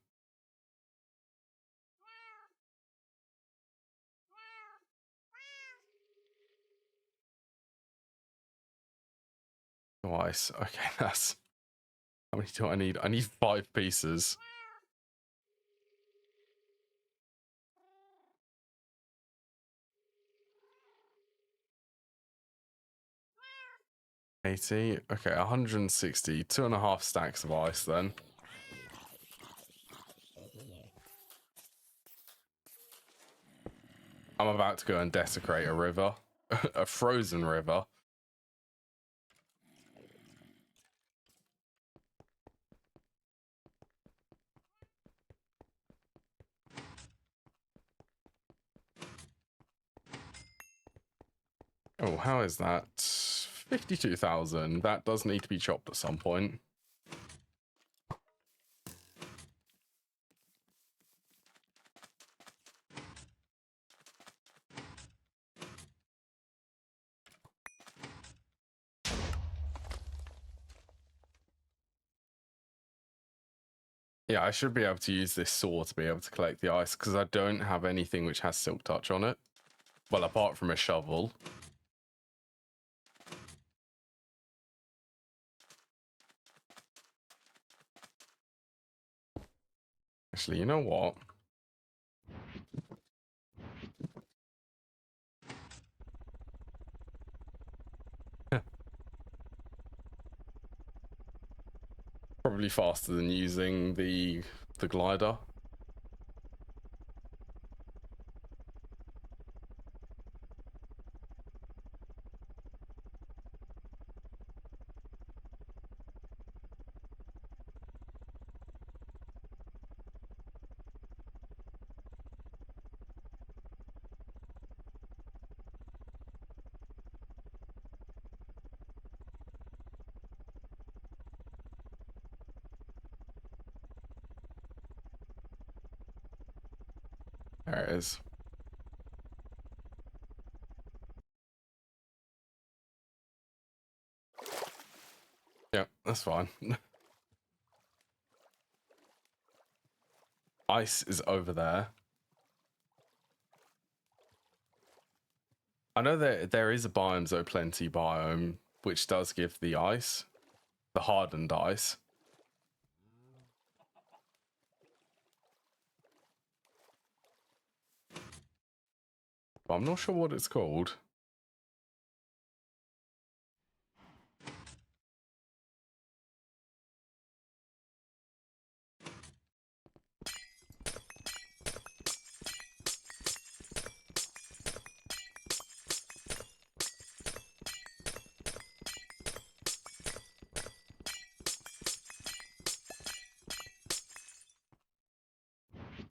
No ice. Okay, that's... How many do I need? I need 5 pieces. $80. Okay, 160. 2.5 stacks of ice then. I'm about to go and desecrate a river. A frozen river. Oh, how is that? 52,000. That does need to be chopped at some point. Yeah, I should be able to use this saw to be able to collect the ice, because I don't have anything which has silk touch on it. Well, apart from a shovel. Actually, you know what? Probably faster than using the glider. There it is. Yeah, that's fine. Ice is over there. I know that there is a biome Plenty biome, which does give the ice, the hardened ice. But I'm not sure what it's called.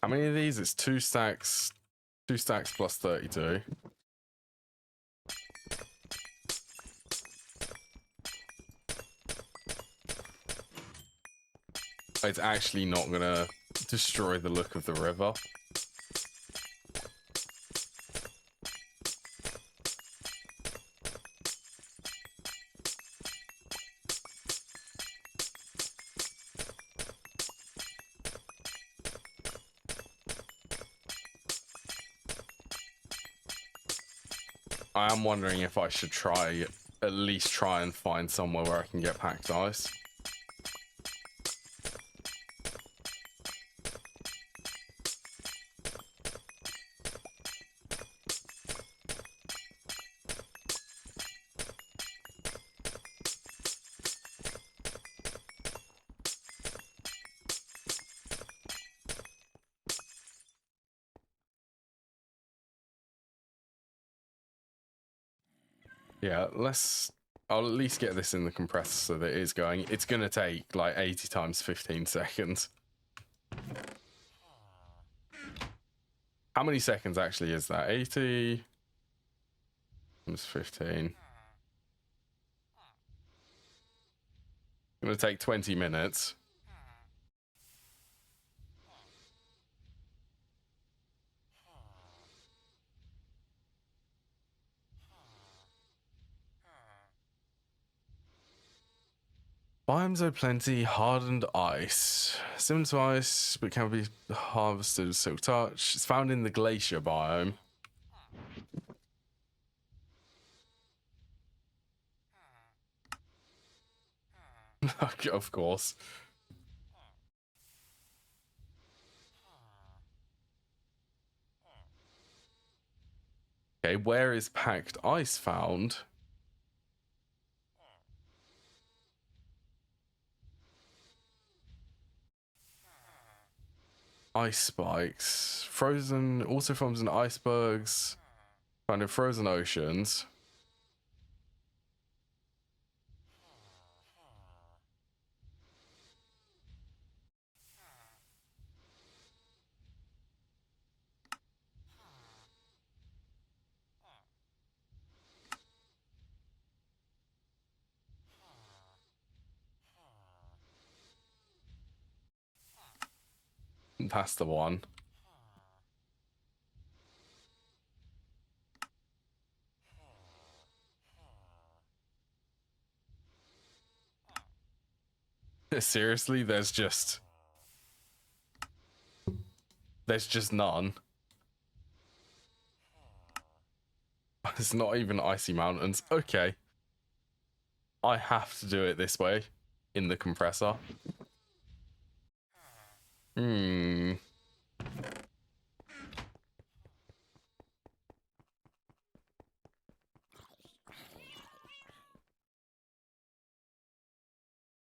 How many of these? It's 2 stacks. 2 stacks plus 32. It's actually not gonna destroy the look of the river. I am wondering if I should at least try and find somewhere where I can get packed ice. Yeah, I'll at least get this in the compressor so that it is going. It's going to take like 80 times 15 seconds. How many seconds actually is that? 80 times 15. Going to take 20 minutes. Biomes Plenty, hardened ice. Similar to ice, but can be harvested with silk touch. It's found in the glacier biome. Of course. Okay, where is packed ice found? Ice spikes. Frozen, also forms in icebergs. Found in frozen oceans. That's the one. Seriously, there's just none. It's not even icy mountains. Okay. I have to do it this way in the compressor.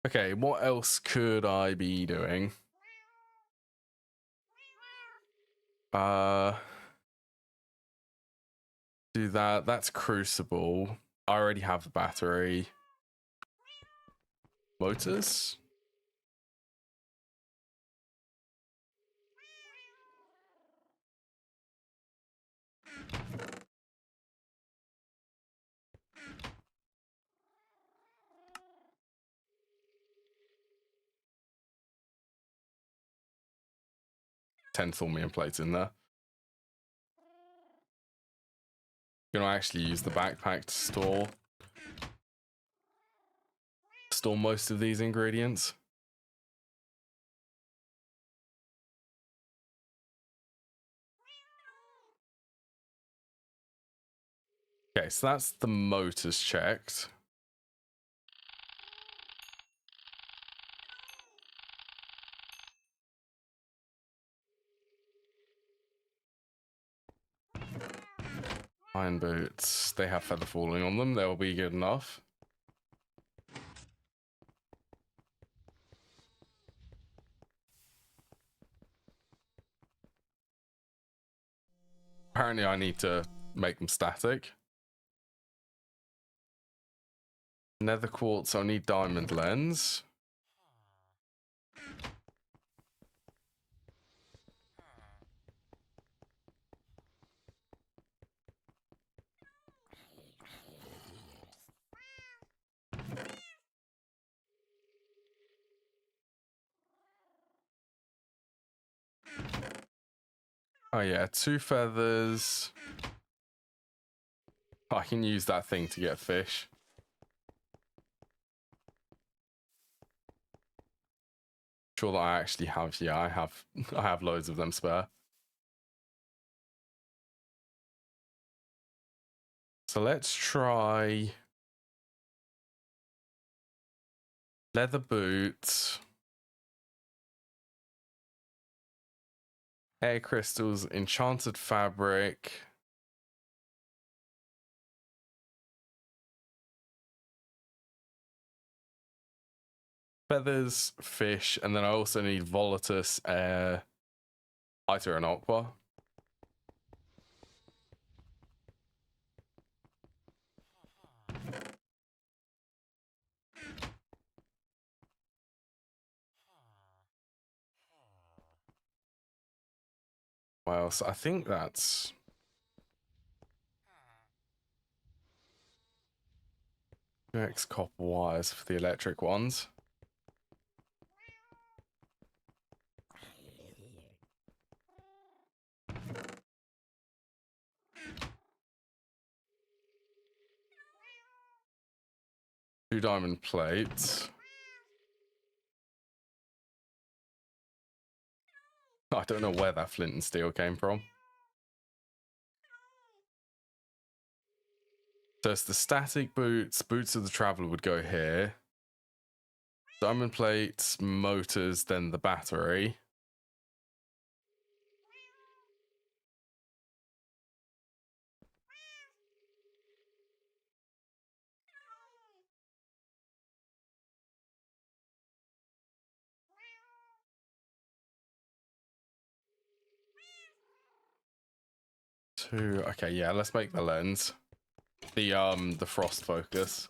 Okay, what else could I be doing? Do that. That's Crucible. I already have the battery. Motors? Thormium plates in there. Gonna actually use the backpack to store most of these ingredients. Okay, so that's the motors checked. Iron boots. They have feather falling on them. They'll be good enough. Apparently I need to make them static. Nether quartz, I'll need diamond lens. Oh yeah, 2 feathers. I can use that thing to get fish. Sure that I actually have, yeah, I have loads of them spare. So let's try leather boots, air crystals, enchanted fabric. Feathers, fish, and then I also need Volatus, air, Iter, and Aqua. Well, so I think that's X copper wires for the electric ones. Two diamond plates. I don't know where that flint and steel came from. So it's the static boots. Boots of the Traveler would go here. Diamond plates, motors, then the battery. Two. Okay, yeah, let's make the lens. The frost focus.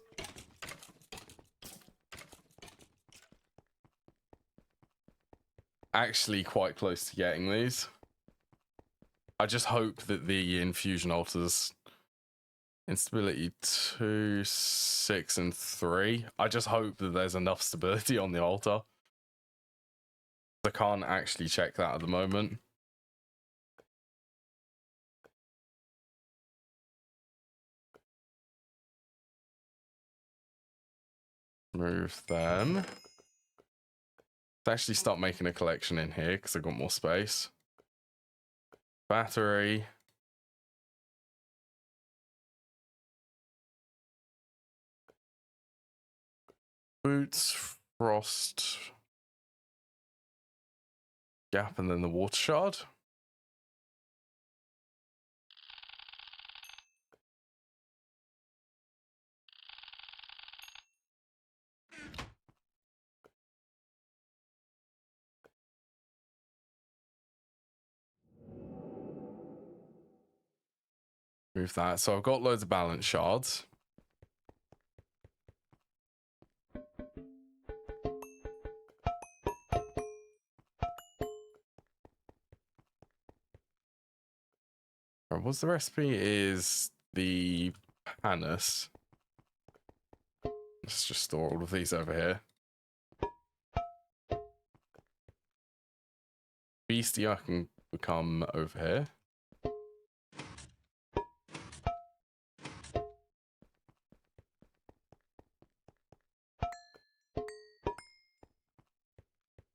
Actually quite close to getting these. I just hope that the infusion alters instability 2, 6, and 3. I just hope that there's enough stability on the altar. I can't actually check that at the moment. Move them. Let's actually start making a collection in here because I've got more space. Battery. Boots, frost, gap, and then the water shard. Move that. So I've got loads of balance shards. Right, what's the recipe? Is the panis. Let's just store all of these over here. Beastie I can become over here.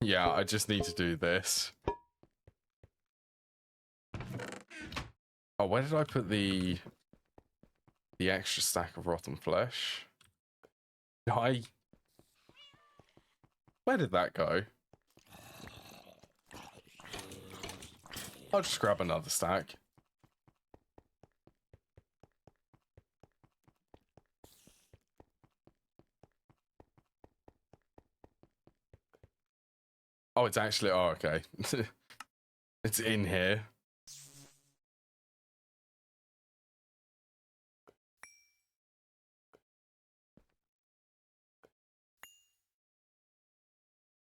Yeah, I just need to do this. Oh, where did I put the extra stack of rotten flesh? Where did that go? I'll just grab another stack. Oh, it's actually, oh, okay. It's in here.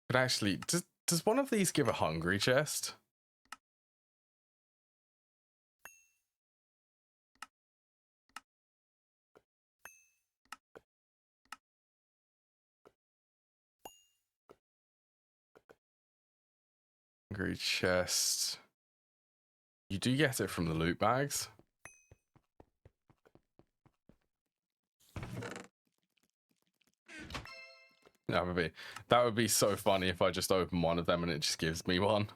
But actually, does one of these give a hungry chest? Hungry chest. You do get it from the loot bags. That would be so funny if I just open one of them and it just gives me one.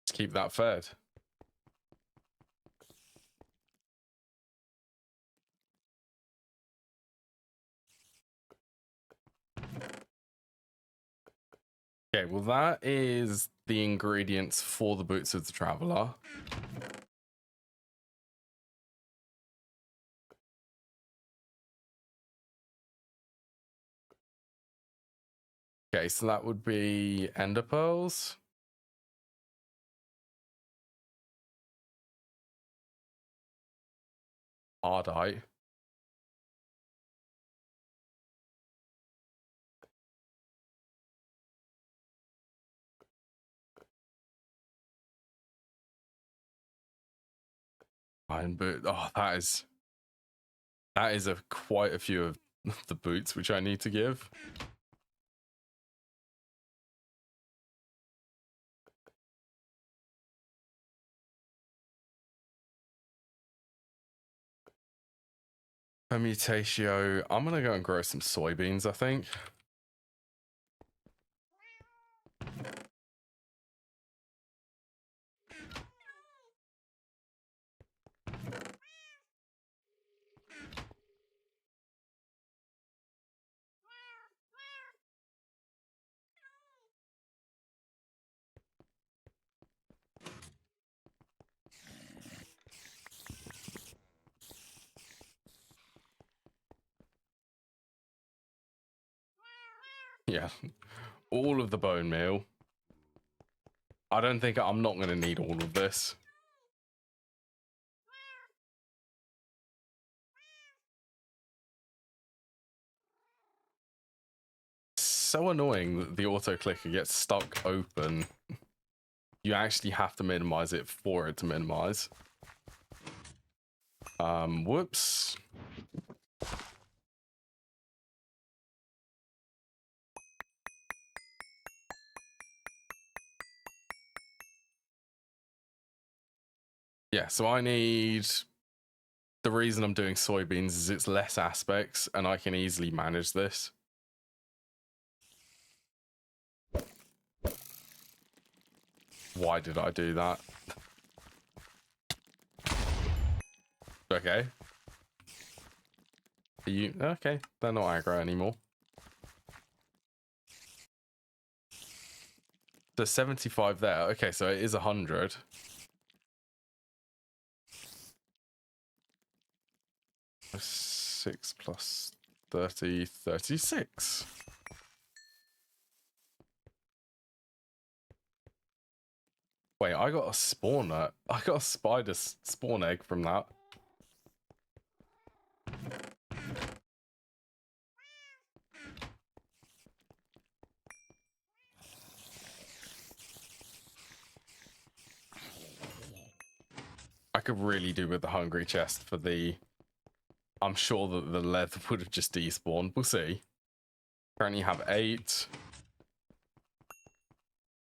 Just keep that fed. Okay, well that is the ingredients for the boots of the traveler. Okay, so that would be ender pearls. Hardite. Iron boot. Oh, that is quite a few of the boots which I need to give. Permutatio. I'm gonna go and grow some soybeans, I think. Yeah, all of the bone meal. I don't think I'm not going to need all of this. So annoying that the auto clicker gets stuck open. You actually have to minimize it for it to minimize. Whoops. Yeah, so I need... The reason I'm doing soybeans is it's less aspects and I can easily manage this. Why did I do that? Okay. Are you okay? They're not aggro anymore. So 75 there. Okay, so it is 100. Six plus 30, 36. Wait, I got a spawner. I got a spider spawn egg from that. I could really do with the hungry chest for the... I'm sure that the leather would have just despawned. We'll see. Currently have 8.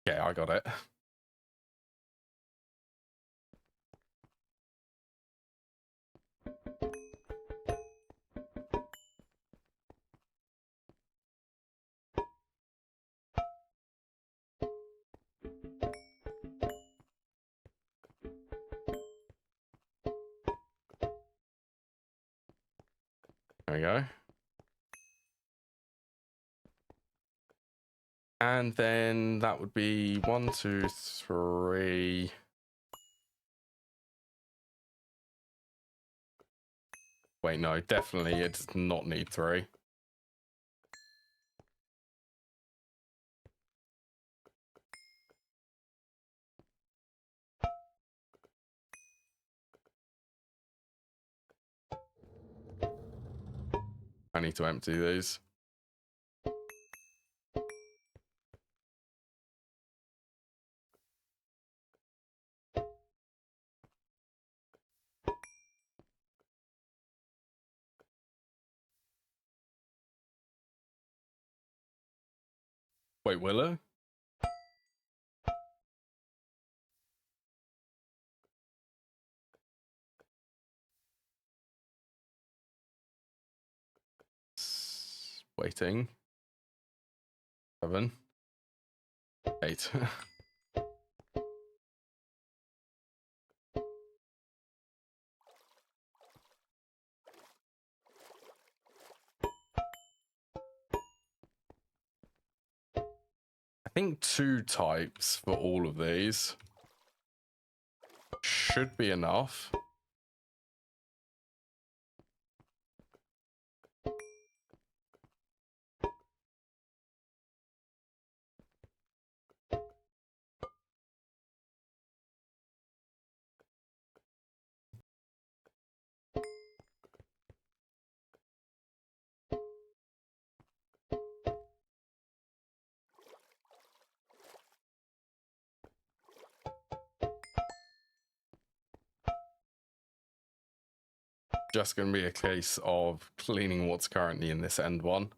Okay, I got it. There we go. And then that would be 1, 2, 3. Wait, no, definitely it does not need 3. I need to empty these. Wait, Willow? Waiting. 7. 8. I think 2 types for all of these should be enough. Just going to be a case of cleaning what's currently in this end one.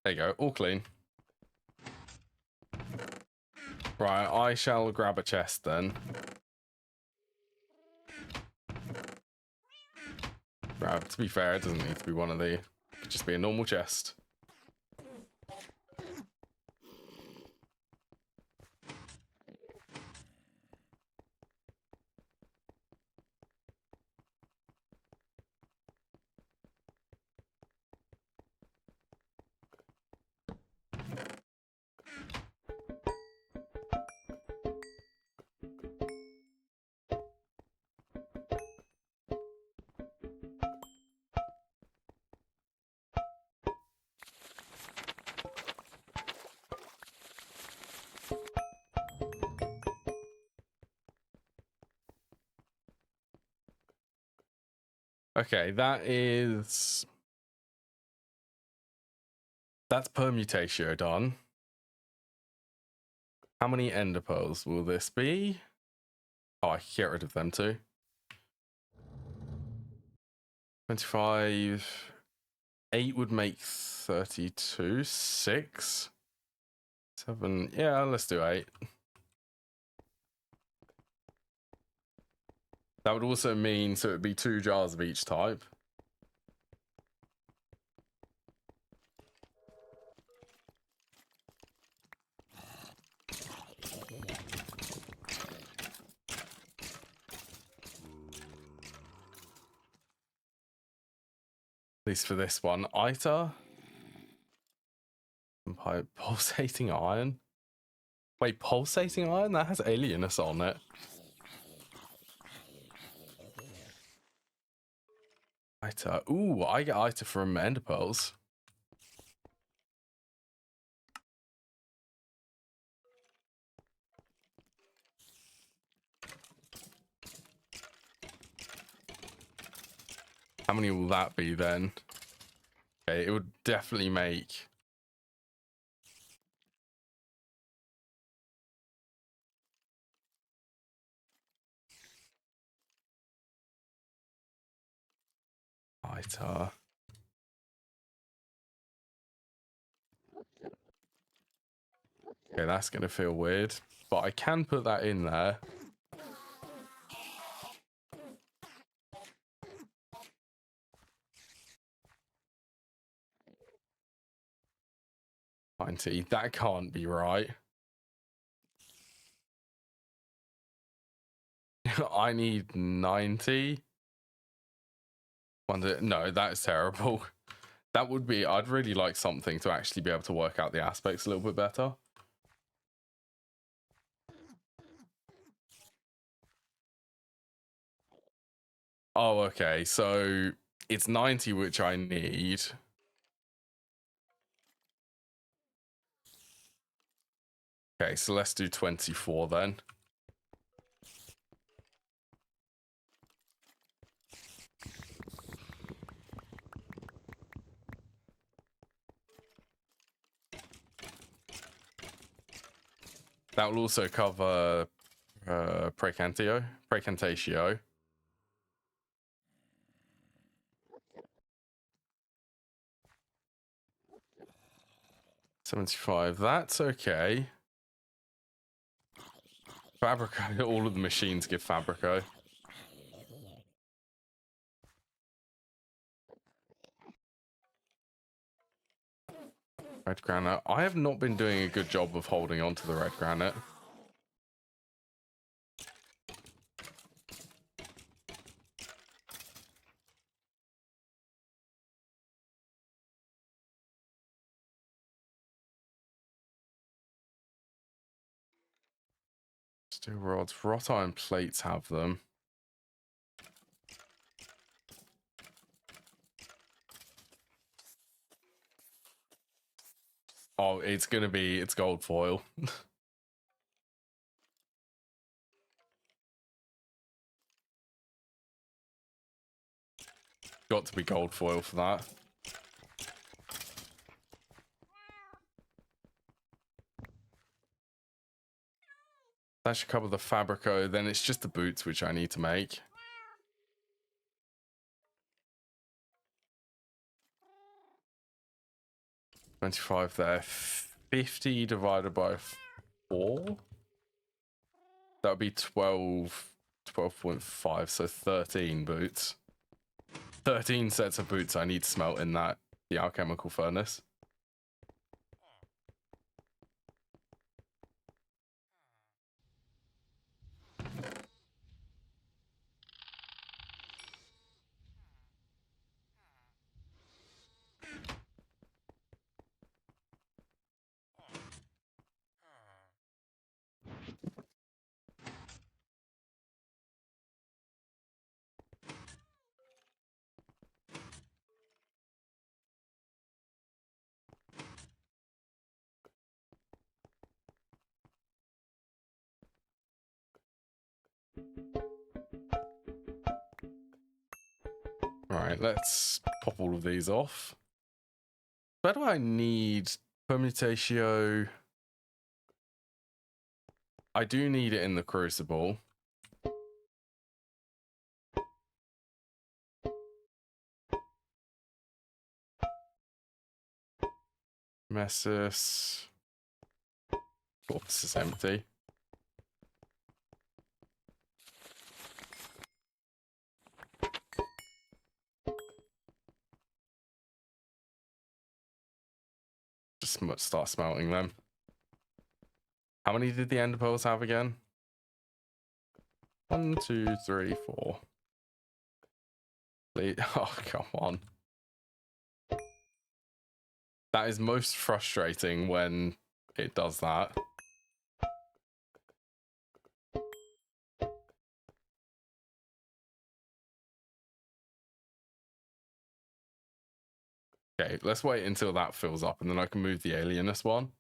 There you go, all clean. Right, I shall grab a chest then. Right, to be fair, it doesn't need to be one of the... It could just be a normal chest. Okay, that's permutatio done. How many ender pearls will this be? Oh, I can get rid of them too. 25. 8 would make 32. 6. 7. Yeah, let's do 8. That would also mean, so it'd be 2 jars of each type. At least for this one. Ita. Pulsating iron. Wait, pulsating iron? That has alienness on it. Ita. Ooh, I get Ita from Ender Pearls. How many will that be then? Okay, it would definitely make... Ita. Okay, that's going to feel weird, but I can put that in there. That can't be right. I need 90. No, that's terrible. That would be... I'd really like something to actually be able to work out the aspects a little bit better. Oh, okay. So it's 90, which I need. Okay, so let's do 24 then. That will also cover Precantatio. 75. That's okay. Fabrico. All of the machines give Fabrico. Red granite. I have not been doing a good job of holding on to the red granite. Steel rods. Wrought iron plates have them. Oh, it's gold foil. Got to be gold foil for that. That should cover the Fabrico. Then it's just the boots which I need to make. $25 there. 50 divided by 4. That would be 12.5. So 13 boots. 13 sets of boots I need to smelt in the alchemical furnace. Alright, let's pop all of these off. Where do I need permutatio? I do need it in the crucible. Messus. Oh, this is empty. Just start smelting them. How many did the ender pearls have again? 1, 2, 3, 4. Oh, come on. That is most frustrating when it does that. Okay, let's wait until that fills up and then I can move the alienist one.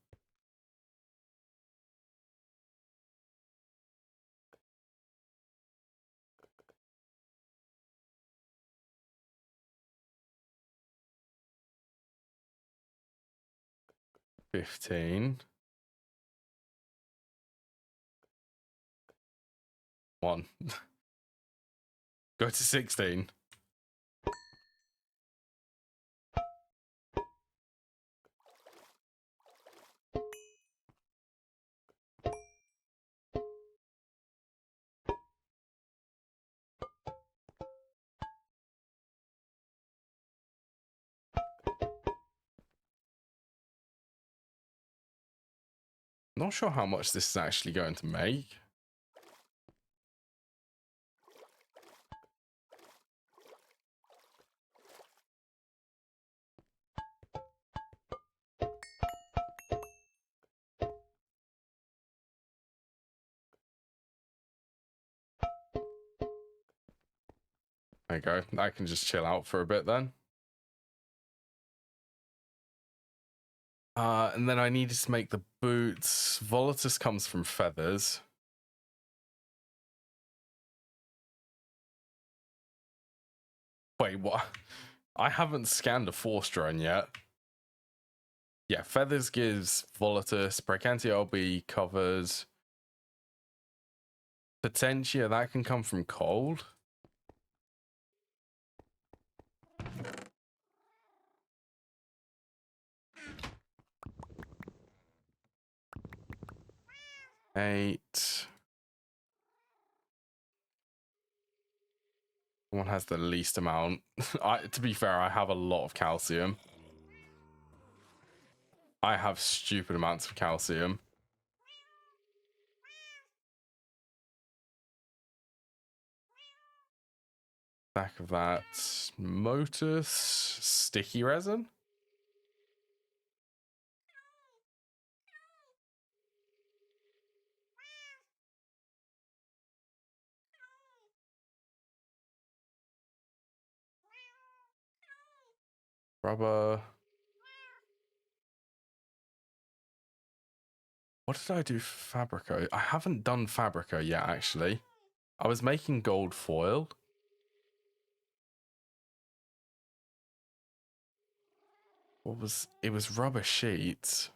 $15. 1. Go to 16. Not sure how much this is actually going to make. There you go. I can just chill out for a bit then. And then I needed to make the boots. Volatus comes from feathers. Wait, what? I haven't scanned a force drone yet. Yeah, feathers gives Volatus. Praecantia LB covers. Potentia, that can come from cold. Eight. One has the least amount. To be fair, I have a lot of calcium. I have stupid amounts of calcium. Back of that, Motus, sticky resin. Rubber. What did I do for Fabrico? I haven't done Fabrico yet, actually. I was making gold foil. It was rubber sheets.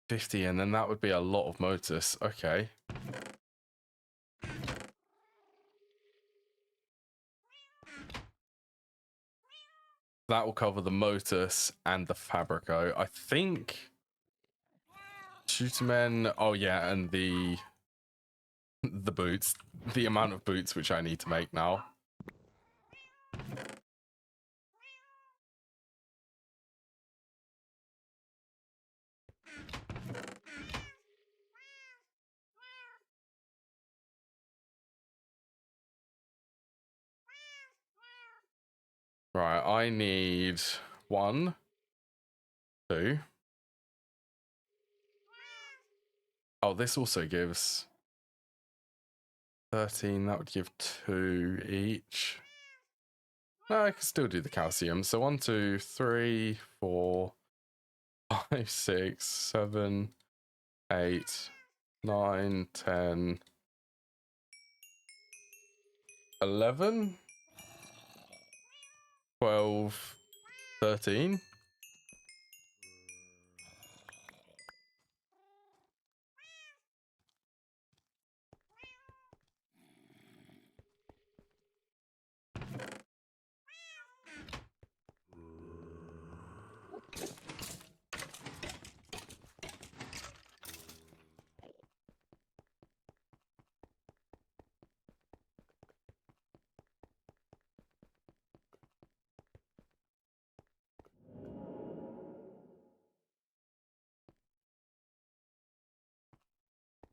50, and then that would be a lot of Motus. Okay. That will cover the Motus and the Fabrico. I think Shootermen, oh yeah, and the boots. The amount of boots which I need to make now. Right, I need 1, 2. Oh, this also gives 13. That would give 2 each. No, I can still do the calcium. So 1, 2, 3, 4, 5, 6, 7, 8, 9, 10, 11, 12, 13.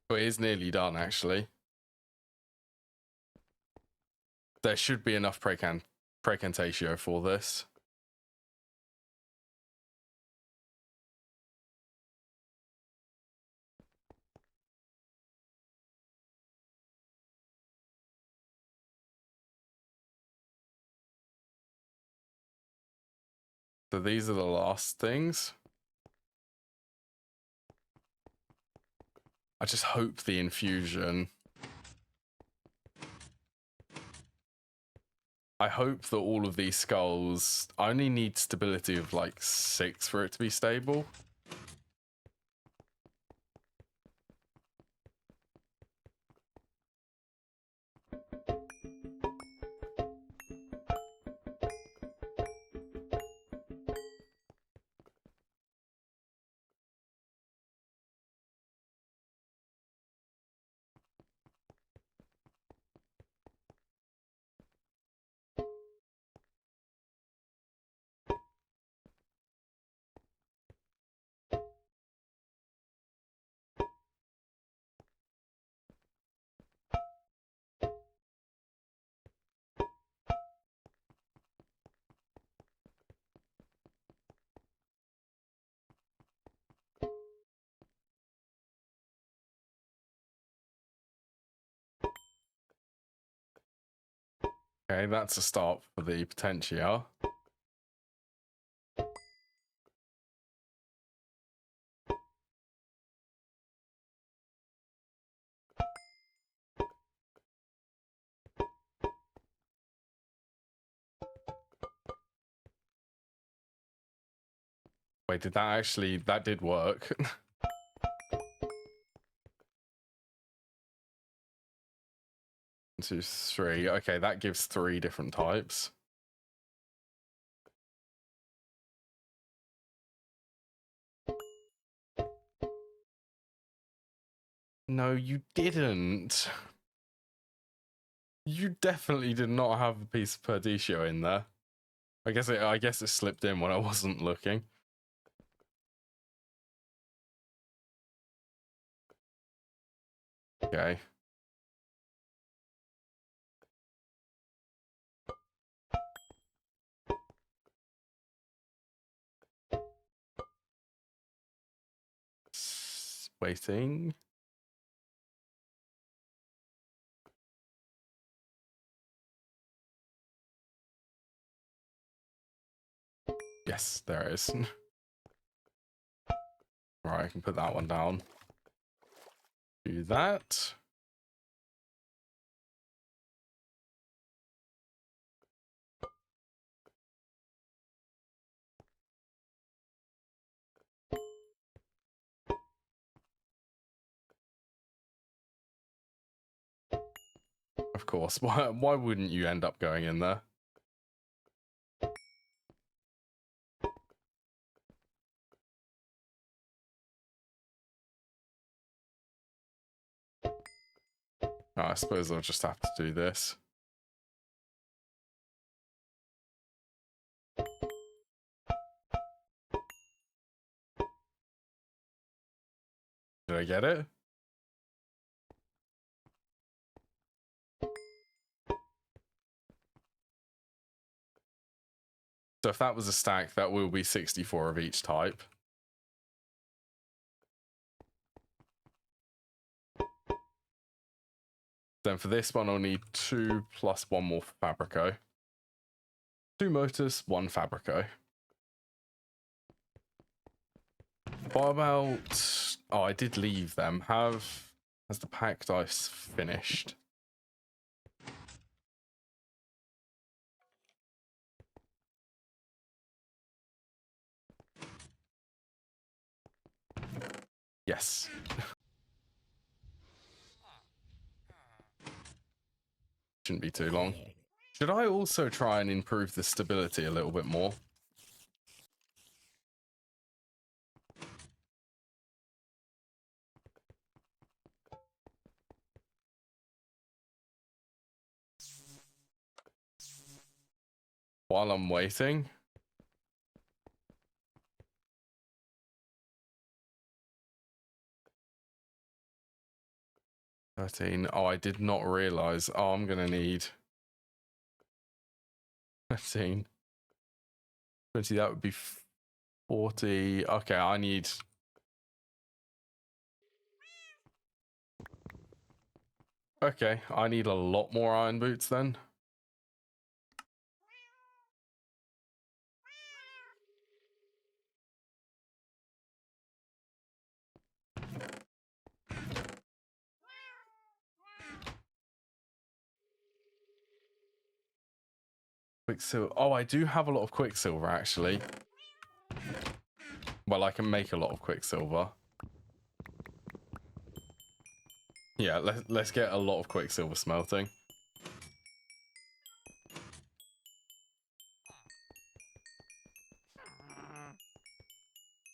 But it is nearly done, actually. There should be enough precantatio for this. So these are the last things. I just hope the infusion. I hope that all of these skulls, I only need stability of like 6 for it to be stable. Okay, that's a start for the potentia. Wait, did that actually, that did work. 2, 3. Okay, that gives 3 different types. No, you didn't. You definitely did not have a piece of Perditio in there. I guess it slipped in when I wasn't looking. Okay. Waiting. Yes, there it is. Right, I can put that one down. Do that. Of course. Why wouldn't you end up going in there? Oh, I suppose I'll just have to do this. Did I get it? So if that was a stack, that will be 64 of each type. Then for this one, I'll need 2 plus 1 more Fabrico. 2 motors, 1 Fabrico. What about... Oh, I did leave them. Has the pack dice finished? Yes. Shouldn't be too long. Should I also try and improve the stability a little bit more? While I'm waiting? 13. Oh, I did not realize. Oh, I'm going to need 13. 20, that would be 40. Okay, I need... Okay, I need a lot more iron boots then. Quicksilver. Oh, I do have a lot of Quicksilver, actually. Well, I can make a lot of Quicksilver. Yeah, let's get a lot of Quicksilver smelting.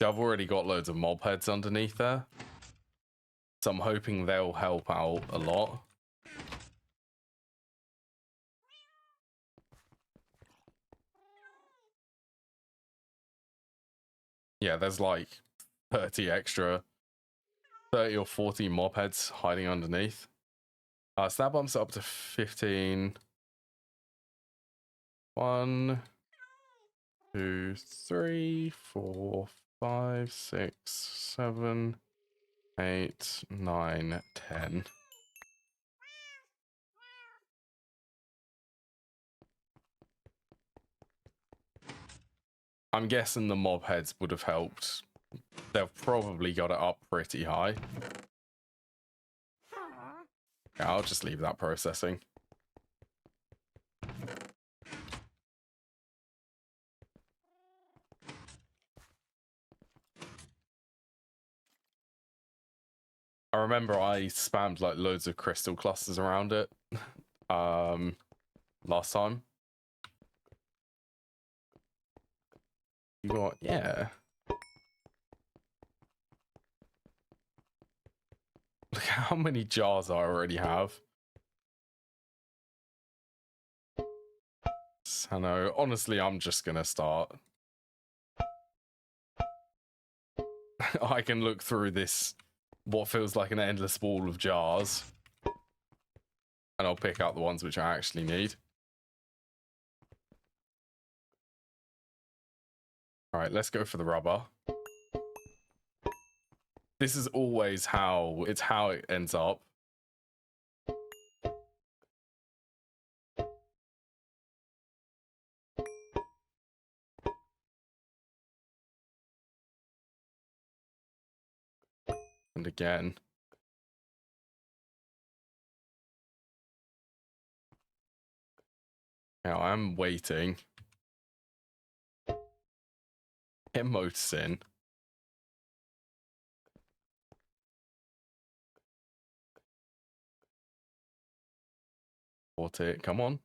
I've already got loads of mob heads underneath there, so I'm hoping they'll help out a lot. Yeah, there's like 30 or 40 mob heads hiding underneath. So that bumps it up to 15. 1, 2, 3, 4, 5, 6, 7, 8, 9, 10. I'm guessing the mob heads would have helped. They've probably got it up pretty high. Yeah, I'll just leave that processing. I remember I spammed like loads of crystal clusters around it last time. You got, yeah. Look how many jars I already have. So no, honestly, I'm just gonna start. I can look through this, what feels like an endless wall of jars, and I'll pick out the ones which I actually need. All right, let's go for the rubber. This is always how it ends up. And again. Now I'm waiting. Get motes in. 40, come on.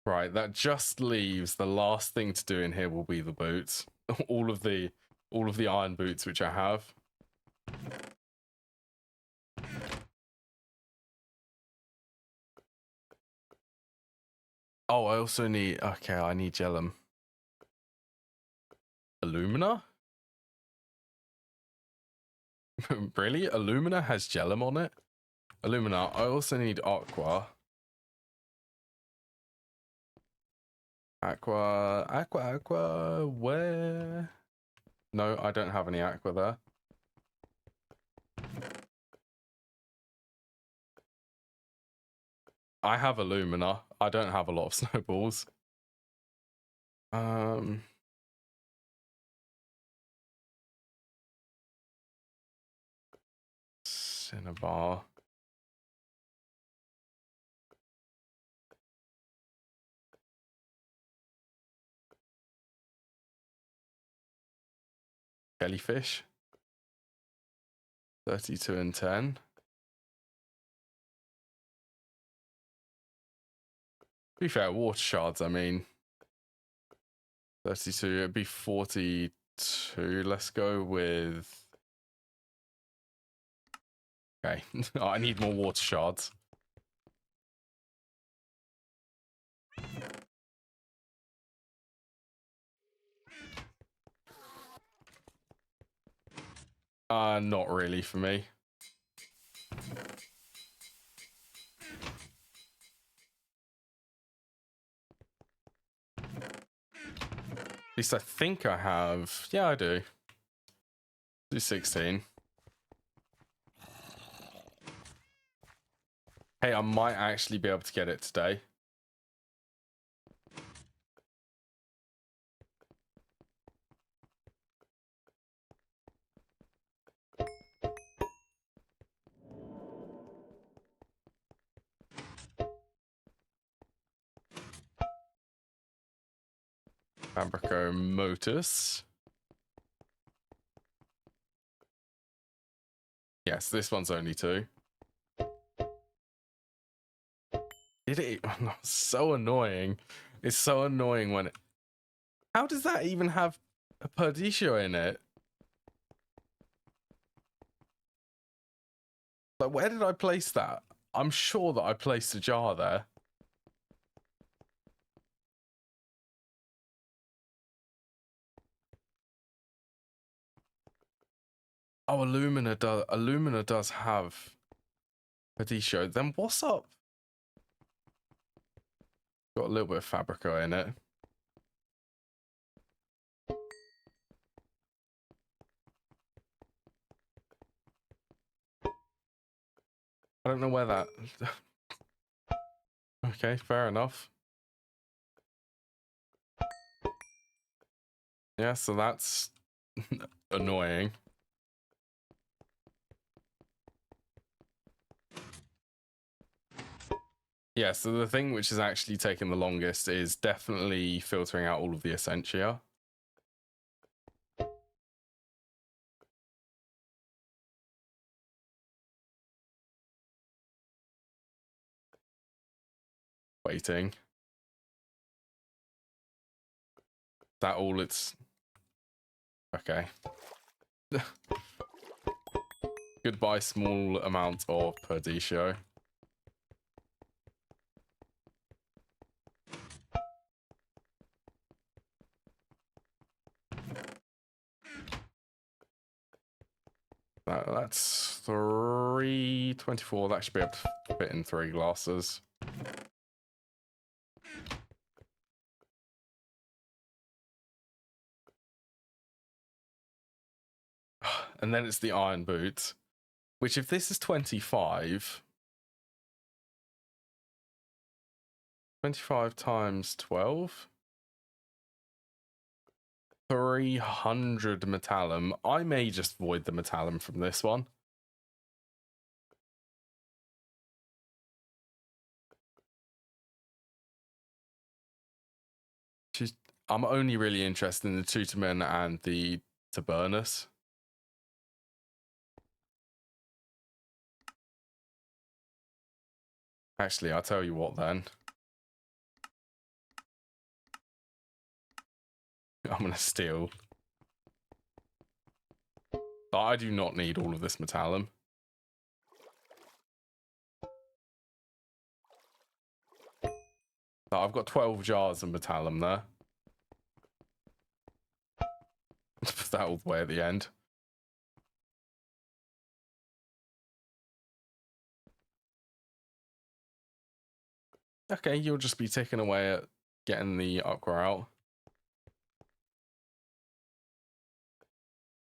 Right, that just leaves the last thing to do in here will be the boots. all of the iron boots which I have. Oh, I also need, okay, I need gellum. Alumina? Really? Alumina has gellum on it? Alumina. I also need aqua. Aqua. Where? No, I don't have any aqua there. I have alumina. I don't have a lot of snowballs. Cinnabar. Jellyfish. 32 and 10. To be fair, water shards, I mean. 32, it'd be 42. Let's go with... Okay. I need more water shards. Not really for me. At least I think I have. Yeah, I do. Do 16. Hey, I might actually be able to get it today. Fabrico Motus. Yes, this one's only 2. Did it? Oh, so annoying. It's so annoying when it... How does that even have a Perditio in it? Like, where did I place that? I'm sure that I placed a jar there. Oh, Illumina does have Perditio. Then what's up? Got a little bit of Fabrico in it. I don't know where that... Okay, fair enough. Yeah, so that's annoying. Yeah, so the thing which is actually taking the longest is definitely filtering out all of the Essentia. Waiting. That all it's... Okay. Goodbye, small amount of Perditio. That's 324. That should be able to fit in 3 glasses. And then it's the iron boot, which if this is 25... 25 times 12? 300 metallum. I may just void the metallum from this one. I'm only really interested in the Tutorman and the Tabernus. Actually, I'll tell you what then. I'm going to steal. But I do not need all of this metallum. But I've got 12 jars of metallum there. Put that all the way at the end. Okay, you'll just be ticking away at getting the aqua out.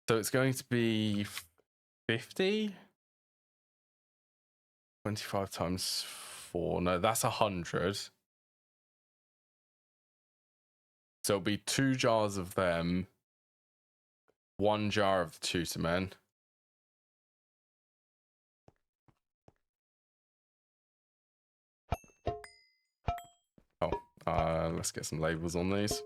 So it's going to be 50? 25 times 4. No, that's 100. So it'll be 2 jars of them, 1 jar of the Tutormen. Oh, let's get some labels on these.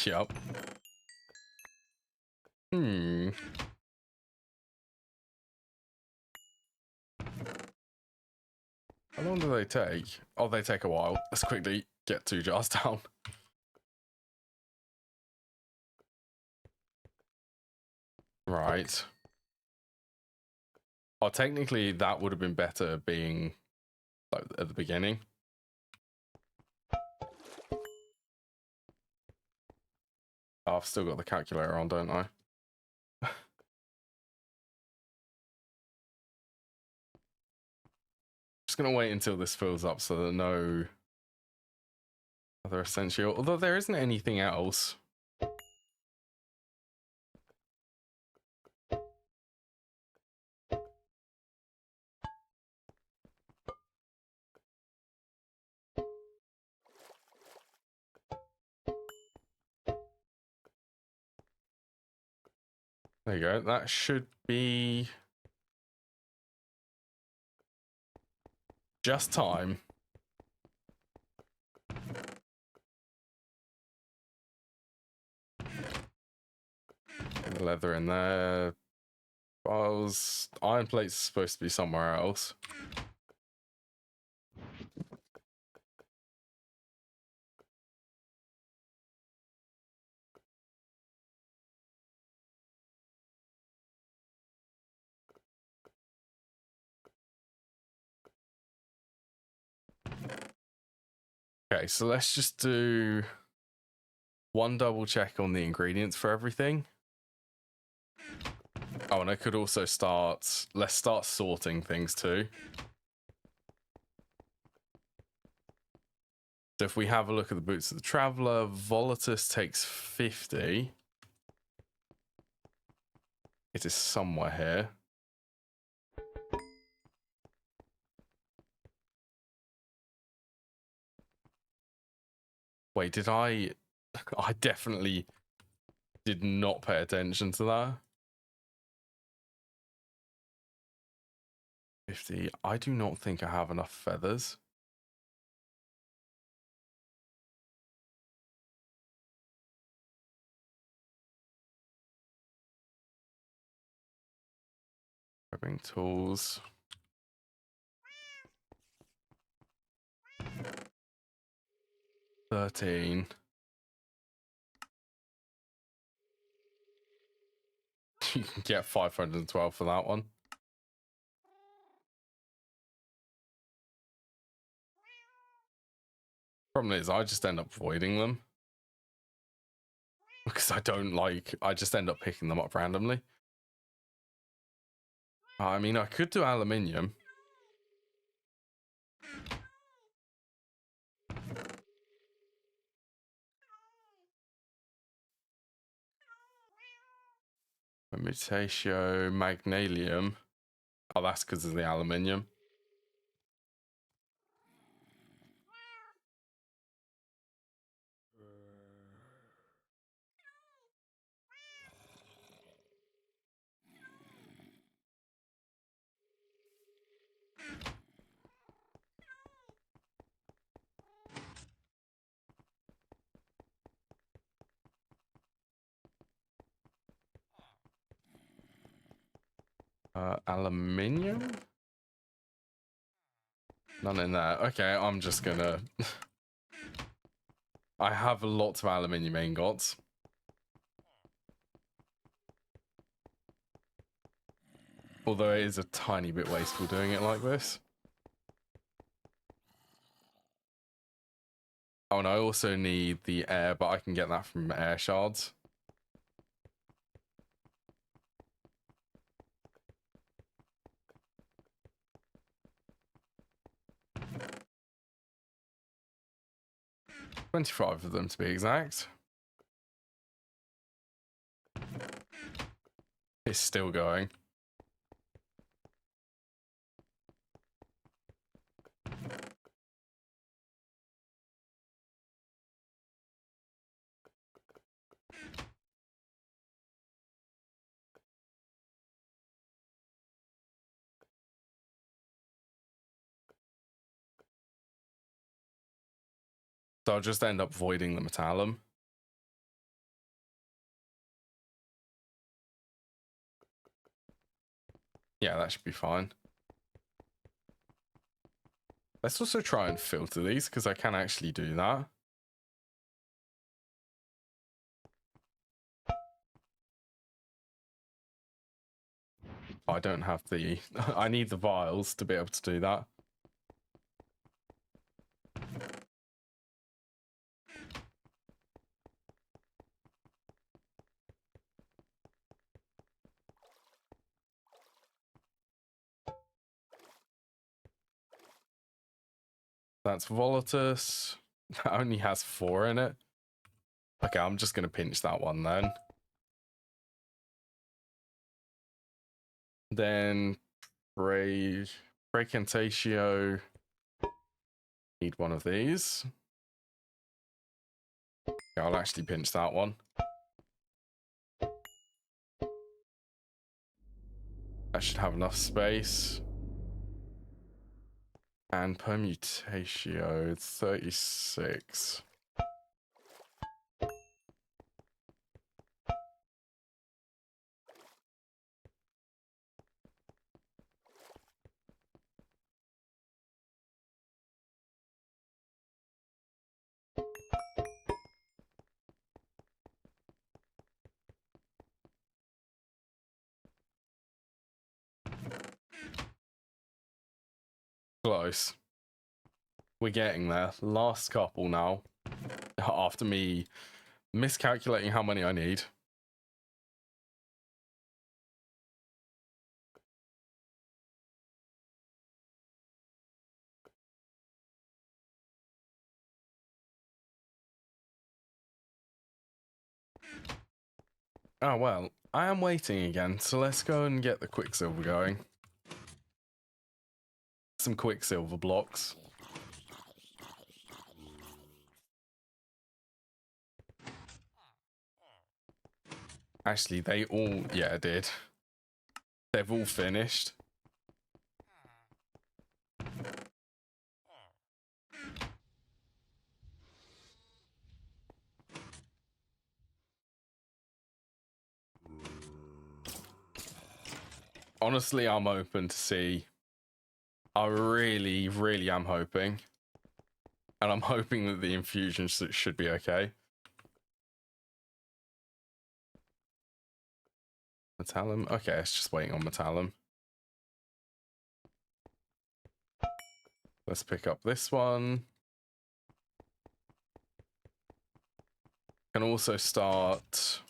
Yep. Hmm. How long do they take? Oh, they take a while. Let's quickly get 2 jars down. Right. Oh, technically that would have been better being like at the beginning. Oh, I've still got the calculator on, don't I? Just gonna wait until this fills up so that no other essential, although there isn't anything else. There you go. That should be just time. Get the leather in there. Files. Iron plate's supposed to be somewhere else. Okay, so let's just do one double check on the ingredients for everything. Oh, and I could also let's start sorting things too. So if we have a look at the boots of the traveler, Volatus takes 50. It is somewhere here. Wait, did I definitely did not pay attention to that. 50. I do not think I have enough feathers. Grabbing tools. $13. You can get 512 for that one. Problem is, I just end up avoiding them. Because I just end up picking them up randomly. I mean, I could do aluminium. Mutatio, magnesium. Oh, that's because of the aluminium. Aluminium? None in there. Okay, I'm just gonna... I have lots of aluminium ingots. Although it is a tiny bit wasteful doing it like this. Oh, and I also need the air, but I can get that from air shards. $25 of them to be exact. It's still going. So I'll just end up voiding the metallum. Yeah, that should be fine. Let's also try and filter these, because I can actually do that. I don't have the... I need the vials to be able to do that. That's Volatus. That only has 4 in it. Okay, I'm just going to pinch that one then. Then Breakantatio. Need one of these. Yeah, I'll actually pinch that one. That should have enough space. And Permutatio 36. Close. We're getting there. Last couple now. After me miscalculating how many I need. Oh, well, I am waiting again, so let's go and get the Quicksilver going. Some Quicksilver blocks. Actually, they all... Yeah, did. They've all finished. Honestly, I'm open to see. I really, really am hoping. And I'm hoping that the infusion should be okay. Metallum? Okay, it's just waiting on Metallum. Let's pick up this one. Can also start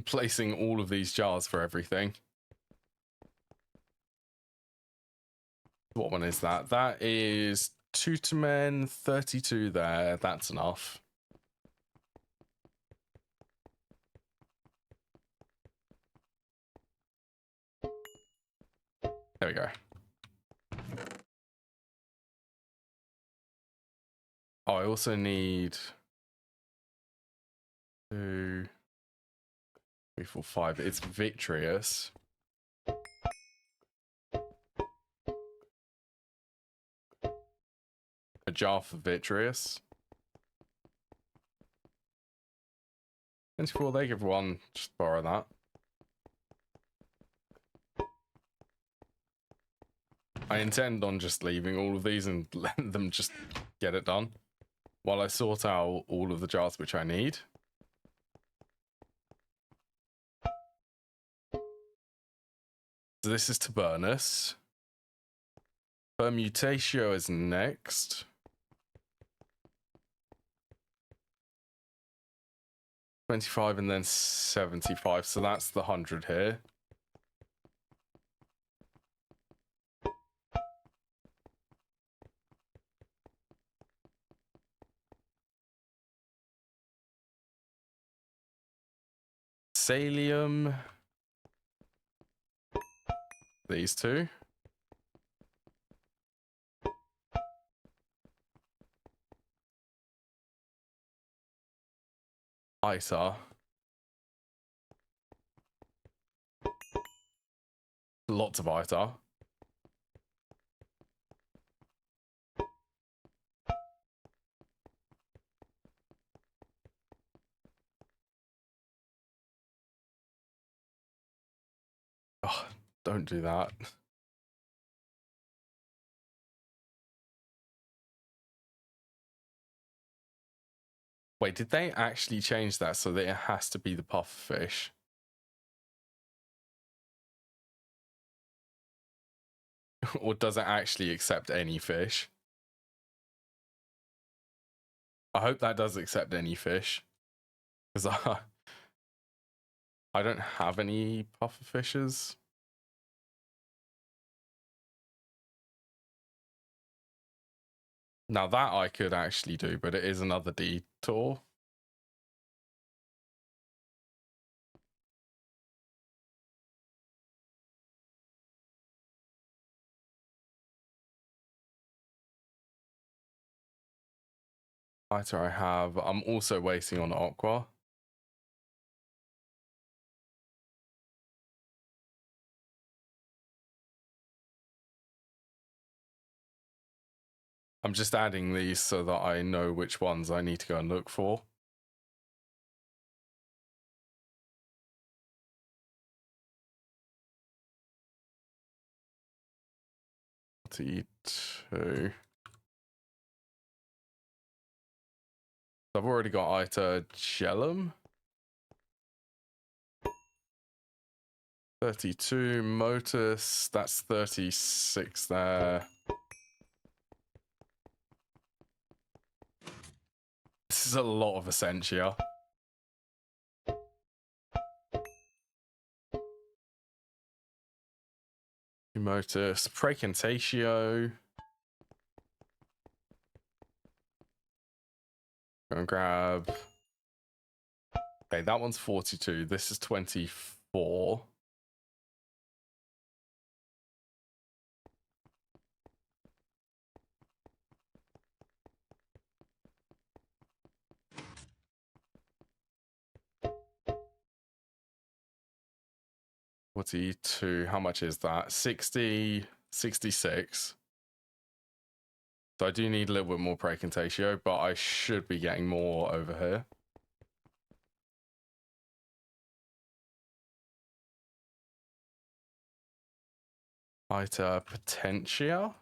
placing all of these jars for everything. What one is that? That is Tutormen, 32 there. That's enough. There we go. Oh, I also need 2, 3, 4, 5. It's Vitreous. A jar for Vitreous. 24, they give one. Just borrow that. I intend on just leaving all of these and letting them just get it done while I sort out all of the jars which I need. So this is Tiburnus. Permutatio is next. $25 and then $75, so that's the 100 here. Salium. These two. ITAR. Lots of ITAR. Oh, don't do that. Wait, did they actually change that so that it has to be the pufferfish? Or does it actually accept any fish? I hope that does accept any fish. Because I don't have any pufferfishes. Now that I could actually do, but it is another detour. Fighter I have. I'm also waiting on Aqua. I'm just adding these so that I know which ones I need to go and look for. T2. I've already got Ita Gellum. 32 Motus, that's 36 there. This is a lot of Essentia. Motus, Praecantatio. Go and grab. Okay, that one's 42. This is 24. Two, how much is that? 60, 66. So I do need a little bit more Praecantatio, but I should be getting more over here. Ita Potentia.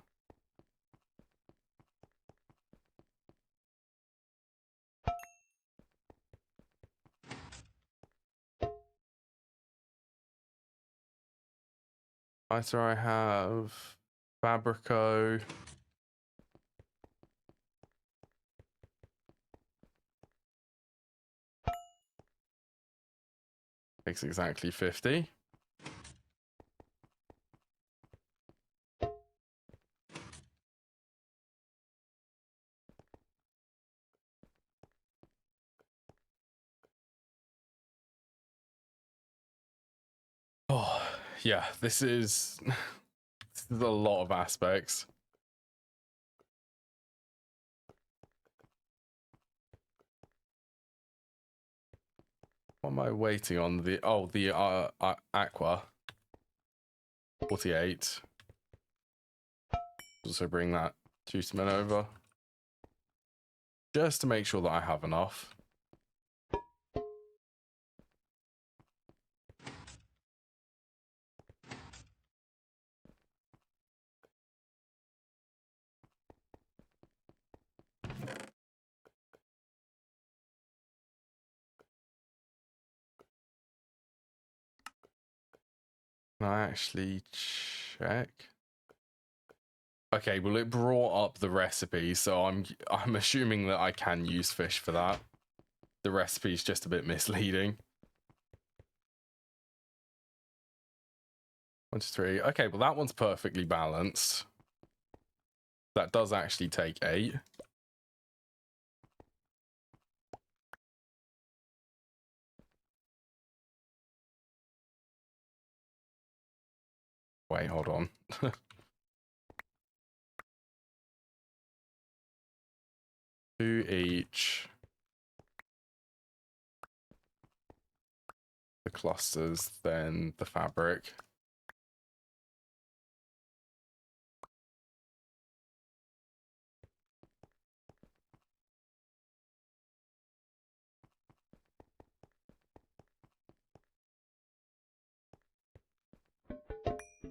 Ita I have. Fabrico. Takes exactly 50. Oh, yeah, this is a lot of aspects. What am I waiting on? The Aqua. 48. Also bring that Juiceman over. Just to make sure that I have enough. Can I actually check? Okay, well it brought up the recipe, so I'm assuming that I can use fish for that. The recipe is just a bit misleading. 1 to 3. Okay, well that one's perfectly balanced. That does actually take 8. Wait, hold on. 2 each. The clusters, then the fabric.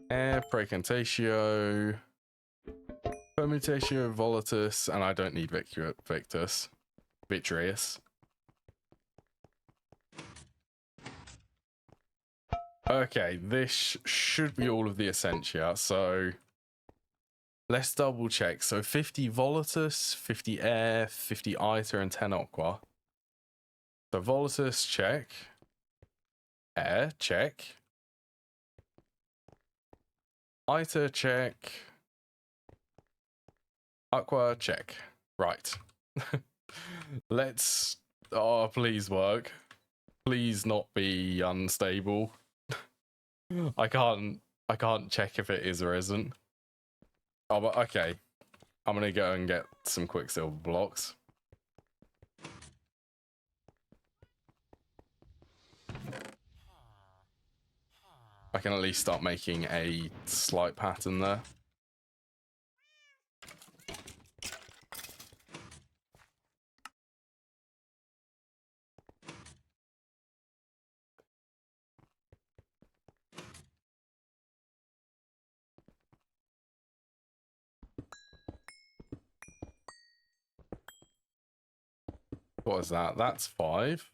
Air, Precantatio, Permutatio, Volatus, and I don't need Victus. Vitreous. Okay, this should be all of the Essentia, so let's double check. So 50 Volatus, 50 Air, 50 Iter, and 10 Aqua. So Volatus, check. Air, check. Iter, check. Aqua, check. Right. Let's... Oh, please work. Please not be unstable. I can't check if it is or isn't. Oh, but okay. I'm gonna go and get some Quicksilver blocks. I can at least start making a slight pattern there. What is that? That's 5.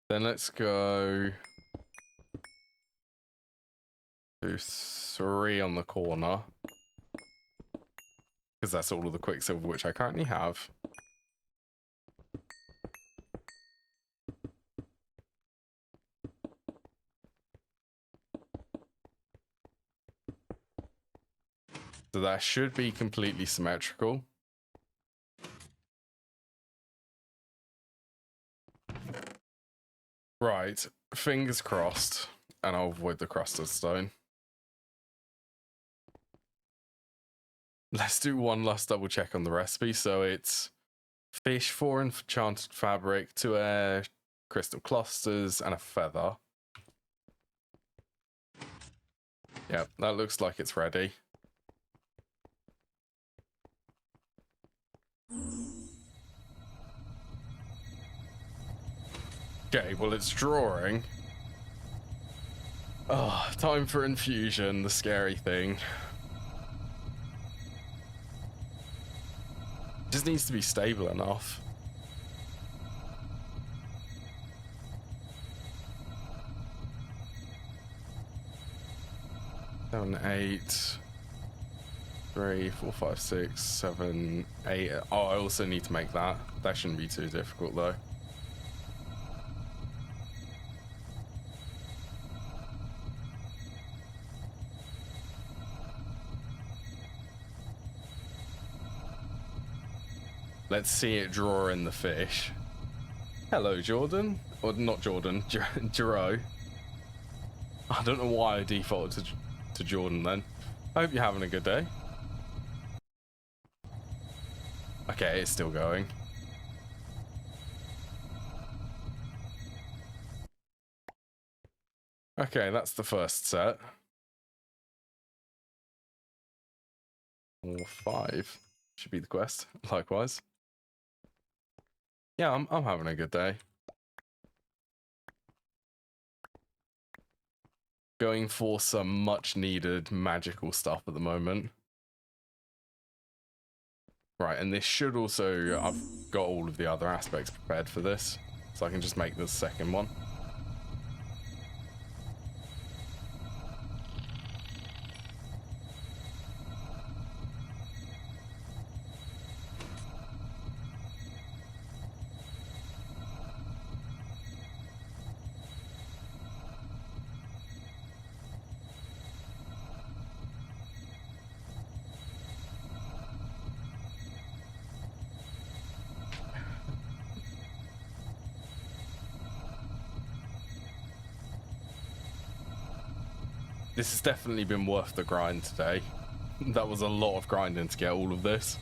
Then let's go to 3 on the corner, because that's all of the Quicksilver which I currently have. So that should be completely symmetrical. Right, fingers crossed, and I'll avoid the crusted stone. Let's do one last double check on the recipe. So it's fish, 4 enchanted fabric, 2 air, crystal clusters, and a feather. Yep, that looks like it's ready. Okay, well, it's drawing. Oh, time for infusion, the scary thing. Just needs to be stable enough. Seven, 8, 3, 4, 5, 6, 7, 8. Oh, I also need to make that. That shouldn't be too difficult though. Let's see it draw in the fish. Hello, Jordan. Or not Jordan, Jero. I don't know why I defaulted to Jordan then. I hope you're having a good day. Okay, it's still going. Okay, that's the first set. 4, 5 should be the quest, likewise. Yeah, I'm having a good day. Going for some much needed magical stuff at the moment. Right, and this should also, I've got all of the other aspects prepared for this, so I can just make the second one. This has definitely been worth the grind today. That was a lot of grinding to get all of this.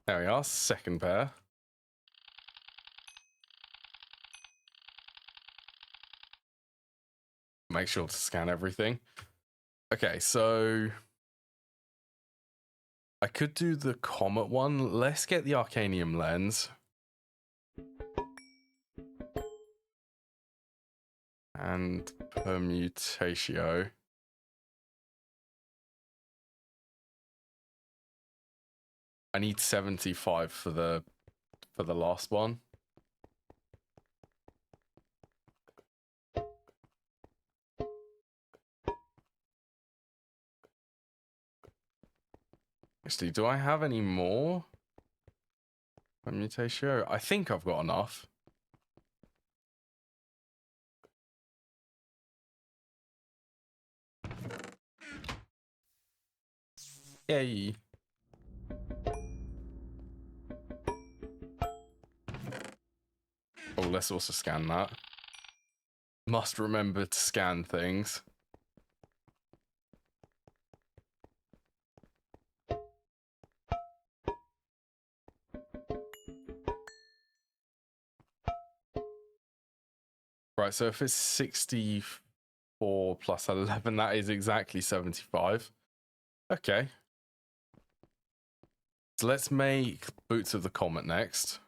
There we are, second pair. Make sure to scan everything. Okay, so I could do the Comet one. Let's get the Arcanium lens. And Permutatio. I need 75 for the last one. Actually, do I have any more? Permutatio? I think I've got enough. Yay. Oh, let's also scan that. Must remember to scan things. Right, so if it's 64 plus 11, that is exactly 75. Okay. So let's make Boots of the Comet next.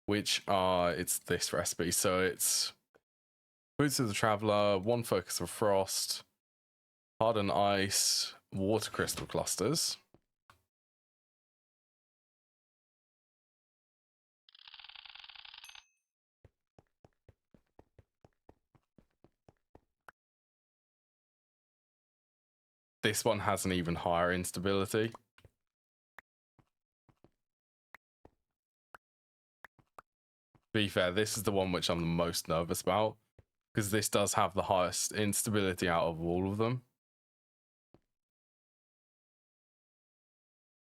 Which are, it's this recipe. So it's Boots of the Traveler, 1 Focus of Frost, Hardened Ice, Water Crystal Clusters. This one has an even higher instability. To be fair, this is the one which I'm the most nervous about, because this does have the highest instability out of all of them.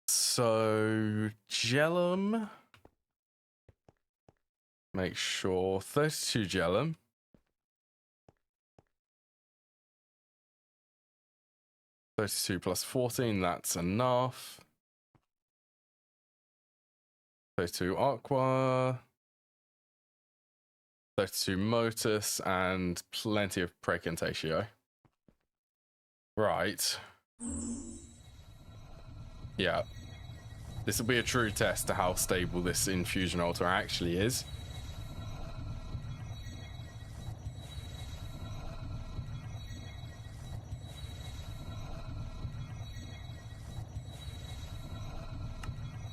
So, Gellum. Make sure 32 Gellum. 32 plus 14, that's enough. 32 Aqua. 32 Motus, and plenty of Precantatio. Right. Yeah. This will be a true test to how stable this Infusion altar actually is.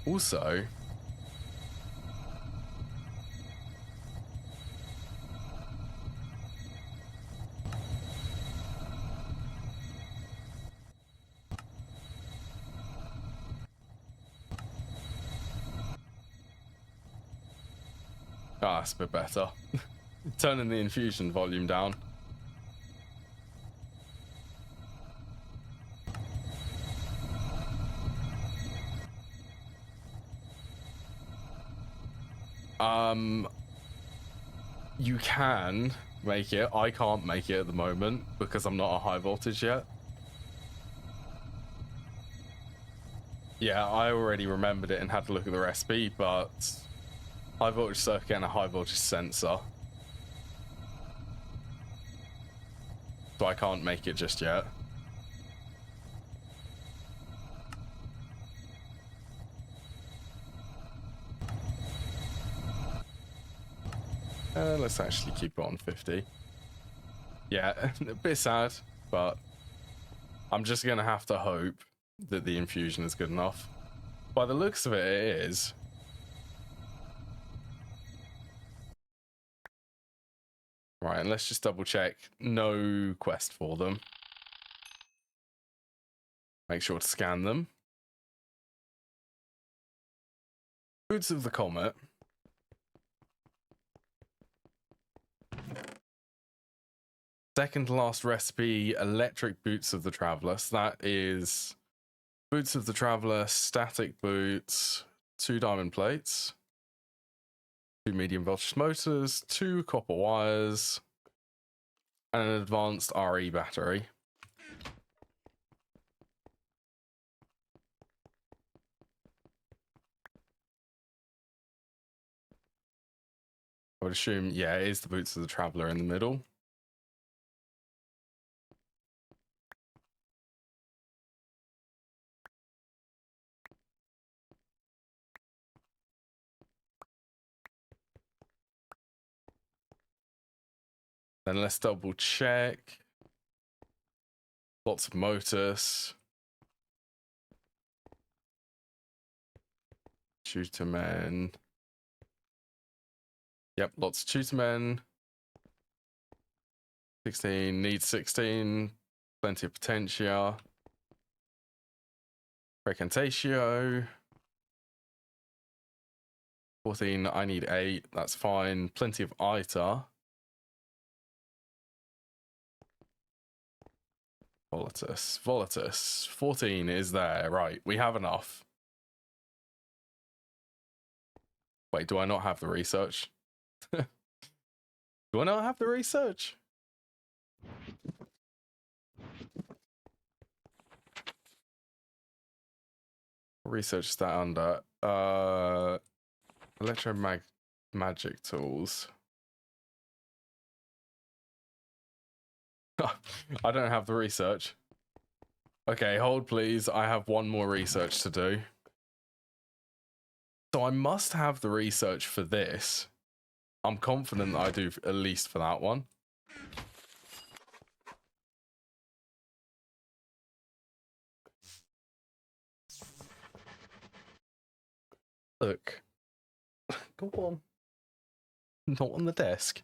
Also, that's a bit better. Turning the Infusion volume down. You can make it. I can't make it at the moment because I'm not a high voltage yet. Yeah, I already remembered it and had to look at the recipe, but high voltage circuit and a high voltage sensor. So I can't make it just yet. Let's actually keep it on 50. Yeah, a bit sad, but I'm just gonna have to hope that the Infusion is good enough. By the looks of it, it is. Right, and let's just double check. No quest for them. Make sure to scan them. Boots of the Comet. Second to last recipe, Electric Boots of the Traveler. So that is Boots of the Traveler, static boots, 2 diamond plates, 2 medium voltage motors, 2 copper wires, and an advanced RE battery. I would assume, yeah, it is the Boots of the Traveler in the middle. Then let's double check. Lots of Motus. Shooter men. Yep, lots of shooter men. 16, needs 16. Plenty of Potentia. Recantatio. 14, I need 8. That's fine. Plenty of Ita. Volatus. 14 is there. Right, we have enough. Wait, do I not have the research? Do I not have the research? Research that under magic tools. I don't have the research. Okay, hold please. I have one more research to do. So I must have the research for this. I'm confident that I do at least for that one. Look. Go on. Not on the desk.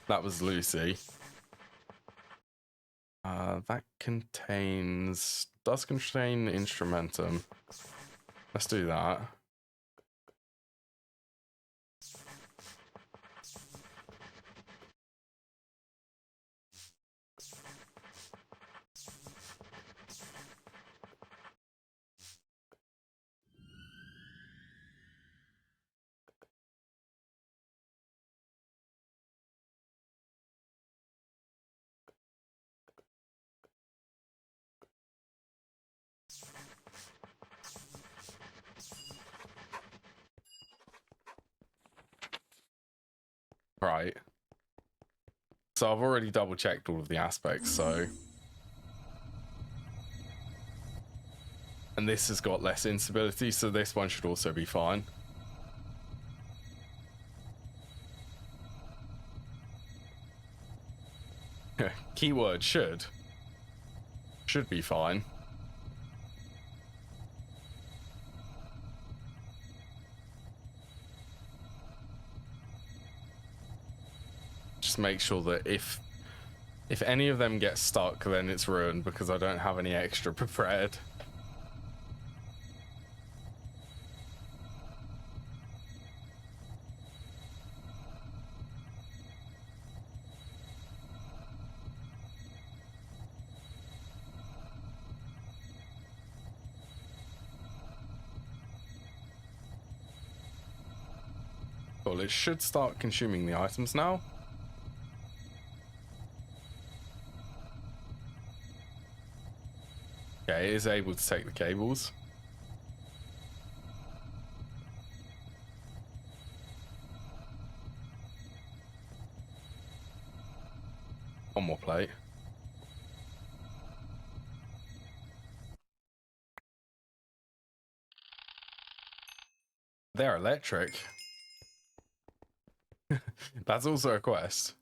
That was Lucy. That does contain Instrumentum. Let's do that. Right. So I've already double checked all of the aspects, so. And this has got less instability, so this one should also be fine. Keyword should. Should be fine. Just make sure that if any of them get stuck, then it's ruined because I don't have any extra prepared. Well, it should start consuming the items now. Okay, it is able to take the cables. One more plate. They're electric. That's also a quest.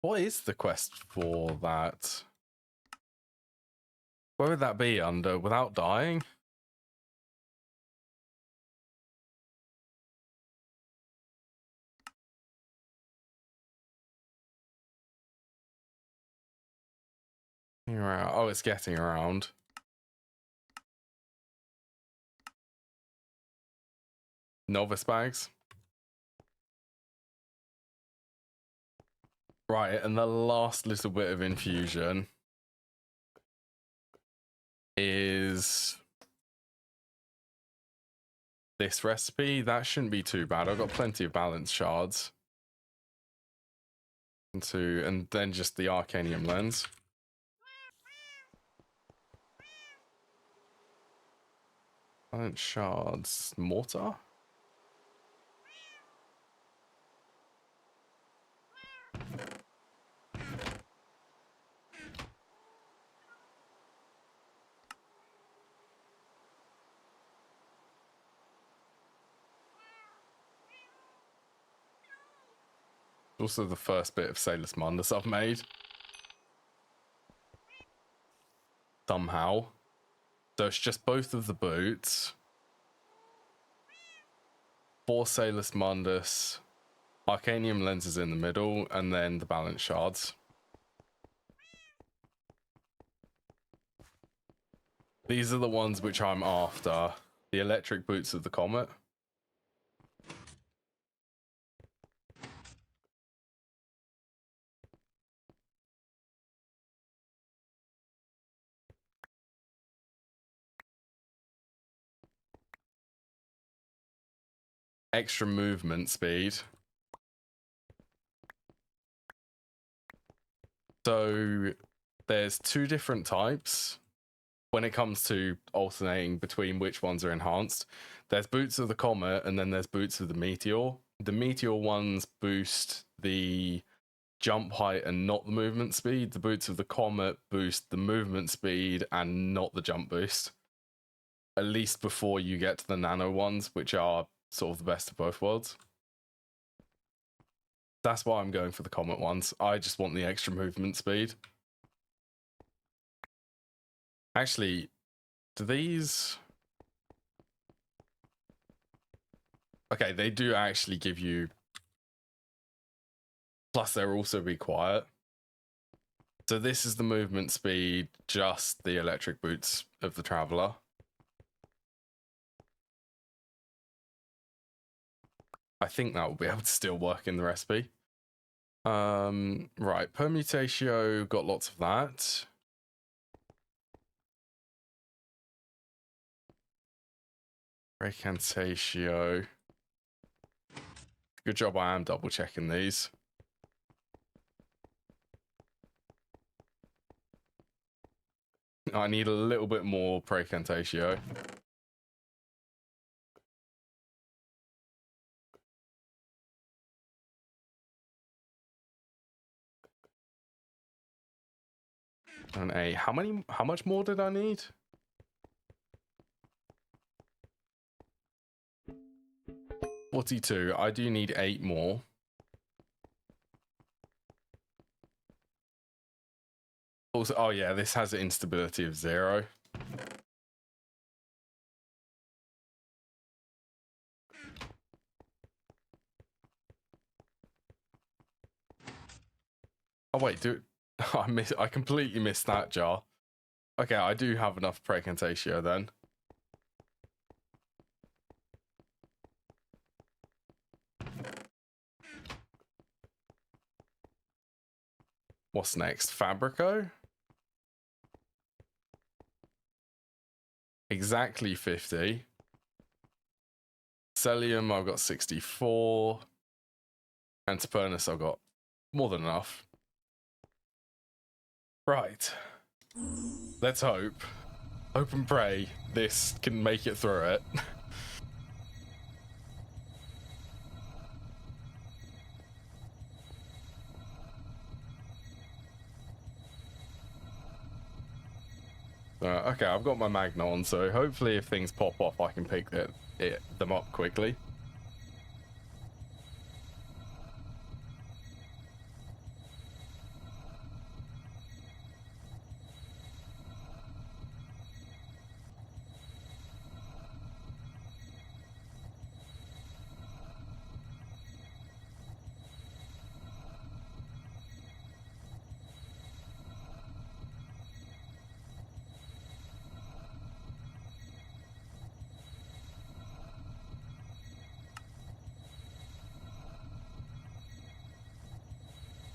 What is the quest for that? Where would that be under without dying? Oh, it's getting around. Novice bags. Right, and the last little bit of infusion is this recipe, that shouldn't be too bad. I've got plenty of balance shards. And then just the Arcanium lens. Balance shards, mortar? Also the first bit of Sailor's Mundus I've made. Somehow. So it's just both of the boots. 4 Sailor's Mundus. Arcanium lenses in the middle. And then the balance shards. These are the ones which I'm after. The electric boots of the Comet. Extra movement speed. So there's 2 different types when it comes to alternating between which ones are enhanced. There's Boots of the Comet and then there's Boots of the Meteor. The Meteor ones boost the jump height and not the movement speed. The Boots of the Comet boost the movement speed and not the jump boost. At least before you get to the nano ones, which are sort of the best of both worlds. That's why I'm going for the Comet ones. I just want the extra movement speed. Actually, do these... Okay, they do actually give you... Plus, they'll also be quiet. So this is the movement speed, just the electric boots of the Traveler. I think that will be able to still work in the recipe. Right, Permutatio, got lots of that. Recantatio. Good job I am double checking these. I need a little bit more Precantatio. And how much more did I need? $42. I do need 8 more. Also, oh yeah, this has an instability of 0. Oh wait, I completely missed that jar. Okay, I do have enough Precantatio then. What's next? Fabrico? Exactly 50. Celium, I've got 64. And Supernus, I've got more than enough. Right. Let's hope. Hope and pray this can make it through it. Okay, I've got my Magna on, so hopefully if things pop off, I can pick them up quickly.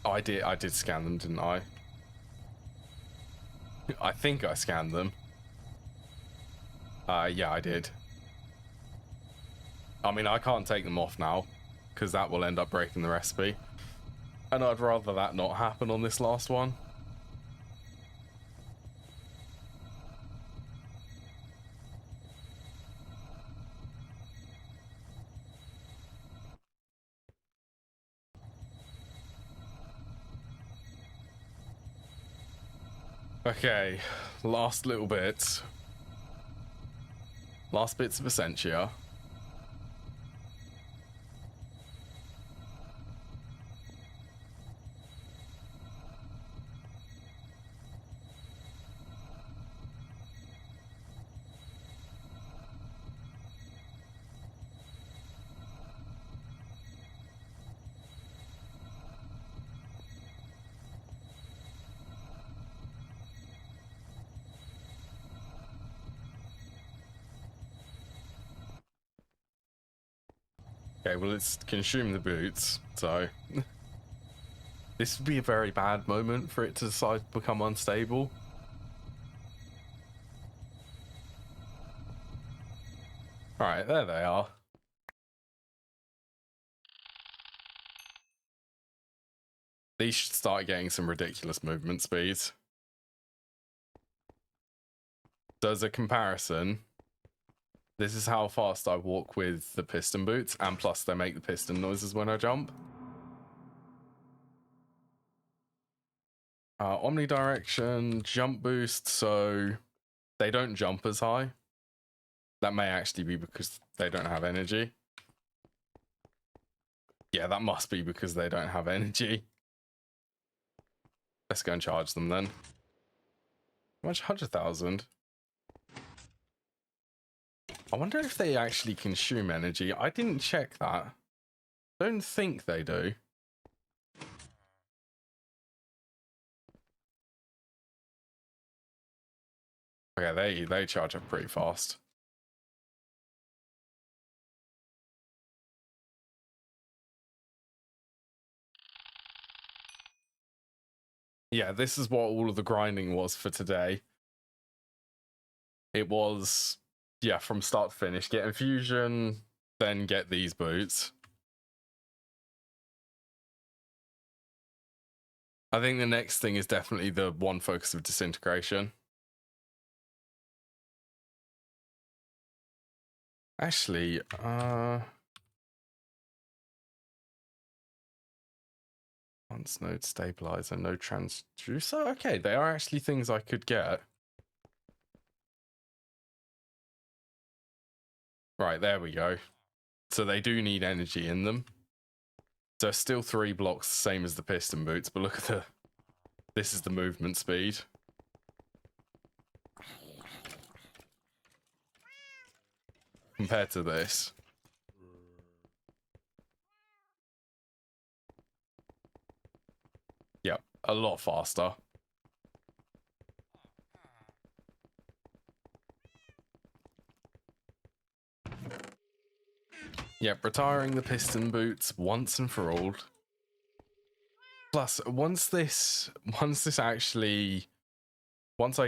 Oh, I did scan them, didn't I? I think I scanned them. Yeah, I did. I mean, I can't take them off now, because that will end up breaking the recipe. And I'd rather that not happen on this last one. Okay, last little bits. Last bits of Essentia. Okay, well, it's consumed the boots, so this would be a very bad moment for it to decide to become unstable. Alright, there they are. These should start getting some ridiculous movement speeds. So as a comparison, this is how fast I walk with the piston boots, and plus they make the piston noises when I jump. Omnidirection, jump boost, so they don't jump as high. That may actually be because they don't have energy. Yeah, that must be because they don't have energy. Let's go and charge them then. How much? 100,000. I wonder if they actually consume energy. I didn't check that. Don't think they do. Okay, they charge up pretty fast. Yeah, this is what all of the grinding was for today. It was, yeah, from start to finish. Get Infusion, then get these boots. I think the next thing is definitely the one focus of disintegration. Actually, once node stabilizer, node transducer. Okay, they are actually things I could get. Right, there we go. So they do need energy in them. So still 3 blocks, same as the piston boots, but look at the... This is the movement speed. Compared to this. Yep, a lot faster. Yep, retiring the piston boots once and for all. Plus, once I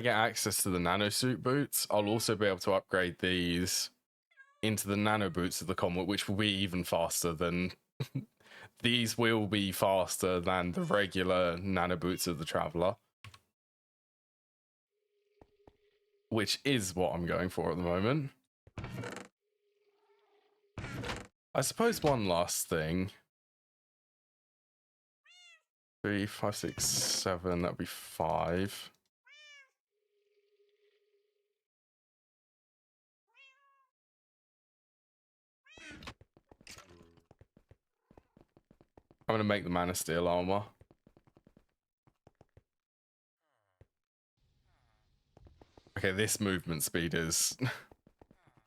get access to the nanosuit boots, I'll also be able to upgrade these into the nano boots of the Comet, which will be even faster than... These will be faster than the regular nano boots of the Traveler. Which is what I'm going for at the moment. I suppose one last thing. 3, 5, 6, 7, that'd be 5. I'm gonna make the Mana Steel armor. Okay, this movement speed is...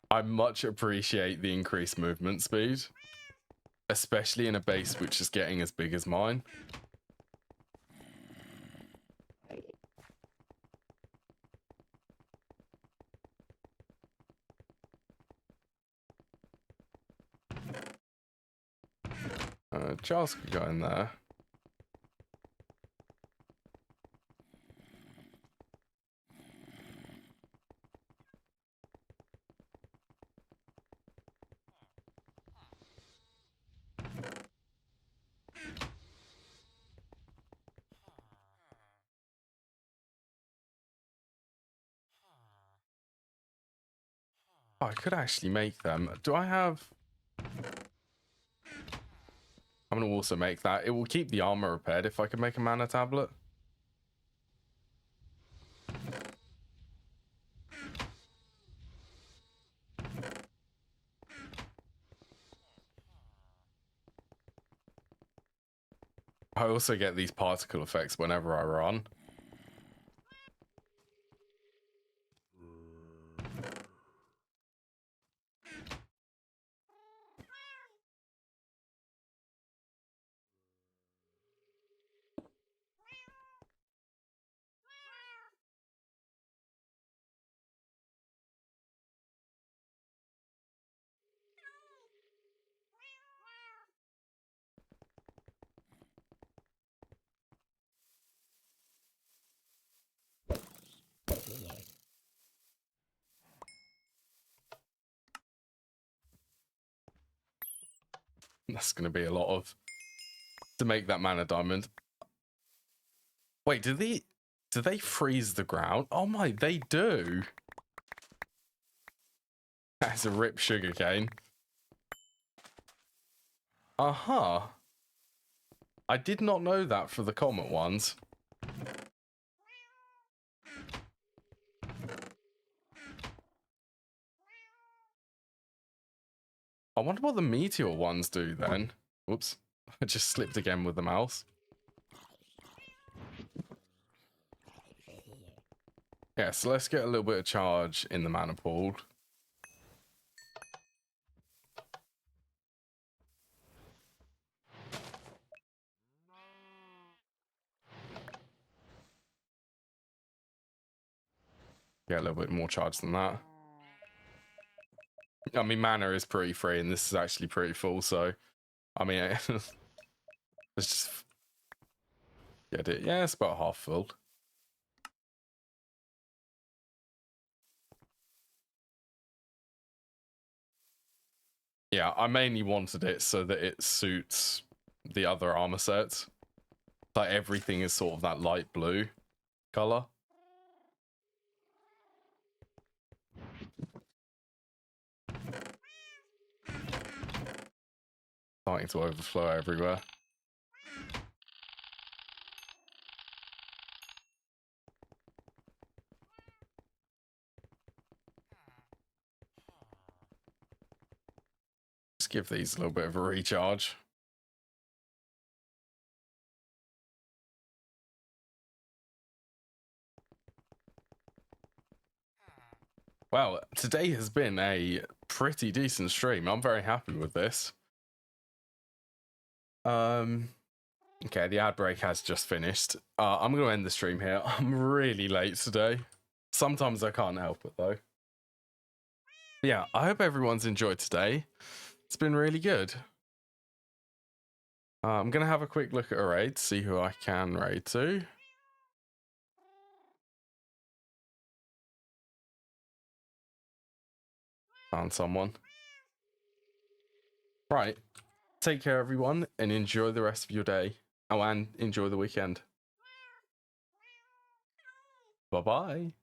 I much appreciate the increased movement speed. Especially in a base which is getting as big as mine. Charles could go in there. Oh, I could actually make them. Do I have... I'm going to also make that. It will keep the armor repaired if I can make a mana tablet. I also get these particle effects whenever I run. That's going to be a lot of... to make that mana diamond. Wait, do they freeze the ground? Oh my, they do. That's a rip sugarcane. Uh-huh. I did not know that for the comet ones. I wonder what the meteor ones do then. Whoops. I just slipped again with the mouse. Yeah, so let's get a little bit of charge in the mana pool. Get a little bit more charge than that. I mean, mana is pretty free, and this is actually pretty full, so... I mean, let's just... get it. Yeah, it's about half filled. Yeah, I mainly wanted it so that it suits the other armor sets. Like, everything is sort of that light blue color. Starting to overflow everywhere. Just give these a little bit of a recharge. Well, today has been a pretty decent stream. I'm very happy with this. Okay, the ad break has just finished. I'm going to end the stream here. I'm really late today. Sometimes I can't help it, though. But yeah, I hope everyone's enjoyed today. It's been really good. I'm going to have a quick look at a raid, see who I can raid to. Found someone. Right. Take care, everyone, and enjoy the rest of your day. Oh, and enjoy the weekend. Bye-bye.